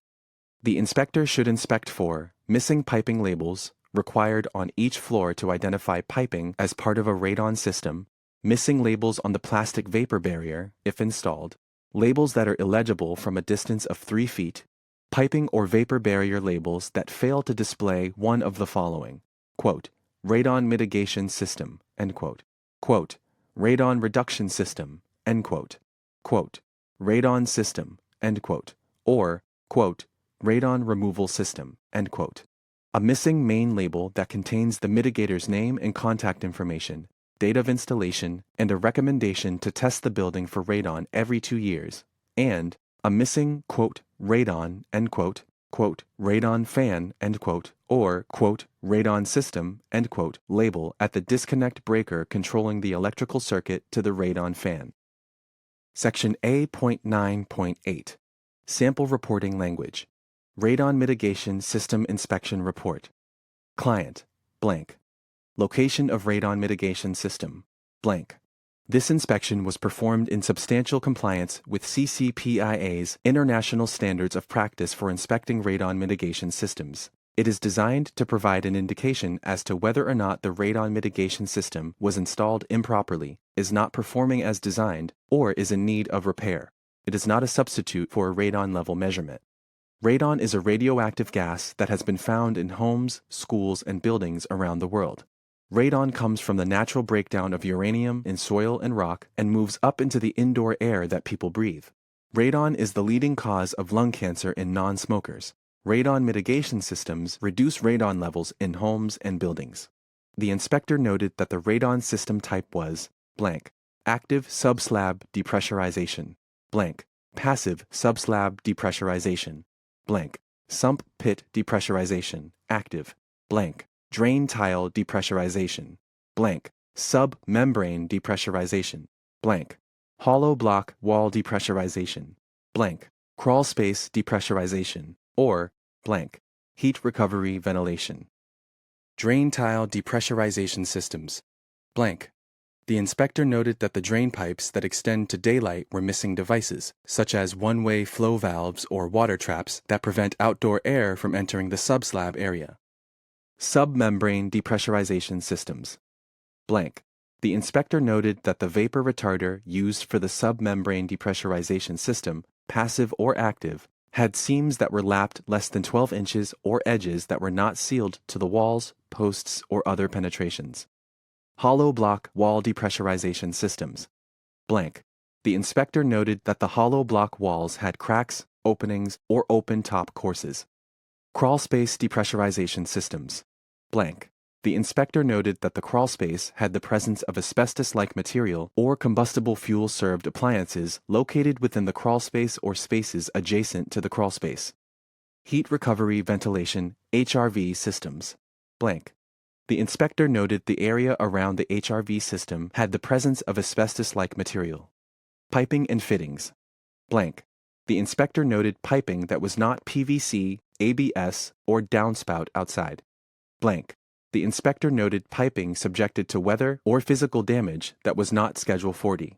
The inspector should inspect for missing piping labels required on each floor to identify piping as part of a radon system, missing labels on the plastic vapor barrier, if installed, labels that are illegible from a distance of 3 feet, piping or vapor barrier labels that fail to display one of the following, quote, radon mitigation system, end quote, quote, radon reduction system, end quote, quote, radon system, end quote, or, quote, radon removal system, end quote. A missing main label that contains the mitigator's name and contact information, date of installation, and a recommendation to test the building for radon every 2 years, and a missing, quote, radon, end quote, quote, radon fan, end quote, or, quote, radon system, end quote, label at the disconnect breaker controlling the electrical circuit to the radon fan. Section A.9.8 Sample Reporting Language. Radon Mitigation System Inspection Report. Client, blank. Location of radon mitigation system, blank. This inspection was performed in substantial compliance with CCPIA's International Standards of Practice for Inspecting Radon Mitigation Systems. It is designed to provide an indication as to whether or not the radon mitigation system was installed improperly, is not performing as designed, or is in need of repair. It is not a substitute for a radon level measurement. Radon is a radioactive gas that has been found in homes, schools, and buildings around the world. Radon comes from the natural breakdown of uranium in soil and rock and moves up into the indoor air that people breathe. Radon is the leading cause of lung cancer in non-smokers. Radon mitigation systems reduce radon levels in homes and buildings. The inspector noted that the radon system type was blank, active subslab depressurization, blank, passive subslab depressurization, blank, sump pit depressurization, active, blank, drain tile depressurization, blank, sub-membrane depressurization, blank, hollow block wall depressurization, blank, crawl space depressurization, or blank, heat recovery ventilation. Drain tile depressurization systems, blank. The inspector noted that the drain pipes that extend to daylight were missing devices, such as one-way flow valves or water traps that prevent outdoor air from entering the subslab area. Submembrane depressurization systems, blank. The inspector noted that the vapor retarder used for the submembrane depressurization system, passive or active, had seams that were lapped less than 12 inches or edges that were not sealed to the walls, posts, or other penetrations. Hollow block wall depressurization systems, blank. The inspector noted that the hollow block walls had cracks, openings, or open top courses. Crawl space depressurization systems, blank. The inspector noted that the crawl space had the presence of asbestos-like material or combustible fuel-served appliances located within the crawl space or spaces adjacent to the crawl space. Heat recovery ventilation HRV systems, blank. The inspector noted the area around the HRV system had the presence of asbestos-like material. Piping and fittings, blank. The inspector noted piping that was not PVC, ABS, or downspout outside, blank. The inspector noted piping subjected to weather or physical damage that was not Schedule 40,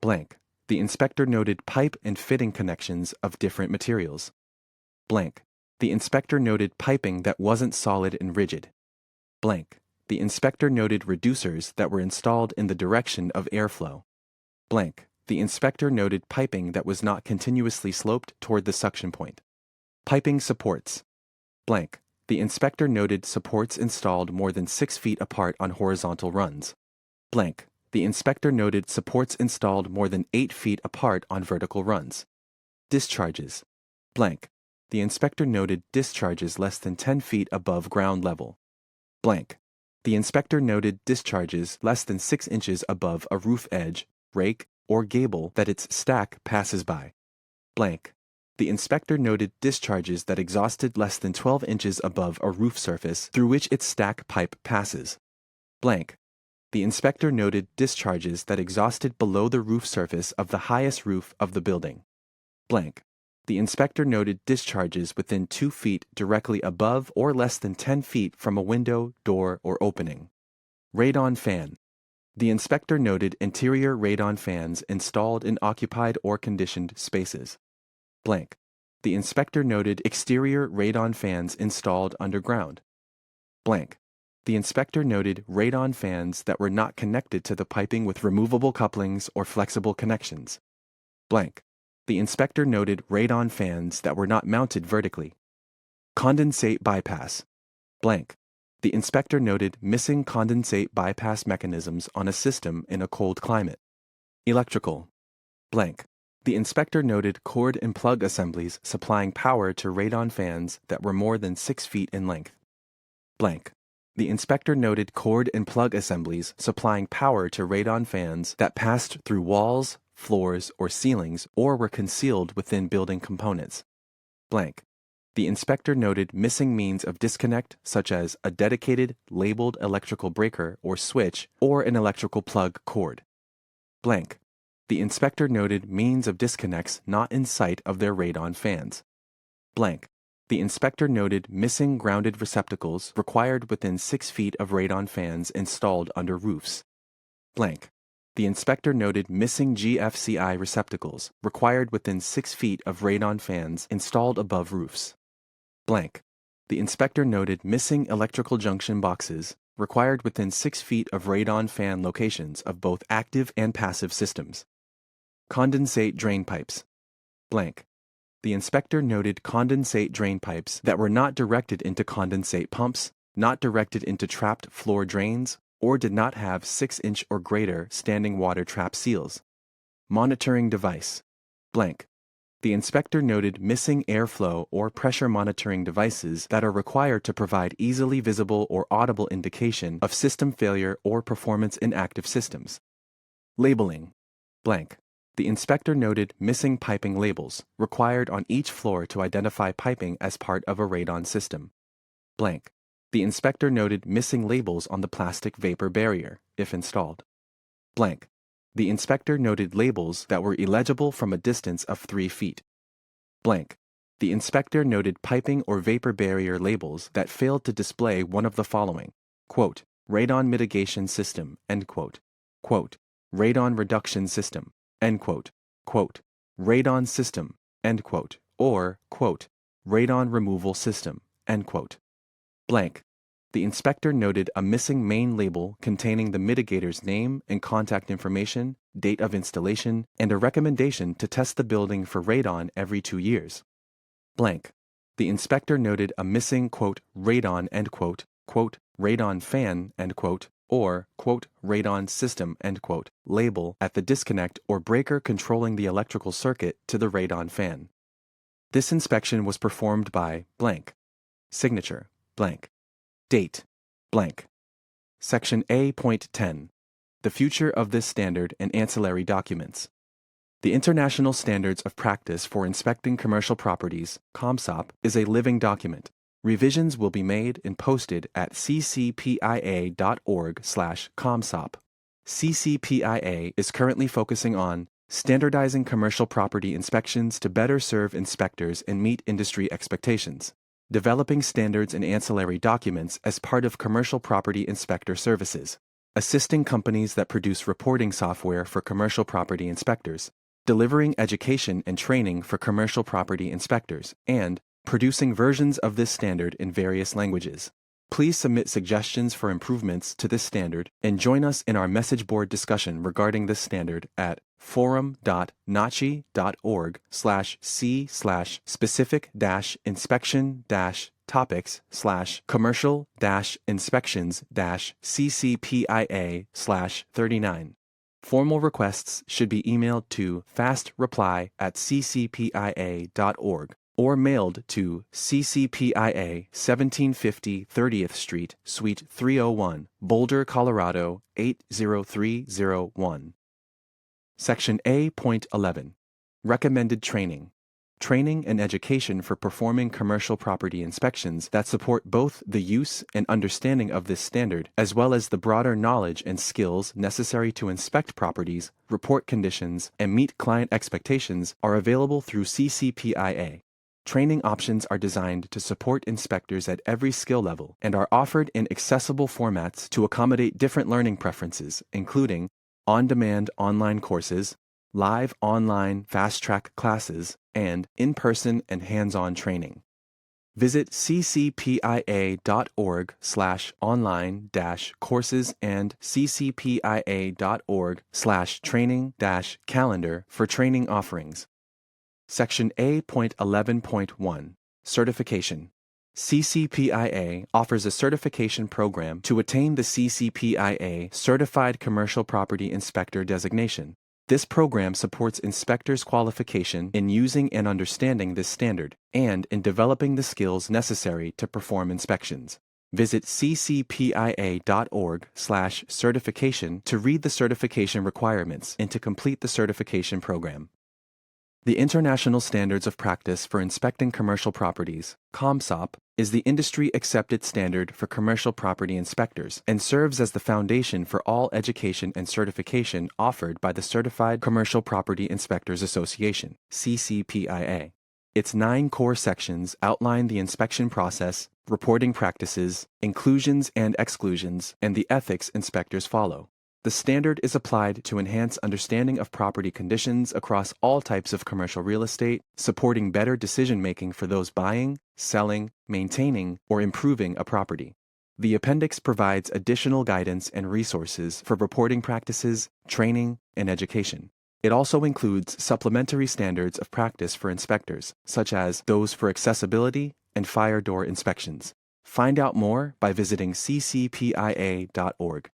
blank. The inspector noted pipe and fitting connections of different materials, blank. The inspector noted piping that wasn't solid and rigid, blank. The inspector noted reducers that were installed in the direction of airflow, blank. The inspector noted piping that was not continuously sloped toward the suction point. Piping supports, blank. The inspector noted supports installed more than 6 feet apart on horizontal runs, blank. The inspector noted supports installed more than 8 feet apart on vertical runs. Discharges, blank. The inspector noted discharges less than 10 feet above ground level, blank. The inspector noted discharges less than 6 inches above a roof edge, rake, or gable that its stack passes by, blank. The inspector noted discharges that exhausted less than 12 inches above a roof surface through which its stack pipe passes, blank. The inspector noted discharges that exhausted below the roof surface of the highest roof of the building, blank. The inspector noted discharges within 2 feet directly above or less than 10 feet from a window, door, or opening. Radon fan. The inspector noted interior radon fans installed in occupied or conditioned spaces, blank. The inspector noted exterior radon fans installed underground, blank. The inspector noted radon fans that were not connected to the piping with removable couplings or flexible connections, blank. The inspector noted radon fans that were not mounted vertically. Condensate bypass, blank. The inspector noted missing condensate bypass mechanisms on a system in a cold climate. Electrical, blank. The inspector noted cord and plug assemblies supplying power to radon fans that were more than 6 feet in length, blank. The inspector noted cord and plug assemblies supplying power to radon fans that passed through walls, floors, or ceilings or were concealed within building components, blank. The inspector noted missing means of disconnect such as a dedicated, labeled electrical breaker or switch or an electrical plug cord, blank. The inspector noted means of disconnects not in sight of their radon fans, blank. The inspector noted missing grounded receptacles required within 6 feet of radon fans installed under roofs, blank. The inspector noted missing GFCI receptacles required within 6 feet of radon fans installed above roofs, blank. The inspector noted missing electrical junction boxes required within 6 feet of radon fan locations of both active and passive systems. Condensate drain pipes, blank. The inspector noted condensate drain pipes that were not directed into condensate pumps, not directed into trapped floor drains, or did not have 6-inch or greater standing water trap seals. Monitoring device, blank. The inspector noted missing airflow or pressure monitoring devices that are required to provide easily visible or audible indication of system failure or performance in active systems. Labeling. Blank. The inspector noted missing piping labels required on each floor to identify piping as part of a radon system. Blank. The inspector noted missing labels on the plastic vapor barrier, if installed. Blank. The inspector noted labels that were illegible from a distance of 3 feet. Blank. The inspector noted piping or vapor barrier labels that failed to display one of the following: quote, radon mitigation system, end quote, quote, radon reduction system, end quote, quote, radon system, end quote, or, quote, radon removal system, end quote. Blank. The inspector noted a missing main label containing the mitigator's name and contact information, date of installation, and a recommendation to test the building for radon every 2 years. Blank. The inspector noted a missing, quote, radon, end quote, quote, radon fan, end quote, or, quote, radon system, end quote, label at the disconnect or breaker controlling the electrical circuit to the radon fan. This inspection was performed by blank. Signature, blank. Date, blank. Section A.10. The future of this standard and ancillary documents. The International Standards of Practice for Inspecting Commercial Properties, ComSOP, is a living document. Revisions will be made and posted at ccpia.org/ComSOP. CCPIA is currently focusing on standardizing commercial property inspections to better serve inspectors and meet industry expectations, developing standards and ancillary documents as part of commercial property inspector services, assisting companies that produce reporting software for commercial property inspectors, delivering education and training for commercial property inspectors, and producing versions of this standard in various languages. Please submit suggestions for improvements to this standard and join us in our message board discussion regarding this standard at forum.nachi.org/c/specific-inspections-topics/commercial-inspections-ccpia/39. Formal requests should be emailed to fastreply@ccpia.org or mailed to CCPIA 1750 30th Street, Suite 301, Boulder, Colorado 80301. Section A.11. Recommended training. Training and education for performing commercial property inspections that support both the use and understanding of this standard, as well as the broader knowledge and skills necessary to inspect properties, report conditions, and meet client expectations, are available through CCPIA. Training options are designed to support inspectors at every skill level and are offered in accessible formats to accommodate different learning preferences, including on-demand online courses, live online fast-track classes, and in-person and hands-on training. Visit ccpia.org/online-courses and ccpia.org/training-calendar for training offerings. Section A.11.1. Certification. CCPIA offers a certification program to attain the CCPIA Certified Commercial Property Inspector designation. This program supports inspectors' qualification in using and understanding this standard and in developing the skills necessary to perform inspections. Visit ccpia.org/certification to read the certification requirements and to complete the certification program. The International Standards of Practice for Inspecting Commercial Properties, ComSOP, is the industry-accepted standard for commercial property inspectors and serves as the foundation for all education and certification offered by the Certified Commercial Property Inspectors Association, CCPIA. Its 9 core sections outline the inspection process, reporting practices, inclusions and exclusions, and the ethics inspectors follow. The standard is applied to enhance understanding of property conditions across all types of commercial real estate, supporting better decision-making for those buying, selling, maintaining, or improving a property. The appendix provides additional guidance and resources for reporting practices, training, and education. It also includes supplementary standards of practice for inspectors, such as those for accessibility and fire door inspections. Find out more by visiting ccpia.org.